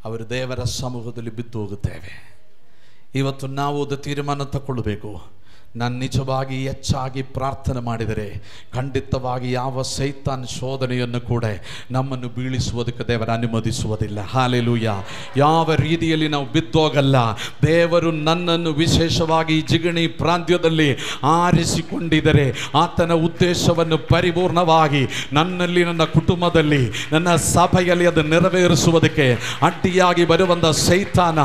ಅವರು ದೇವರ ಸಮೂಹದಲ್ಲಿ ಬಿದ್ದು ಹೋಗುತ್ತೇವೆ. ಇವತ್ತು ನಾವು ಅದು ತೀರ್ಮಾನ ತಗೊಳ್ಬೇಕು. ನಾನು ನಿಜವಾಗಿ ಹೆಚ್ಚಾಗಿ ಪ್ರಾರ್ಥನೆ ಮಾಡಿದರೆ ಖಂಡಿತವಾಗಿ ಯಾವ ಸೈತಾನ್ ಶೋಧನೆಯನ್ನು ಕೂಡ ನಮ್ಮನ್ನು ಬೀಳಿಸುವುದಕ್ಕೆ ದೇವರು ಅನುಮತಿಸುವುದಿಲ್ಲ. ಹಲ್ಲೆಲೂಯಾ. ಯಾವ ರೀತಿಯಲ್ಲಿ ನಾವು ಬಿದ್ದೋಗಲ್ಲ. ದೇವರು ನನ್ನನ್ನು ವಿಶೇಷವಾಗಿ ಜಿಗಣಿ ಪ್ರಾಂತ್ಯದಲ್ಲಿ ಆರಿಸಿಕೊಂಡಿದ್ದರೆ ಆತನ ಉದ್ದೇಶವನ್ನು ಪರಿಪೂರ್ಣವಾಗಿ ನನ್ನಲ್ಲಿ, ನನ್ನ ಕುಟುಂಬದಲ್ಲಿ, ನನ್ನ ಸಭೆಯಲ್ಲಿ ಅದು ನೆರವೇರಿಸುವುದಕ್ಕೆ ಅಡ್ಡಿಯಾಗಿ ಬರುವಂಥ ಸೈತಾನ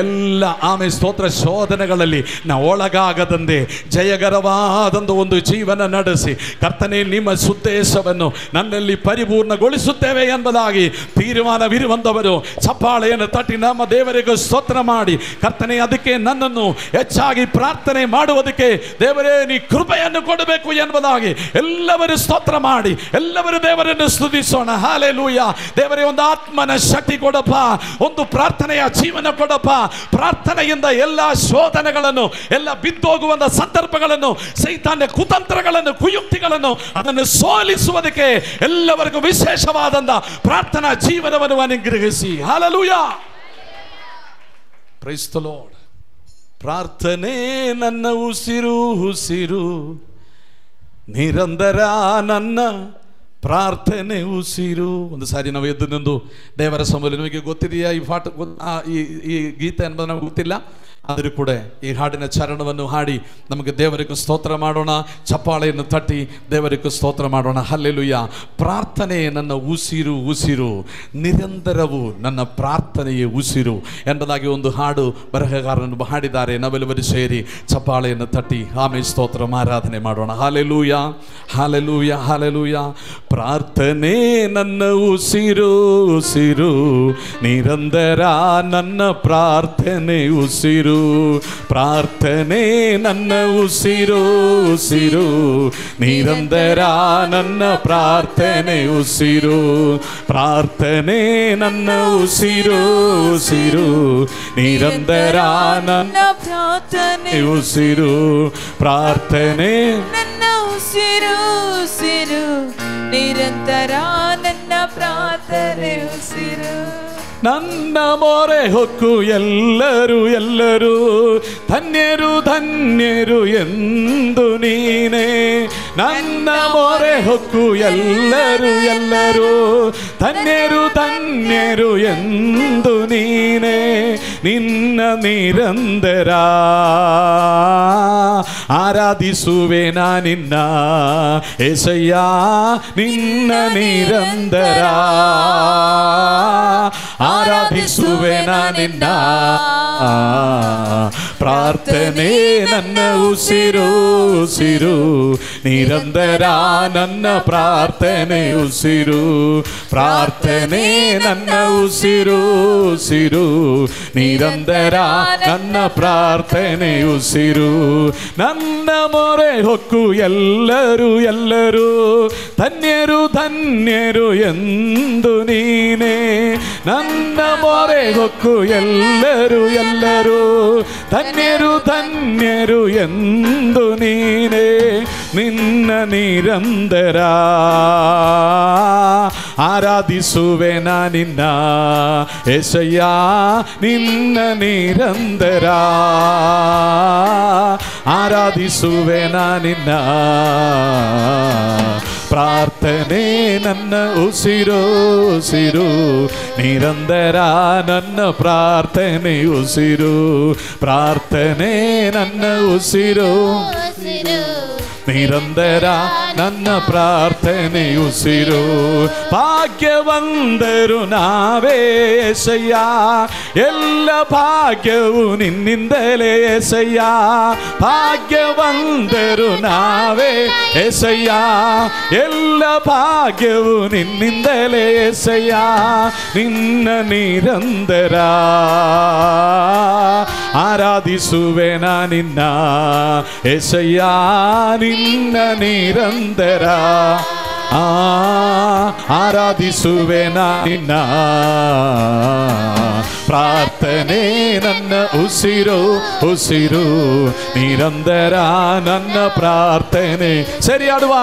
ಎಲ್ಲ ಆಮೇಲೆ ಸ್ತೋತ್ರ ಶೋಧನೆಗಳಲ್ಲಿ ನಾವು ಒಳಗಾಗದಂತೆ ಜಯಕರವಾದಂಥ ಒಂದು ಜೀವನ ನಡೆಸಿ ಕರ್ತನೇ ನಿಮ್ಮ ಉದ್ದೇಶವನ್ನು ನನ್ನಲ್ಲಿ ಪರಿಪೂರ್ಣಗೊಳಿಸುತ್ತೇವೆ ಎಂಬುದಾಗಿ ತೀರ್ಮಾನವಿರುವಂಥವರು ಚಪ್ಪಾಳೆಯನ್ನು ತಟ್ಟಿ ನಮ್ಮ ದೇವರಿಗೆ ಸ್ತೋತ್ರ ಮಾಡಿ, ಕರ್ತನೇ ಅದಕ್ಕೆ ನನ್ನನ್ನು ಹೆಚ್ಚಾಗಿ ಪ್ರಾರ್ಥನೆ ಮಾಡುವುದಕ್ಕೆ ದೇವರೇ ನೀ ಕೃಪೆಯನ್ನು ಕೊಡಬೇಕು ಎಂಬುದಾಗಿ ಎಲ್ಲವರು ಸ್ತೋತ್ರ ಮಾಡಿ ಎಲ್ಲವರು ದೇವರನ್ನು ಸ್ತುತಿಸೋಣ. ಹಲ್ಲೆಲೂಯಾ. ದೇವರೇ ಒಂದು ಆತ್ಮನ ಶಕ್ತಿ ಕೊಡಪ್ಪ, ಒಂದು ಪ್ರಾರ್ಥನೆಯ ಜೀವನ ಕೊಡಪ್ಪ. ಪ್ರಾರ್ಥನೆಯಿಂದ ಎಲ್ಲ ಶೋಧನೆಗಳನ್ನು, ಎಲ್ಲ ಬಿದ್ದೋಗುವಂತ ಸಂದರ್ಭಗಳನ್ನು, ಸೈತಾನ್ಯ ಕುತಂತ್ರಗಳನ್ನು, ಕುಯುಕ್ತಿಗಳನ್ನು ಅದನ್ನು ಸೋಲಿಸುವುದಕ್ಕೆ ಎಲ್ಲವರಿಗೂ ವಿಶೇಷವಾದಂತ ಪ್ರಾರ್ಥನಾ ಜೀವನವನ್ನು ಅನುಗ್ರಹಿಸಿ. ಹಲ್ಲೆಲೂಯಾ. Praise the Lord. ಪ್ರಾರ್ಥನೆ ನನ್ನ ಉಸಿರು ಉಸಿರು, ನಿರಂತರ ನನ್ನ ಪ್ರಾರ್ಥನೆ ಉಸಿರು. ಒಂದು ಸಾರಿ ನಾವು ಎದ್ದು ನಿಂದು ದೇವರ ಸಮೂಹ, ನಿಮಗೆ ಗೊತ್ತಿದೆಯಾ ಈ ಪಾಠ, ಈ ಗೀತೆ ಅನ್ನೋದು ನಮಗೆ ಗೊತ್ತಿಲ್ಲ. ಆದರೂ ಕೂಡ ಈ ಹಾಡಿನ ಚರಣವನ್ನು ಹಾಡಿ ನಮಗೆ ದೇವರಿಗೂ ಸ್ತೋತ್ರ ಮಾಡೋಣ. ಚಪ್ಪಾಳೆಯನ್ನು ತಟ್ಟಿ ದೇವರಿಗೂ ಸ್ತೋತ್ರ ಮಾಡೋಣ. ಹಲ್ಲೆಲೂಯ. ಪ್ರಾರ್ಥನೆ ನನ್ನ ಉಸಿರು ಉಸಿರು, ನಿರಂತರವು ನನ್ನ ಪ್ರಾರ್ಥನೆಯೇ ಉಸಿರು ಎಂಬುದಾಗಿ ಒಂದು ಹಾಡು ಬರಹಗಾರನು ಹಾಡಿದ್ದಾರೆ. ನಾವೆಲ್ಲರೂ ಸೇರಿ ಚಪ್ಪಾಳೆಯನ್ನು ತಟ್ಟಿ ಆಮೇಲೆ ಸ್ತೋತ್ರ ಆರಾಧನೆ ಮಾಡೋಣ. Hallelujah, hallelujah, hallelujah. ಪ್ರಾರ್ಥನೆ ನನ್ನ ಉಸಿರು ಉಸಿರು, ನಿರಂತರ ನನ್ನ ಪ್ರಾರ್ಥನೆ ಉಸಿರು. ಪ್ರಾರ್ಥನೆ ನನ್ನ ಉಸಿರು ಉಸಿರು, ನಿರಂತರ ನನ್ನ ಪ್ರಾರ್ಥನೆ ಉಸಿರು. ಪ್ರಾರ್ಥನೆ ನನ್ನ ಉಸಿರು ಉಸಿರು, ನಿರಂತರ ನನ್ನ ಪ್ರಾರ್ಥನೆ ಉಸಿರು. ಪ್ರಾರ್ಥನೆ ನನ್ನ ಉಸಿರು ಉಸಿರು, ನಿರಂತರ ನನ್ನ ಪ್ರಾರ್ಥನೆ ಉಸಿರು. ನನ್ನ ಮೊರೆ ಹೊಕ್ಕು ಎಲ್ಲರೂ ಎಲ್ಲರೂ, ಧನ್ಯರು ಧನ್ಯರು ಎಂದು ನೀನೇ. ನನ್ನ ಮೊರೆ ಹೊಕ್ಕು ಎಲ್ಲರೂ ಎಲ್ಲರೂ, ಧನ್ಯರು ಧನ್ಯರು ಎಂದು ನೀನೇ. ನಿನ್ನ ನಿರಂತರ ಆರಾಧಿಸುವೆ ನಾನಿನ್ನ ಏಸಯ್ಯ, ನಿನ್ನ ನಿರಂತರ ಆರಾಧಿಸುವೆ ನಾನಿನ್ನ. ಪ್ರಾರ್ಥನೆ ನನ್ನ ಉಸಿರು ಉಸಿರು, ನಿರಂತರ ನನ್ನ ಪ್ರಾರ್ಥನೆ ಉಸಿರು. ಪ್ರಾರ್ಥನೆ ನನ್ನ ಉಸಿರು ಉಸಿರು, ನಿರಂತರ ನನ್ನ ಪ್ರಾರ್ಥನೆ ಉಸಿರು. ನನ್ನ ಮೊರೆ ಹೊಕ್ಕು ಎಲ್ಲರೂ ಎಲ್ಲರೂ, ಧನ್ಯರು ಧನ್ಯರು ಎಂದು ನೀನೇ. ನನ್ನ ಮೊರೆ ಹೊಕ್ಕು ಎಲ್ಲರೂ ಎಲ್ಲರೂ, ಧನ್ಯರು ಧನ್ಯರು ಎಂದು ನೀನೇ. ನಿನ್ನ ನಿರಂತರ ಆರಾಧಿಸುವೆ ನಾನಿನ್ನ ಏಸಯ್ಯ, ನಿನ್ನ ನಿರಂತರ ಆರಾಧಿಸುವೆ ನಾನಿನ್ನ. ಪ್ರಾರ್ಥನೆ ನನ್ನ ಉಸಿರು ಉಸಿರು, ನಿರಂತರ ನನ್ನ ಪ್ರಾರ್ಥನೆ ಉಸಿರು. ಪ್ರಾರ್ಥನೆ ನನ್ನ ಉಸಿರು ನಿರಂತರ ನನ್ನ ಪ್ರಾರ್ಥನೆ ಉಸಿರು. ಭಾಗ್ಯವಂದರು ನಾವೇ ಏಸಯ್ಯ, ಎಲ್ಲ ಭಾಗ್ಯವು ನಿನ್ನಿಂದಲೇ ಏಸಯ್ಯ. ಭಾಗ್ಯವಂದರು ನಾವೇ ಏಸಯ್ಯ, ಎಲ್ಲ ಭಾಗ್ಯವು ನಿನ್ನಿಂದಲೇ ಏಸಯ್ಯ. ನಿನ್ನ ನಿರಂತರ ಆರಾಧಿಸುವೆ ನಾನಿನ್ನ ಏಸಯ್ಯ, ನಿನ್ನ ನಿರಂತರ ಆರಾಧಿಸುವೆ ನಾನಿನ್ನ. ಪ್ರಾರ್ಥನೆ ನನ್ನ ಉಸಿರು ಉಸಿರು, ನಿರಂತರ ನನ್ನ ಪ್ರಾರ್ಥನೆ. ಸರಿ ಆಡುವ.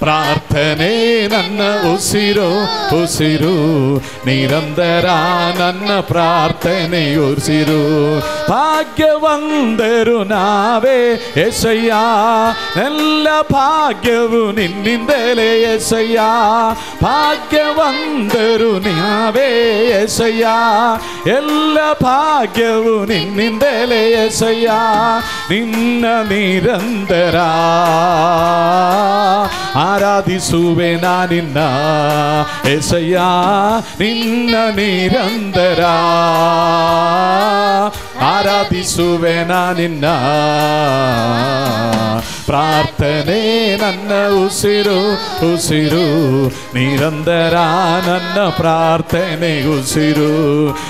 ಪ್ರಾರ್ಥನೆ ನನ್ನ ಉಸಿರು ಉಸಿರು, ನಿರಂತರ ನನ್ನ ಪ್ರಾರ್ಥನೆ ಉಸಿರು. ಭಾಗ್ಯವಂದರು ನಾವೇ ಏಸಯ್ಯ, ಎಲ್ಲ ಭಾಗ್ಯವು ನಿನ್ನಿಂದಲೇ ಏಸಯ್ಯ. ಭಾಗ್ಯವಂದರು ನಾವೇ ಏಸಯ್ಯ, ಎಲ್ಲ ಭಾಗ್ಯವು ನಿನ್ನಿಂದಲೇ ಏಸಯ್ಯ. ನಿನ್ನ ನಿರಂತರ ಆರಾಧಿಸುವೆ ನಾನಿನ್ನ ಏಸಯ್ಯ, ನಿನ್ನ ನಿರಂತರ ಆರಾಧಿಸುವೆ ನಾನಿನ್ನ. ಪ್ರಾರ್ಥನೆ ನನ್ನ ಉಸಿರು ಉಸಿರು, ನಿರಂತರ ನನ್ನ ಪ್ರಾರ್ಥನೆ ಉಸಿರು.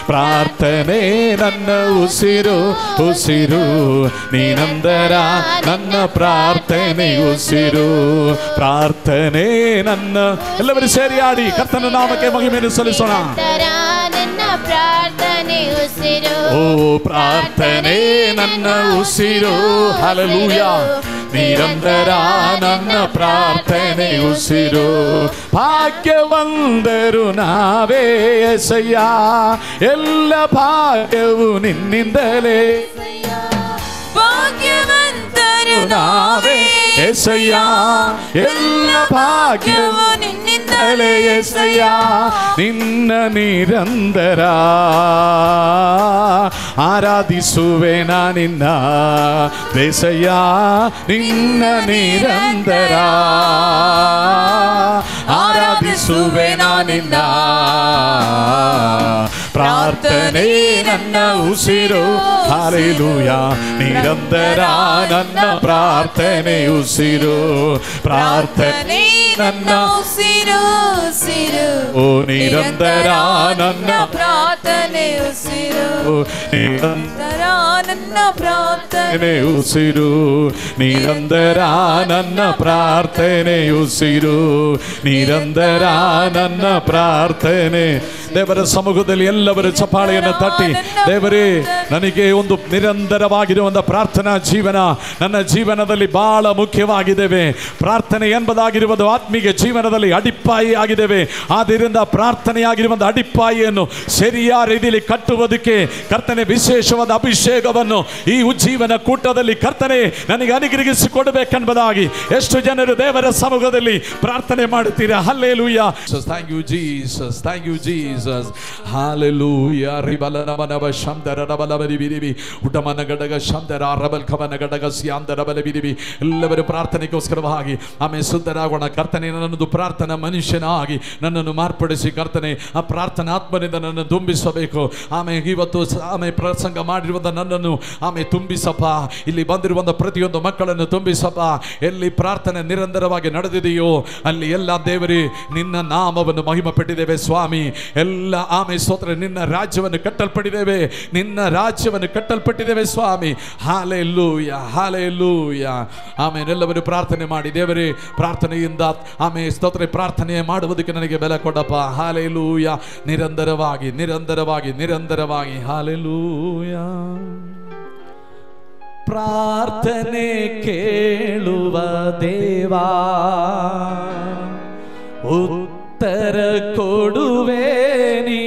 ಪ್ರಾರ್ಥನೆ ನನ್ನ ಉಸಿರು ಉಸಿರು, ನಿರಂತರ ನನ್ನ ಪ್ರಾರ್ಥನೆ ಉಸಿರು. ಪ್ರಾರ್ಥನೆ ನನ್ನ, ಎಲ್ಲರೂ ಸೇರಿ ಆಡಿ ಕರ್ತನ ನಾಮಕ್ಕೆ ಮಹಿಮೆಯನ್ನು ಸಲ್ಲಿಸೋಣ. ಪ್ರಾರ್ಥನೆ ಉಸಿರು, ಓ ಪ್ರಾರ್ಥನೆ ನನ್ನ ಉಸಿರು, ಹಲ್ಲೆಲೂಯ. ನಿರಂತರ ನನ್ನ ಪ್ರಾರ್ಥನೆ ಉಸಿರು. ಭಾಗ್ಯವಂದರು ನಾವೇ ಏಸಯ್ಯ, ಎಲ್ಲ ಭಾಗ್ಯವು ನಿನ್ನಿಂದಲೇ. ಭಾಗ್ಯವಂತರು ನಾವೇ ಏಸಯ್ಯ, ಎಲ್ಲ ಭಾಗ್ಯವು ನಿನ್ನಿಂದ ಪ್ರಾರ್ಥನೆ యేసయ్య ನಿನ್ನ ನಿರಂತರ ಆರಾಧಿಸುವೆ ನಿನ್ನ యేసయ్య ನಿನ್ನ ನಿರಂತರ ಆರಾಧಿಸುವೆ ನಿನ್ನ ಪ್ರಾರ್ಥನೆ ನನ್ನ ಉಸಿರು ಹಲ್ಲೆಲೂಯಾ ನಿರಂತರ ನನ್ನ ಪ್ರಾರ್ಥನೆ ಉಸಿರು ಪ್ರಾರ್ಥನೆ ನನ್ನ ಉಸಿರು ಉಸಿರು ಓ ನಿರಂತರ ನನ್ನ ಪ್ರಾರ್ಥನೆ ಉಸಿರು ನಿರಂತರ ನನ್ನ ಪ್ರಾರ್ಥನೆ ಉಸಿರು ನಿರಂತರ ನನ್ನ ಪ್ರಾರ್ಥನೆ ಉಸಿರು ನಿರಂತರ ನನ್ನ ಪ್ರಾರ್ಥನೆ. ದೇವರ ಸಮ್ಮುಖದಲ್ಲಿ ಎಲ್ಲವರು ಚಪ್ಪಾಳೆಯನ್ನು ತಟ್ಟಿ, ದೇವರೇ ನನಗೆ ಒಂದು ನಿರಂತರವಾಗಿರುವಂಥ ಪ್ರಾರ್ಥನಾ ಜೀವನ ನನ್ನ ಜೀವನದಲ್ಲಿ ಬಹಳ ಮುಖ್ಯವಾಗಿದ್ದೇವೆ. ಪ್ರಾರ್ಥನೆ ಎಂಬುದಾಗಿರುವುದು ಆತ್ಮೀಯ ಜೀವನದಲ್ಲಿ ಅಡಿಪಾಯಿ ಆಗಿದ್ದೇವೆ. ಆದ್ದರಿಂದ ಪ್ರಾರ್ಥನೆಯಾಗಿರುವಂಥ ಅಡಿಪಾಯಿಯನ್ನು ಸರಿಯಾದ ರೀತಿಯಲ್ಲಿ ಕಟ್ಟುವುದಕ್ಕೆ ಕರ್ತನೆ ವಿಶೇಷವಾದ ಅಭಿಷೇಕವನ್ನು ಈ ಉಜ್ಜೀವನ ಕೂಟದಲ್ಲಿ ಕರ್ತನೆ ನನಗೆ ಅನುಗ್ರಹಿಸಿಕೊಡಬೇಕೆಂಬುದಾಗಿ ಎಷ್ಟು ಜನರು ದೇವರ ಸಮ್ಮುಖದಲ್ಲಿ ಪ್ರಾರ್ಥನೆ ಮಾಡುತ್ತೀರಾ? Hallelujah. Thank you Jesus, thank you Jesus, hallelujah. ರಿಬಲನಮನವ ಶಂದರಬಲಬಲಿಬಿರಿಬಿ ಉಟಮನಗಡಗ ಶಂದರ ರಬಲ್ ಖವನಗಡಗ ಸ್ಯಾಂದರಬಲಬಿರಿಬಿ. ಎಲ್ಲರೂ ಪ್ರಾರ್ಥನೆಗೋಸ್ಕರವಾಗಿ ಆಮೇಲೆ ಶುದ್ಧರಾಗೋಣ. ಕರ್ತನೆ ನನ್ನದು ಪ್ರಾರ್ಥನಾ ಮನುಷ್ಯನಾಗಿ ನನ್ನನ್ನು ಮಾರ್ಪಡಿಸಿ ಕರ್ತನೆ ಆ ಪ್ರಾರ್ಥನಾ ಆತ್ಮನಿಂದ ನನ್ನನ್ನು ತುಂಬಿಸಬೇಕು. ಆಮೇಲೆ ಇವತ್ತು ಆಮೇಲೆ ಪ್ರಸಂಗ ಮಾಡಿರುವಂಥ ನನ್ನನ್ನು ಆಮೇಲೆ ತುಂಬಿಸಪ್ಪ. ಇಲ್ಲಿ ಬಂದಿರುವಂಥ ಪ್ರತಿಯೊಂದು ಮಕ್ಕಳನ್ನು ತುಂಬಿಸಪ್ಪ. ಎಲ್ಲಿ ಪ್ರಾರ್ಥನೆ ನಿರಂತರವಾಗಿ ನಡೆದಿದೆಯೋ ಅಲ್ಲಿ ಎಲ್ಲ ದೇವರೇ ನಿನ್ನ ನಾಮವನ್ನು ಮಹಿಮಪಟ್ಟಿದ್ದೇವೆ ಸ್ವಾಮಿ. ಎಲ್ಲ ಆಮೇಲೆ ಸ್ತೋತ್ರ, ನಿನ್ನ ರಾಜ್ಯವನ್ನು ಕಟ್ಟಲ್ಪಟ್ಟಿದ್ದೇವೆ, ನಿನ್ನ ರಾಜ್ಯವನ್ನು ಕಟ್ಟಲ್ಪಟ್ಟಿದ್ದೇವೆ ಸ್ವಾಮಿ. Hallelujah, hallelujah. ಆಮೇಲೆ ಎಲ್ಲವರು ಪ್ರಾರ್ಥನೆ ಮಾಡಿ, ದೇವರೇ ಪ್ರಾರ್ಥನೆಯಿಂದ ಆಮೇಲೆ ಸ್ತೋತ್ರ ಪ್ರಾರ್ಥನೆ ಮಾಡುವುದಕ್ಕೆ ನನಗೆ ಬೆಲೆ ಕೊಡಪ್ಪ. ಹಲ್ಲೆಲೂಯಾ. ನಿರಂತರವಾಗಿ ನಿರಂತರವಾಗಿ ನಿರಂತರವಾಗಿ. ಹಲ್ಲೆಲೂಯಾ. ಪ್ರಾರ್ಥನೆ ಕೇಳುವ ದೇವಾ ಉತ್ತರ ಕೊಡುವೆ ನೀ,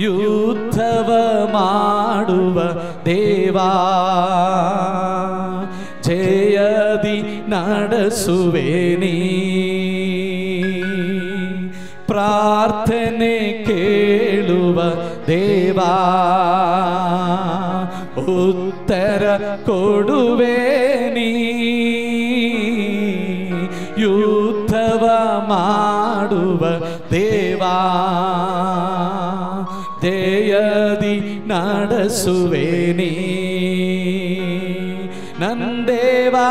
ಯುದ್ಧವ ಮಾಡುವ ದೇವಾ ಜಯದಿ ನಡೆಸುವೆ ನೀ. ಪ್ರಾರ್ಥನೆ ಕೇಳುವ ದೇವಾ ಉತ್ತರ ಕೊಡುವೆ ನೀ, ಯುದ್ಧವ ಮಾಡುವ ದೇವಾ ಜಯದಿ ನಡೆಸುವೆ ನೀ. ನಂದೇವಾ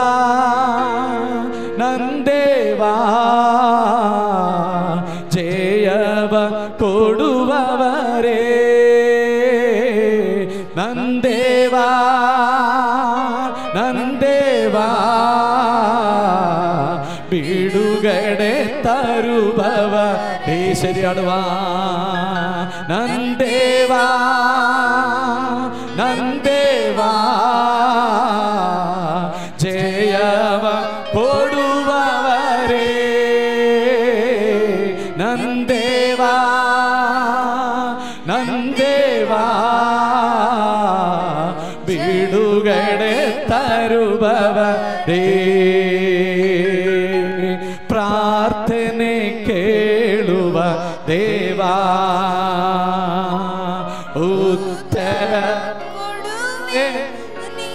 ನಂದೇವಾ ಜಯವ ಕೊಡುವವರೇ, ನಂದೇವಾ ನಂದೇವಾ ಬಿಡುಗಡೆ ತರುವವ ಸರಿಯಾಡುವ. ನಂದೇವಾ ನಂದೇವಾ ಜಯವ ಕೊಡುವವರೇ, ನಂದೇವಾ ನಂದೇವಾ ಬಿಡುಗಡೆ ತರುವವರೇ. ಪ್ರಾರ್ಥನೆ ಕೇಳುವ ದೇವಾ ಉತ್ತರ ಕೊಡುವೆ ನೀ,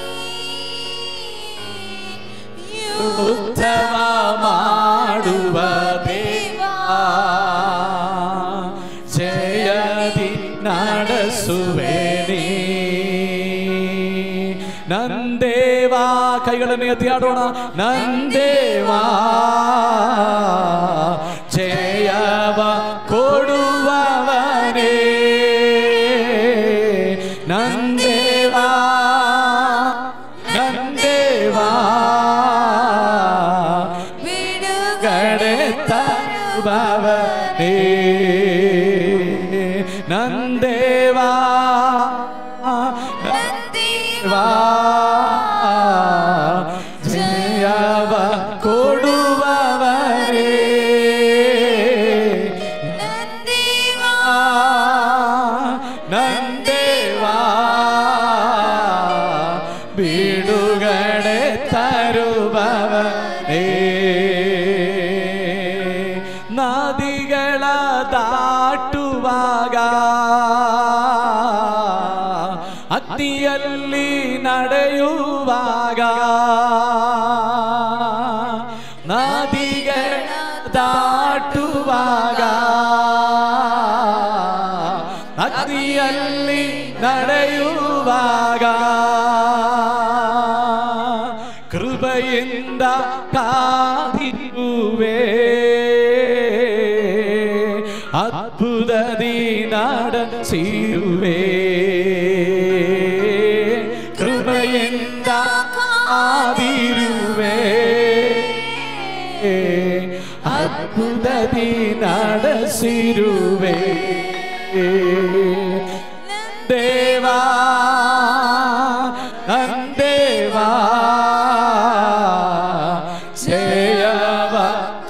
ಉತ್ಸವ ಮಾಡುವ ದೇವಾ ಜಯದಿ ನಡೆಸುವೆ ನೀ. ನಂದೇವಾ ಕೈಗಳನ್ನು ಎತ್ತಿ ಆಡೋಣ. ನಂದೇವಾ ಜಯವ ಕೊಡುವವನೇ, ನಂದೇವಾ ನಂದೇವಾ ಬಿಡುಗಡೆ ತರುವವನೇ, ನಂದೇವಾ ನಂದೇವಾ ಜಯವ ಕೊಡುವವರೇ, ನಂದೇವಾ ನಂದೇವಾ ಬಿಡುಗಡೆ ತರುವವರೇ. ಅಗ್ನಿಯಲ್ಲಿ ನಡೆಯುವಾಗ ನದಿಗಳ ದಾಟುವಾಗ ಅಗ್ನಿಯಲ್ಲಿ ನಡೆಯುವಾಗ ಕೃಪೆಯಿಂದ ಕಾದಿರುವೆ ಅದ್ಭುತದಿ ನಡೆಸಿರುವೆ ಕೃಪೆಯಿಂದ ಕಾದಿರುವೆ ಅದ್ಭುತದಿ ನಡೆಸಿರುವೆ ದೇವಾ ನಂದೇವಾ ಜಯವ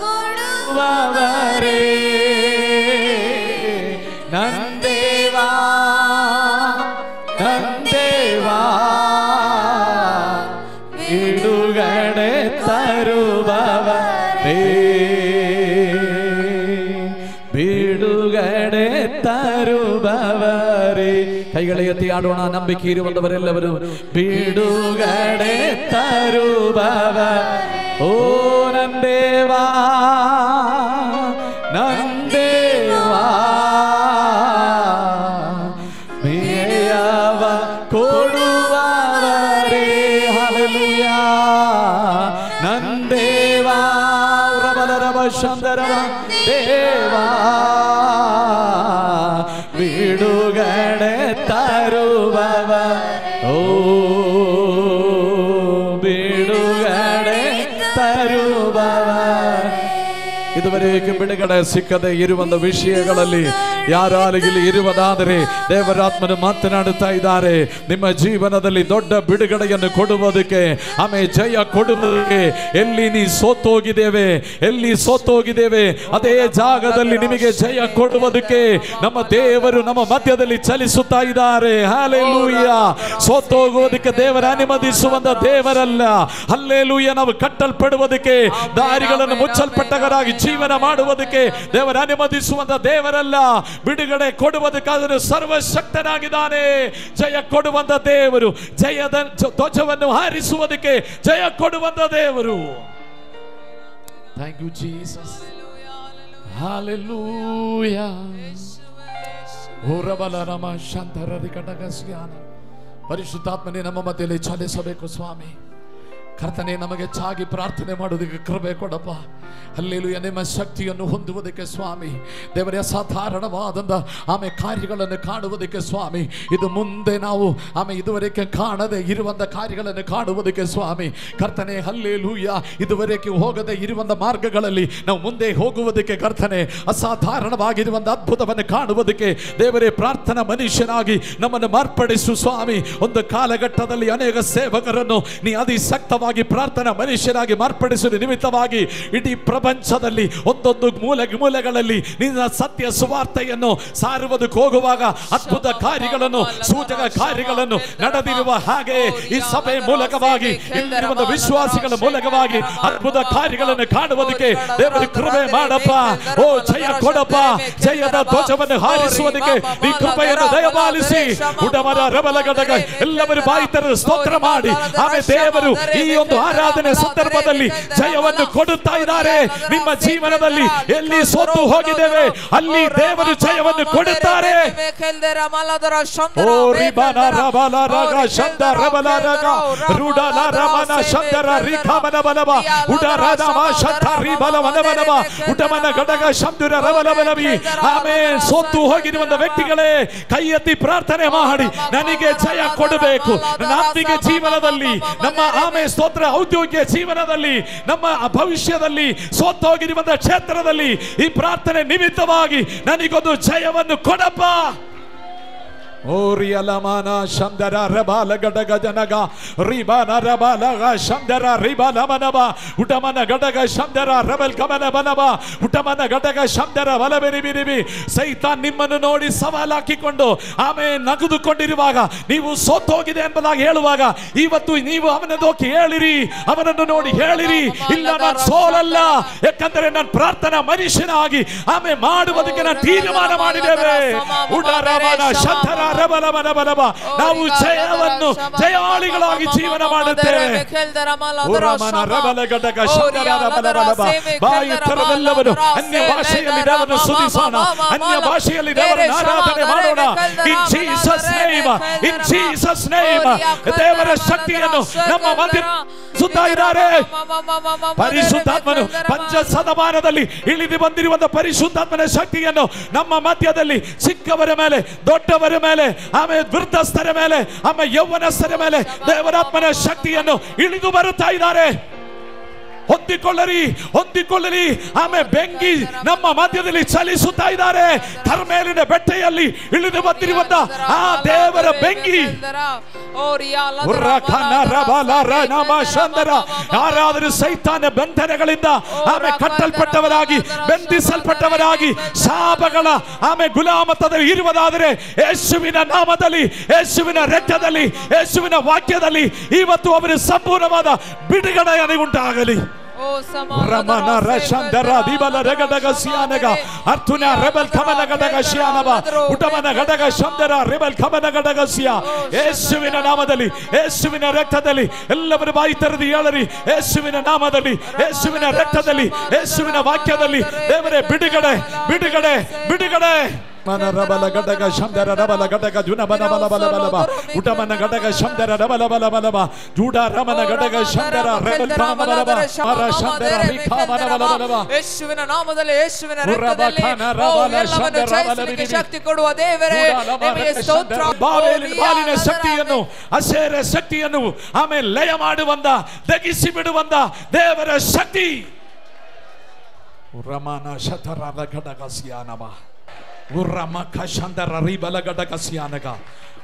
ಕೊಡುವವರೇ ನಂದೇವಾ ನಂದೇವಾ ಬಿಡುಗಡೆ ತರುವವರೇ ಬಿಡುಗಡೆ ತರುವವರೇ ಕೈಗಳ ಎತ್ತಿ ಆಡೋಣ ನಂಬಿಕೆ ಇರುವಂತವರೆಲ್ಲವರು ಬಿಡುಗಡೆ ತರುವವ ಓ ನಂದೇವಾ ನಂದೇವಾ ಮೇಯವ ಕೊಡುವವರೇ ಹಲ್ಲೆಲೂಯಾ ನಂದೇವಾ ರಬಲರಬ ಶಂದರವ ದೇವಾ ಬಿಡುಗಡೆ ತರುವವ ಓ ಬಿಡುಗಡೆ ತರುವವ ಇದುವರೆಗೆ ಬಿಡುಗಡೆ ಸಿಕ್ಕದೆ ಇರುವಂತ ವಿಷಯಗಳಲ್ಲಿ ಯಾರಾಗಲಿ ಇರುವುದಾದರೆ ದೇವರಾತ್ಮನು ಮಾತನಾಡುತ್ತಾ ಇದ್ದಾರೆ. ನಿಮ್ಮ ಜೀವನದಲ್ಲಿ ದೊಡ್ಡ ಬಿಡುಗಡೆಯನ್ನು ಕೊಡುವುದಕ್ಕೆ ಆಮೇಲೆ ಜಯ ಕೊಡುವುದಕ್ಕೆ ಎಲ್ಲಿ ನೀ ಸೋತೋಗಿದ್ದೇವೆ ಎಲ್ಲಿ ಸೋತೋಗಿದ್ದೇವೆ ಅದೇ ಜಾಗದಲ್ಲಿ ನಿಮಗೆ ಜಯ ಕೊಡುವುದಕ್ಕೆ ನಮ್ಮ ದೇವರು ನಮ್ಮ ಮಧ್ಯದಲ್ಲಿ ಚಲಿಸುತ್ತಾ ಇದ್ದಾರೆ. ಹಲ್ಲೆಲೂಯಾ. ಸೋತೋಗುವುದಕ್ಕೆ ದೇವರ ಅನುಮತಿಸುವಂತ ದೇವರಲ್ಲ. ಹಲ್ಲೆಲೂಯಾ. ನಾವು ಕಟ್ಟಲ್ಪಡುವುದಕ್ಕೆ ದಾರಿಗಳನ್ನು ಮುಚ್ಚಲ್ಪಟ್ಟವರಾಗಿ ಜೀವನ ಮಾಡುವುದಕ್ಕೆ ದೇವರ ಅನುಮತಿಸುವಂತ ದೇವರಲ್ಲ. ಬಿಡುಗಡೆ ಕೊಡುವುದಕ್ಕಾದರೂ ಸರ್ವಶಕ್ತನಾಗಿದ್ದಾನೆ. ಜಯ ಕೊಡುವಂತ ದೇವರು, ಜಯದ ಧ್ವಜವನ್ನು ಹಾರಿಸುವುದಕ್ಕೆ ಜಯ ಕೊಡುವಂತ ದೇವರು. Thank you Jesus. ಹಲ್ಲೆಲೂಯಾ. ಓರಬಲರಮ ಶಾಂತರರಿ ಕಟಕಸ್ಯಾನ. ಪರಿಶುದ್ಧಾತ್ಮನೇ ನಮ್ಮ ಮಧ್ಯದಲ್ಲಿ ಚಲಿಸಬೇಕು ಸ್ವಾಮಿ. ಕರ್ತನೆ ನಮಗೆ ಚಾಗಿ ಪ್ರಾರ್ಥನೆ ಮಾಡೋದಕ್ಕೆ ಕೃಪೆ ಕೊಡಪ್ಪ. ಹಲ್ಲೆಲೂಯಾ. ನಿಮ್ಮ ಶಕ್ತಿಯನ್ನು ಹೊಂದುವುದಕ್ಕೆ ಸ್ವಾಮಿ ದೇವರೇ ಅಸಾಧಾರಣವಾದಂಥ ಕಾರ್ಯಗಳನ್ನು ಕಾಣುವುದಕ್ಕೆ ಸ್ವಾಮಿ ಇದು ಮುಂದೆ ನಾವು ಇದುವರೆಗೆ ಕಾಣದೆ ಇರುವಂಥ ಕಾರ್ಯಗಳನ್ನು ಕಾಣುವುದಕ್ಕೆ ಸ್ವಾಮಿ ಕರ್ತನೆ ಹಲ್ಲೆಲೂಯಾ. ಇದುವರೆಗೆ ಹೋಗದೆ ಇರುವಂಥ ಮಾರ್ಗಗಳಲ್ಲಿ ನಾವು ಮುಂದೆ ಹೋಗುವುದಕ್ಕೆ ಕರ್ತನೆ ಅಸಾಧಾರಣವಾಗಿರುವಂಥ ಅದ್ಭುತವನ್ನು ಕಾಣುವುದಕ್ಕೆ ದೇವರೇ ಪ್ರಾರ್ಥನಾ ಮನುಷ್ಯನಾಗಿ ನಮ್ಮನ್ನು ಮಾರ್ಪಡಿಸು ಸ್ವಾಮಿ. ಒಂದು ಕಾಲಘಟ್ಟದಲ್ಲಿ ಅನೇಕ ಸೇವಕರನ್ನು ನೀ ಅತಿಶಕ್ತವಾಗಿ ಪ್ರಾರ್ಥನಾ ಮನುಷ್ಯರಾಗಿ ಮಾರ್ಪಡಿಸುವ ನಿಮಿತ್ತವಾಗಿ ಇಡೀ ಪ್ರಪಂಚದಲ್ಲಿ ಒಂದೊಂದು ಮೂಲೆಗಳಲ್ಲಿ ನಿನ್ನ ಸತ್ಯ ಸುವಾರ್ತೆಯನ್ನು ಸಾರುವುದಕ್ಕೆ ಹೋಗುವಾಗ ಅದ್ಭುತ ಕಾರ್ಯಗಳನ್ನು ಸೂಚಕ ಕಾರ್ಯಗಳನ್ನು ನಡೆದಿರುವ ಹಾಗೆ ಈ ಸಭೆ ಮೂಲಕವಾಗಿ ಇಲ್ಲಿರುವ ವಿಶ್ವಾಸಿಗಳ ಮೂಲಕವಾಗಿ ಅದ್ಭುತ ಕಾರ್ಯಗಳನ್ನು ಕಾಣುವುದಕ್ಕೆ ದೇವರ ಕೃಪೆ ಮಾಡಪ್ಪ. ಓ ಜಯ ಕೊಡಪ್ಪ. ಜಯದ ಧ್ವಜವನ್ನು ಹಾರಿಸುವುದಕ್ಕೆ ಈ ಕೃಪೆಯನ್ನು ದಯಪಾಲಿಸಿ. ಉಡಮರ ರಬಲ ಘಟಕ ಎಲ್ಲವರು ಬಾಯಿ ತೆರೆದು ಸ್ತೋತ್ರ ಮಾಡಿ ಆಮೇಲೆ ದೇವರು ಈ ಒಂದು ಆರಾಧನೆ ಸಂದರ್ಭದಲ್ಲಿ ಜಯವನ್ನು ಕೊಡುತ್ತಾ ಇದ್ದಾರೆ. ನಿಮ್ಮ ಜೀವನದಲ್ಲಿ ಎಲ್ಲಿ ಸೋತು ಹೋಗಿದ್ದೇವೆ ಅಲ್ಲಿ ದೇವರು ಜಯವನ್ನು ಕೊಡುತ್ತಾರೆ. ಸೋತು ಹೋಗಿರುವಂತ ವ್ಯಕ್ತಿಗಳೇ ಕೈ ಎತ್ತಿ ಪ್ರಾರ್ಥನೆ ಮಾಡಿ ನನಗೆ ಜಯ ಕೊಡಬೇಕು. ನಮ್ಮ ಜೀವನದಲ್ಲಿ ನಮ್ಮ ಸ್ತೋತ್ರ ಔದ್ಯೋಗಿಕ ಜೀವನದಲ್ಲಿ ನಮ್ಮ ಭವಿಷ್ಯದಲ್ಲಿ ಸೋತೋಗಿರುವಂತ ಕ್ಷೇತ್ರದಲ್ಲಿ ಈ ಪ್ರಾರ್ಥನೆ ನಿಮಿತ್ತವಾಗಿ ನನಗೊಂದು ಜಯವನ್ನು ಕೊಡಪ್ಪ. ಓರಿಯಲಮಾನ ಶಂದರ ರಬಾಲ ಗಡಗ ಜನಗ ರಿಬಾನ ರಬಾಲಗ ಶಂದರ ರಿಬಾಲ ಮನಬ ಉಟಮನ ಗಡಗ ಶಂದರ ರಬಲ್ ಕಮನ ಬನಬ ಉಟಮನ ಗಡಗ ಶಂದರ ಬಲಬೆರಿ ಬಿರಿಬಿ. ಸೈತಾನ್ ನಿಮ್ಮನ್ನು ನೋಡಿ ಸವಾಲಾಕಿಕೊಂಡು ಆಮೇಲೆ ನಗುದುಕೊಂಡಿರುವಾಗ, ನೀವು ಸೋತೋಗಿದೆ ಎಂಬುದಾಗಿ ಹೇಳುವಾಗ, ಇವತ್ತು ನೀವು ಅವನದೋಕಿ ಹೇಳಿರಿ, ಅವನನ್ನು ನೋಡಿ ಹೇಳಿರಿ, ಇಲ್ಲ ನಾನು ಸೋಲಲ್ಲ, ಯಾಕಂದರೆ ನಾನು ಪ್ರಾರ್ಥನಾ ಮನುಷ್ಯನಾಗಿ ಆಮೇಲೆ ಮಾಡುವುದಕ್ಕೆ ನಾನು ತೀರ್ಮಾನ ಮಾಡಿದ್ದೇವೆ. ಉಡರಮನ ಶಂದರ ನಾವು ಜಯವನ್ನು ಜಯಾಳಿಗಳಾಗಿ ಜೀವನ ಮಾಡುತ್ತೇವೆ. ಬಾಯಿ ತೆರೆದೆಲ್ಲವರು ಅನ್ಯ ಭಾಷೆಯಲ್ಲಿ ದೇವರನ್ನು ಸ್ತುತಿಸೋಣ, ಅನ್ಯ ಭಾಷೆಯಲ್ಲಿ ದೇವರನ್ನು ಆರಾಧನೆ ಮಾಡೋಣ. ಇನ್ ಜೀಸಸ್ ನೇಮ್, ಇನ್ ಜೀಸಸ್ ನೇಮ್. ದೇವರ ಶಕ್ತಿಯನ್ನು ನಮ್ಮ ಮಧ್ಯೆ ಸುತ್ತಾ ಇದ್ದಾರೆ. ಪರಿಶುದ್ಧಾತ್ಮನು ಪಂಚ ಶತಮಾನದಲ್ಲಿ ಇಳಿದು ಬಂದಿರುವಂತಹ ಪರಿಶುದ್ಧಾತ್ಮನ ಶಕ್ತಿಯನ್ನು ನಮ್ಮ ಮಧ್ಯದಲ್ಲಿ ಚಿಕ್ಕವರ ಮೇಲೆ, ದೊಡ್ಡವರ ಮೇಲೆ, ಆಮೇಲೆ ವೃದ್ಧಸ್ಥರ ಮೇಲೆ, ಆಮೇಲೆ ಯೌವನಸ್ಥರ ಮೇಲೆ ದೇವರಾತ್ಮನ ಶಕ್ತಿಯನ್ನು ಇಳಿದು ಬರುತ್ತಾ ಇದ್ದಾರೆ. ಹೊಂದಿಕೊಳ್ಳರಿ, ಹೊಂದಿಕೊಳ್ಳರಿ. ಆಮೇಲೆ ಬೆಂಕಿ ನಮ್ಮ ಮಧ್ಯದಲ್ಲಿ ಚಲಿಸುತ್ತಾ ಇದ್ದಾರೆ. ಕರ್ಮೇಲಿನ ಬೆಟ್ಟೆಯಲ್ಲಿ ಇಳಿದು ಬಂದಿರುವಂತ ಆ ದೇವರ ಬೆಂಕಿ. ಯಾರಾದರೂ ಸೈತಾನ ಬಂಧನಗಳಿಂದ ಆಮೇಲೆ ಕಟ್ಟಲ್ಪಟ್ಟವರಾಗಿ, ಬಂಧಿಸಲ್ಪಟ್ಟವರಾಗಿ, ಶಾಪಗಳ ಆಮೇಲೆ ಗುಲಾಮತದಲ್ಲಿ ಇರುವುದಾದರೆ ಯೇಸುವಿನ ನಾಮದಲ್ಲಿ, ಯೇಸುವಿನ ರಕ್ತದಲ್ಲಿ, ಯೇಸುವಿನ ವಾಕ್ಯದಲ್ಲಿ ಇವತ್ತು ಅವರ ಸಂಪೂರ್ಣವಾದ ಬಿಡುಗಡೆ ಉಂಟಾಗಲಿ. ರಮನ ರಶಂದರ ದಿಬಲ ರಗಡಗ ಸಿಯಾನಗ ಅರ್ಥುನ ರೆಬಲ್ ಕಮನ ಗಡಗ ಶಿಯಾನಬ ಉಟಮನ ಗಡಗ ಶಂದರ ರೆಬಲ್ ಕಮನ ಗಡಗ ಸಿಯಾ. ಯೇಸುವಿನ ನಾಮದಲ್ಲಿ, ಯೇಸುವಿನ ರಕ್ತದಲ್ಲಿ ಎಲ್ಲವರು ಬಾಯಿ ತೆರೆದು ಹೇಳರಿ, ಯೇಸುವಿನ ನಾಮದಲ್ಲಿ, ಯೇಸುವಿನ ರಕ್ತದಲ್ಲಿ, ಯೇಸುವಿನ ವಾಕ್ಯದಲ್ಲಿ ದೇವರೇ ಬಿಡುಗಡೆ, ಬಿಡುಗಡೆ, ಬಿಡುಗಡೆ. ರಬಲ ಗಡಗ ಶಂದರ ರಬಲ ಗಡಗ ಜುನ ಬಲ ಬಲ ಬಲ ಬಲ ಉಟಮನ ಗಡಗ ಶಂದರ ರಬಲ ಬಲ ಬಲ ಬಲ ಜೂಡ ರಮನ ಗಡಗ ಶಂದರ ರೆಬಲ್ ಕಾಮ ಬಲ ಬಲ ಮರ ಶಂದರ ರಿಖಾ ಬಲ ಬಲ ಬಲ ಬಲ. ಯೇಸುವಿನ ನಾಮದಲ್ಲಿ, ಯೇಸುವಿನ ರಕ್ತದಲ್ಲಿ ಎಲ್ಲವನ್ನು ಜಯಿಸಲಿಕ್ಕೆ ಶಕ್ತಿ ಕೊಡುವ ದೇವರೇ ನಿಮಗೆ ಸ್ತೋತ್ರ. ಬಾಲಿನ ಶಕ್ತಿಯನ್ನು, ಅಸೇರ ಶಕ್ತಿಯನ್ನು ಆಮೇಲೆ ಲಯ ಮಾಡುವಂತ, ದಗಿಸಿ ಬಿಡುವಂತ ದೇವರ ಶಕ್ತಿ. ರಮನ ಶತರ ಗಡಗ ಸಿಯಾನಮ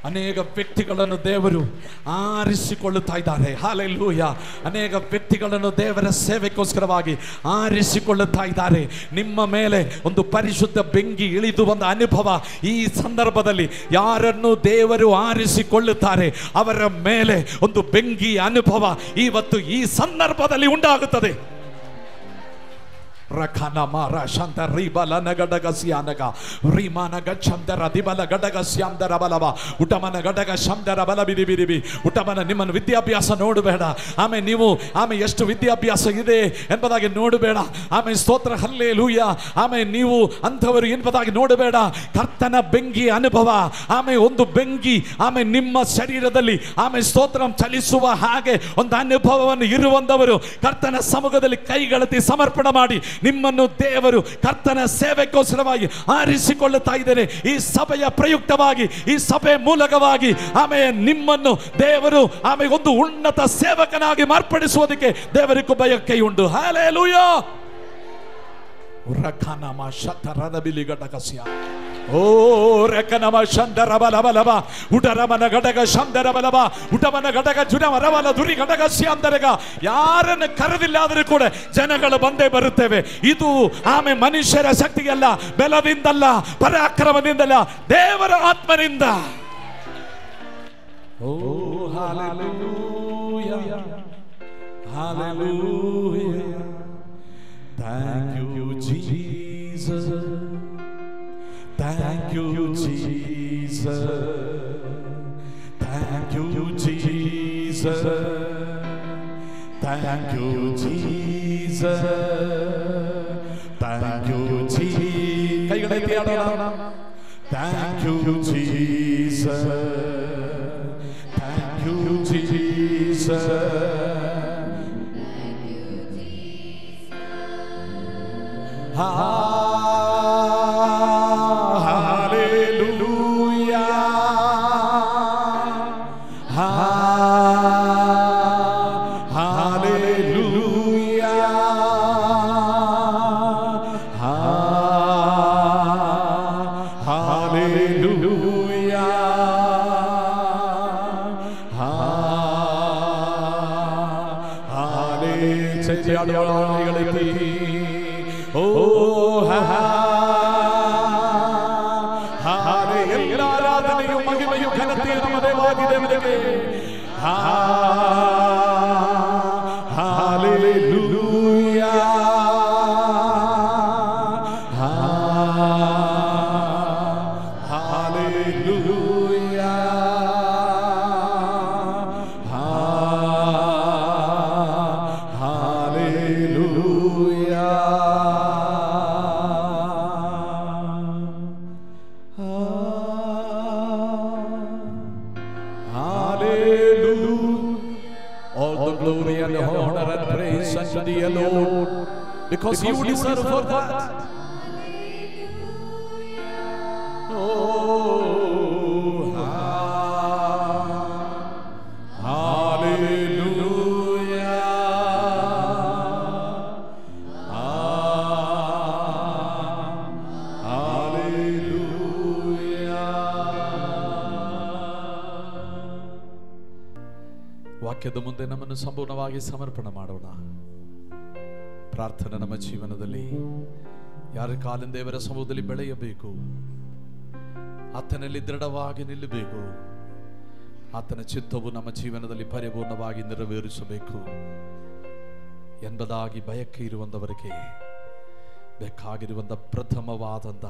ಅನೇಕ ವ್ಯಕ್ತಿಗಳನ್ನು ದೇವರು ಆರಿಸಿಕೊಳ್ಳುತ್ತಾ ಇದ್ದಾರೆ. ಹಲ್ಲೆಲೂಯ. ಅನೇಕ ವ್ಯಕ್ತಿಗಳನ್ನು ದೇವರ ಸೇವೆಗೋಸ್ಕರವಾಗಿ ಆರಿಸಿಕೊಳ್ಳುತ್ತಾ ಇದ್ದಾರೆ. ನಿಮ್ಮ ಮೇಲೆ ಒಂದು ಪರಿಶುದ್ಧ ಬೆಂಕಿ ಇಳಿದು ಬಂದ ಅನುಭವ ಈ ಸಂದರ್ಭದಲ್ಲಿ ಯಾರನ್ನು ದೇವರು ಆರಿಸಿಕೊಳ್ಳುತ್ತಾರೆ ಅವರ ಮೇಲೆ ಒಂದು ಬೆಂಕಿ ಅನುಭವ ಇವತ್ತು ಈ ಸಂದರ್ಭದಲ್ಲಿ ಉಂಟಾಗುತ್ತದೆ. ರಖನ ಮಾರ ಶಂತ ರಿಬಲ ನಗಡಗ ಸಿಯಾನಗ ರಿಮಾನ ಗಂದರ ದಿಬಲ ಗಡಗ ಸ್ಯಾಂದರ ಬಲವ ಉಟಮನ ಗಡಗ ಶಂದರ ಬಲ ಬಿಡಿ ಬಿಡಿ ಬಿ. ಉಟಮನ ನಿಮ್ಮನ್ನು ವಿದ್ಯಾಭ್ಯಾಸ ನೋಡಬೇಡ, ಆಮೇಲೆ ನೀವು ಆಮೇಲೆ ಎಷ್ಟು ವಿದ್ಯಾಭ್ಯಾಸ ಇದೆ ಎಂಬುದಾಗಿ ನೋಡಬೇಡ. ಆಮೇಲೆ ಸ್ತೋತ್ರ ಹಲ್ಲೆಲೂಯ. ಆಮೇಲೆ ನೀವು ಅಂಥವರು ಎಂಬುದಾಗಿ ನೋಡಬೇಡ. ಕರ್ತನ ಬೆಂಕಿ ಅನುಭವ, ಆಮೇಲೆ ಒಂದು ಬೆಂಕಿ ಆಮೇಲೆ ನಿಮ್ಮ ಶರೀರದಲ್ಲಿ ಆಮೇಲೆ ಸ್ತೋತ್ರ ಚಲಿಸುವ ಹಾಗೆ ಒಂದು ಅನುಭವವನ್ನು ಇರುವಂತವರು ಕರ್ತನ ಸಮ್ಮುಖದಲ್ಲಿ ಕೈಗಳೆತ್ತಿ ಸಮರ್ಪಣೆ ಮಾಡಿ ನಿಮ್ಮನ್ನು ದೇವರು ಕರ್ತನ ಸೇವೆಗೋಸ್ಕರವಾಗಿ ಆರಿಸಿಕೊಳ್ಳುತ್ತಾ ಇದ್ದಾರೆ. ಈ ಸಭೆಯ ಪ್ರಯುಕ್ತವಾಗಿ, ಈ ಸಭೆ ಮೂಲಕವಾಗಿ ಆಮೇಲೆ ನಿಮ್ಮನ್ನು ದೇವರು ಆಮೇಲೆ ಒಂದು ಉನ್ನತ ಸೇವಕನಾಗಿ ಮಾರ್ಪಡಿಸುವುದಕ್ಕೆ ದೇವರಿಗೂ ಬಯಕೆ ಉಂಟು. ಹಲ್ಲೆಲೂಯಾ. ರಖನಮ ಶತರದ ಬಿಲಿಗಡಕಸ್ಯ ಓ ರೆಕನಮ ಶಂದರ ಬಲ ಬಲವ ಉಡರಮನ ಗಡಗ ಶಂದರ ಬಲವ ಉಟಮನ ಗಡಗ ಜುನಮ ರವಲ ದುರಿ ಗಡಗ ಸ್ಯಾಂದರಗ. ಯಾರನ್ನು ಕರೆದಿಲ್ಲಾದರೂ ಕೂಡ ಜನಗಳು ಬಂದೇ ಬರುತ್ತೇವೆ. ಇದು ಆಮೇಲೆ ಮನುಷ್ಯರ ಶಕ್ತಿಯಲ್ಲ, ಬಲದಿಂದಲ್ಲ, ಪರಾಕ್ರಮದಿಂದಲ್ಲ, ದೇವರ ಆತ್ಮನಿಂದ. ಓ hallelujah, hallelujah. Thank you Jesus, thank you Jesus, thank you Jesus, thank you Jesus, thank you Jesus. ಕೈಗಳೆತ್ತಿ ಆಡೋಣ. Thank you Jesus, thank you Jesus. Hallelujah, hallelujah, hallelujah. ಆಡುವಳಿಗಳೆತ್ತಿ ಓ ಎಲ್ಲ ಆರಾಧನೆಯು ಮಹಿಮೆಯು ಘನತೆಯು ನಮ್ಮ ದೇವಾದಿ ದೇವರಿಗೆ hallelujah hallelujah hallelujah all the glory and the honor and praise unto thee alone, because you deserve for that. Oh, hallelujah, ವಾಕ್ಯದ ಮುಂದೆ ನಮ್ಮನ್ನು ಸಂಪೂರ್ಣವಾಗಿ ಸಮರ್ಪಣೆ ಮಾಡೋಣ. ಪ್ರಾರ್ಥನೆ ನಮ್ಮ ಜೀವನದಲ್ಲಿ ಯಾರ ಕಾಲಿನ ದೇವರ ಸಮೂಹದಲ್ಲಿ ಬೆಳೆಯಬೇಕು, ಆತನಲ್ಲಿ ದೃಢವಾಗಿ ನಿಲ್ಲಬೇಕು, ಆತನ ಚಿತ್ತವು ನಮ್ಮ ಜೀವನದಲ್ಲಿ ಪರಿಪೂರ್ಣವಾಗಿ ನೆರವೇರಿಸಬೇಕು ಎಂಬುದಾಗಿ ಬಯಕೆ ಇರುವಂತವರಿಗೆ ಬೇಕಾಗಿರುವಂಥ ಪ್ರಥಮವಾದಂಥ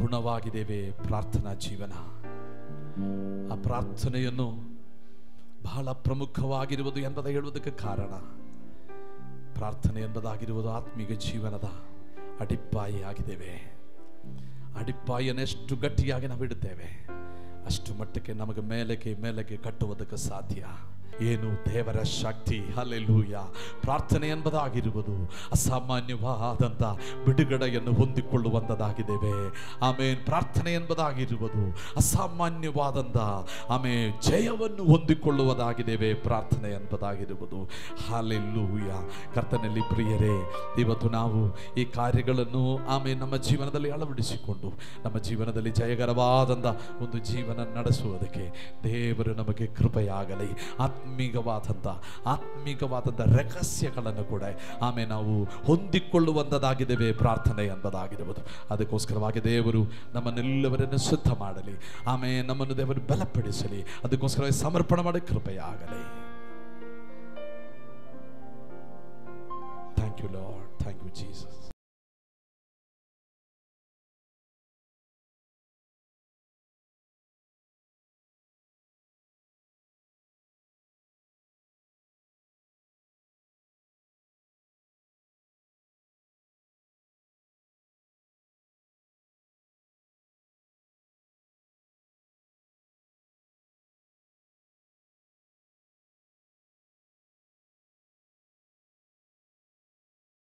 ಗುಣವಾಗಿದ್ದೇವೆ ಪ್ರಾರ್ಥನಾ ಜೀವನ. ಆ ಪ್ರಾರ್ಥನೆಯನ್ನು ಬಹಳ ಪ್ರಮುಖವಾಗಿರುವುದು ಎಂಬುದು ಹೇಳುವುದಕ್ಕೆ ಕಾರಣ, ಪ್ರಾರ್ಥನೆ ಎಂಬುದಾಗಿರುವುದು ಆತ್ಮೀಯ ಜೀವನದ ಅಡಿಪಾಯಿ ಆಗಿದ್ದೇವೆ. ಅಡಿಪಾಯಿಯನ್ನು ಎಷ್ಟು ಗಟ್ಟಿಯಾಗಿ ನಾವು ಇಡುತ್ತೇವೆ ಅಷ್ಟು ಮಟ್ಟಕ್ಕೆ ನಮಗೆ ಮೇಲಕ್ಕೆ ಕಟ್ಟುವುದಕ್ಕೆ ಸಾಧ್ಯ. ಏನು ದೇವರ ಶಕ್ತಿ. ಹಲ್ಲೆಲೂಯಾ. ಪ್ರಾರ್ಥನೆ ಎಂಬುದಾಗಿರುವುದು ಅಸಾಮಾನ್ಯವಾದಂಥ ಬಿಡುಗಡೆಯನ್ನು ಹೊಂದಿಕೊಳ್ಳುವಂಥದ್ದಾಗಿದ್ದೇವೆ. ಆಮೇಲೆ ಪ್ರಾರ್ಥನೆ ಎಂಬುದಾಗಿರುವುದು ಅಸಾಮಾನ್ಯವಾದಂಥ ಜಯವನ್ನು ಹೊಂದಿಕೊಳ್ಳುವುದಾಗಿದ್ದೇವೆ. ಪ್ರಾರ್ಥನೆ ಎಂಬುದಾಗಿರುವುದು. ಹಲ್ಲೆಲೂಯಾ. ಕರ್ತನಲ್ಲಿ ಪ್ರಿಯರೇ, ಇವತ್ತು ನಾವು ಈ ಕಾರ್ಯಗಳನ್ನು ನಮ್ಮ ಜೀವನದಲ್ಲಿ ಅಳವಡಿಸಿಕೊಂಡು ನಮ್ಮ ಜೀವನದಲ್ಲಿ ಜಯಕರವಾದಂಥ ಒಂದು ಜೀವನ ನಡೆಸುವುದಕ್ಕೆ ದೇವರು ನಮಗೆ ಕೃಪೆಯಾಗಲಿ. ಆತ್ಮೀಕವಾದಂಥ ರಹಸ್ಯಗಳನ್ನು ಕೂಡ ನಾವು ಹೊಂದಿಕೊಳ್ಳುವಂಥದ್ದಾಗಿದ್ದೇವೆ ಪ್ರಾರ್ಥನೆ ಎಂಬುದಾಗಿರುವುದು. ಅದಕ್ಕೋಸ್ಕರವಾಗಿ ದೇವರು ನಮ್ಮನ್ನೆಲ್ಲವರನ್ನು ಸಿದ್ಧ ಮಾಡಲಿ. ನಮ್ಮನ್ನು ದೇವರು ಬಲಪಡಿಸಲಿ. ಅದಕ್ಕೋಸ್ಕರ ಸಮರ್ಪಣೆ ಮಾಡಿ ಕೃಪೆಯಾಗಲಿ. Thank you Lord. Thank you Jesus.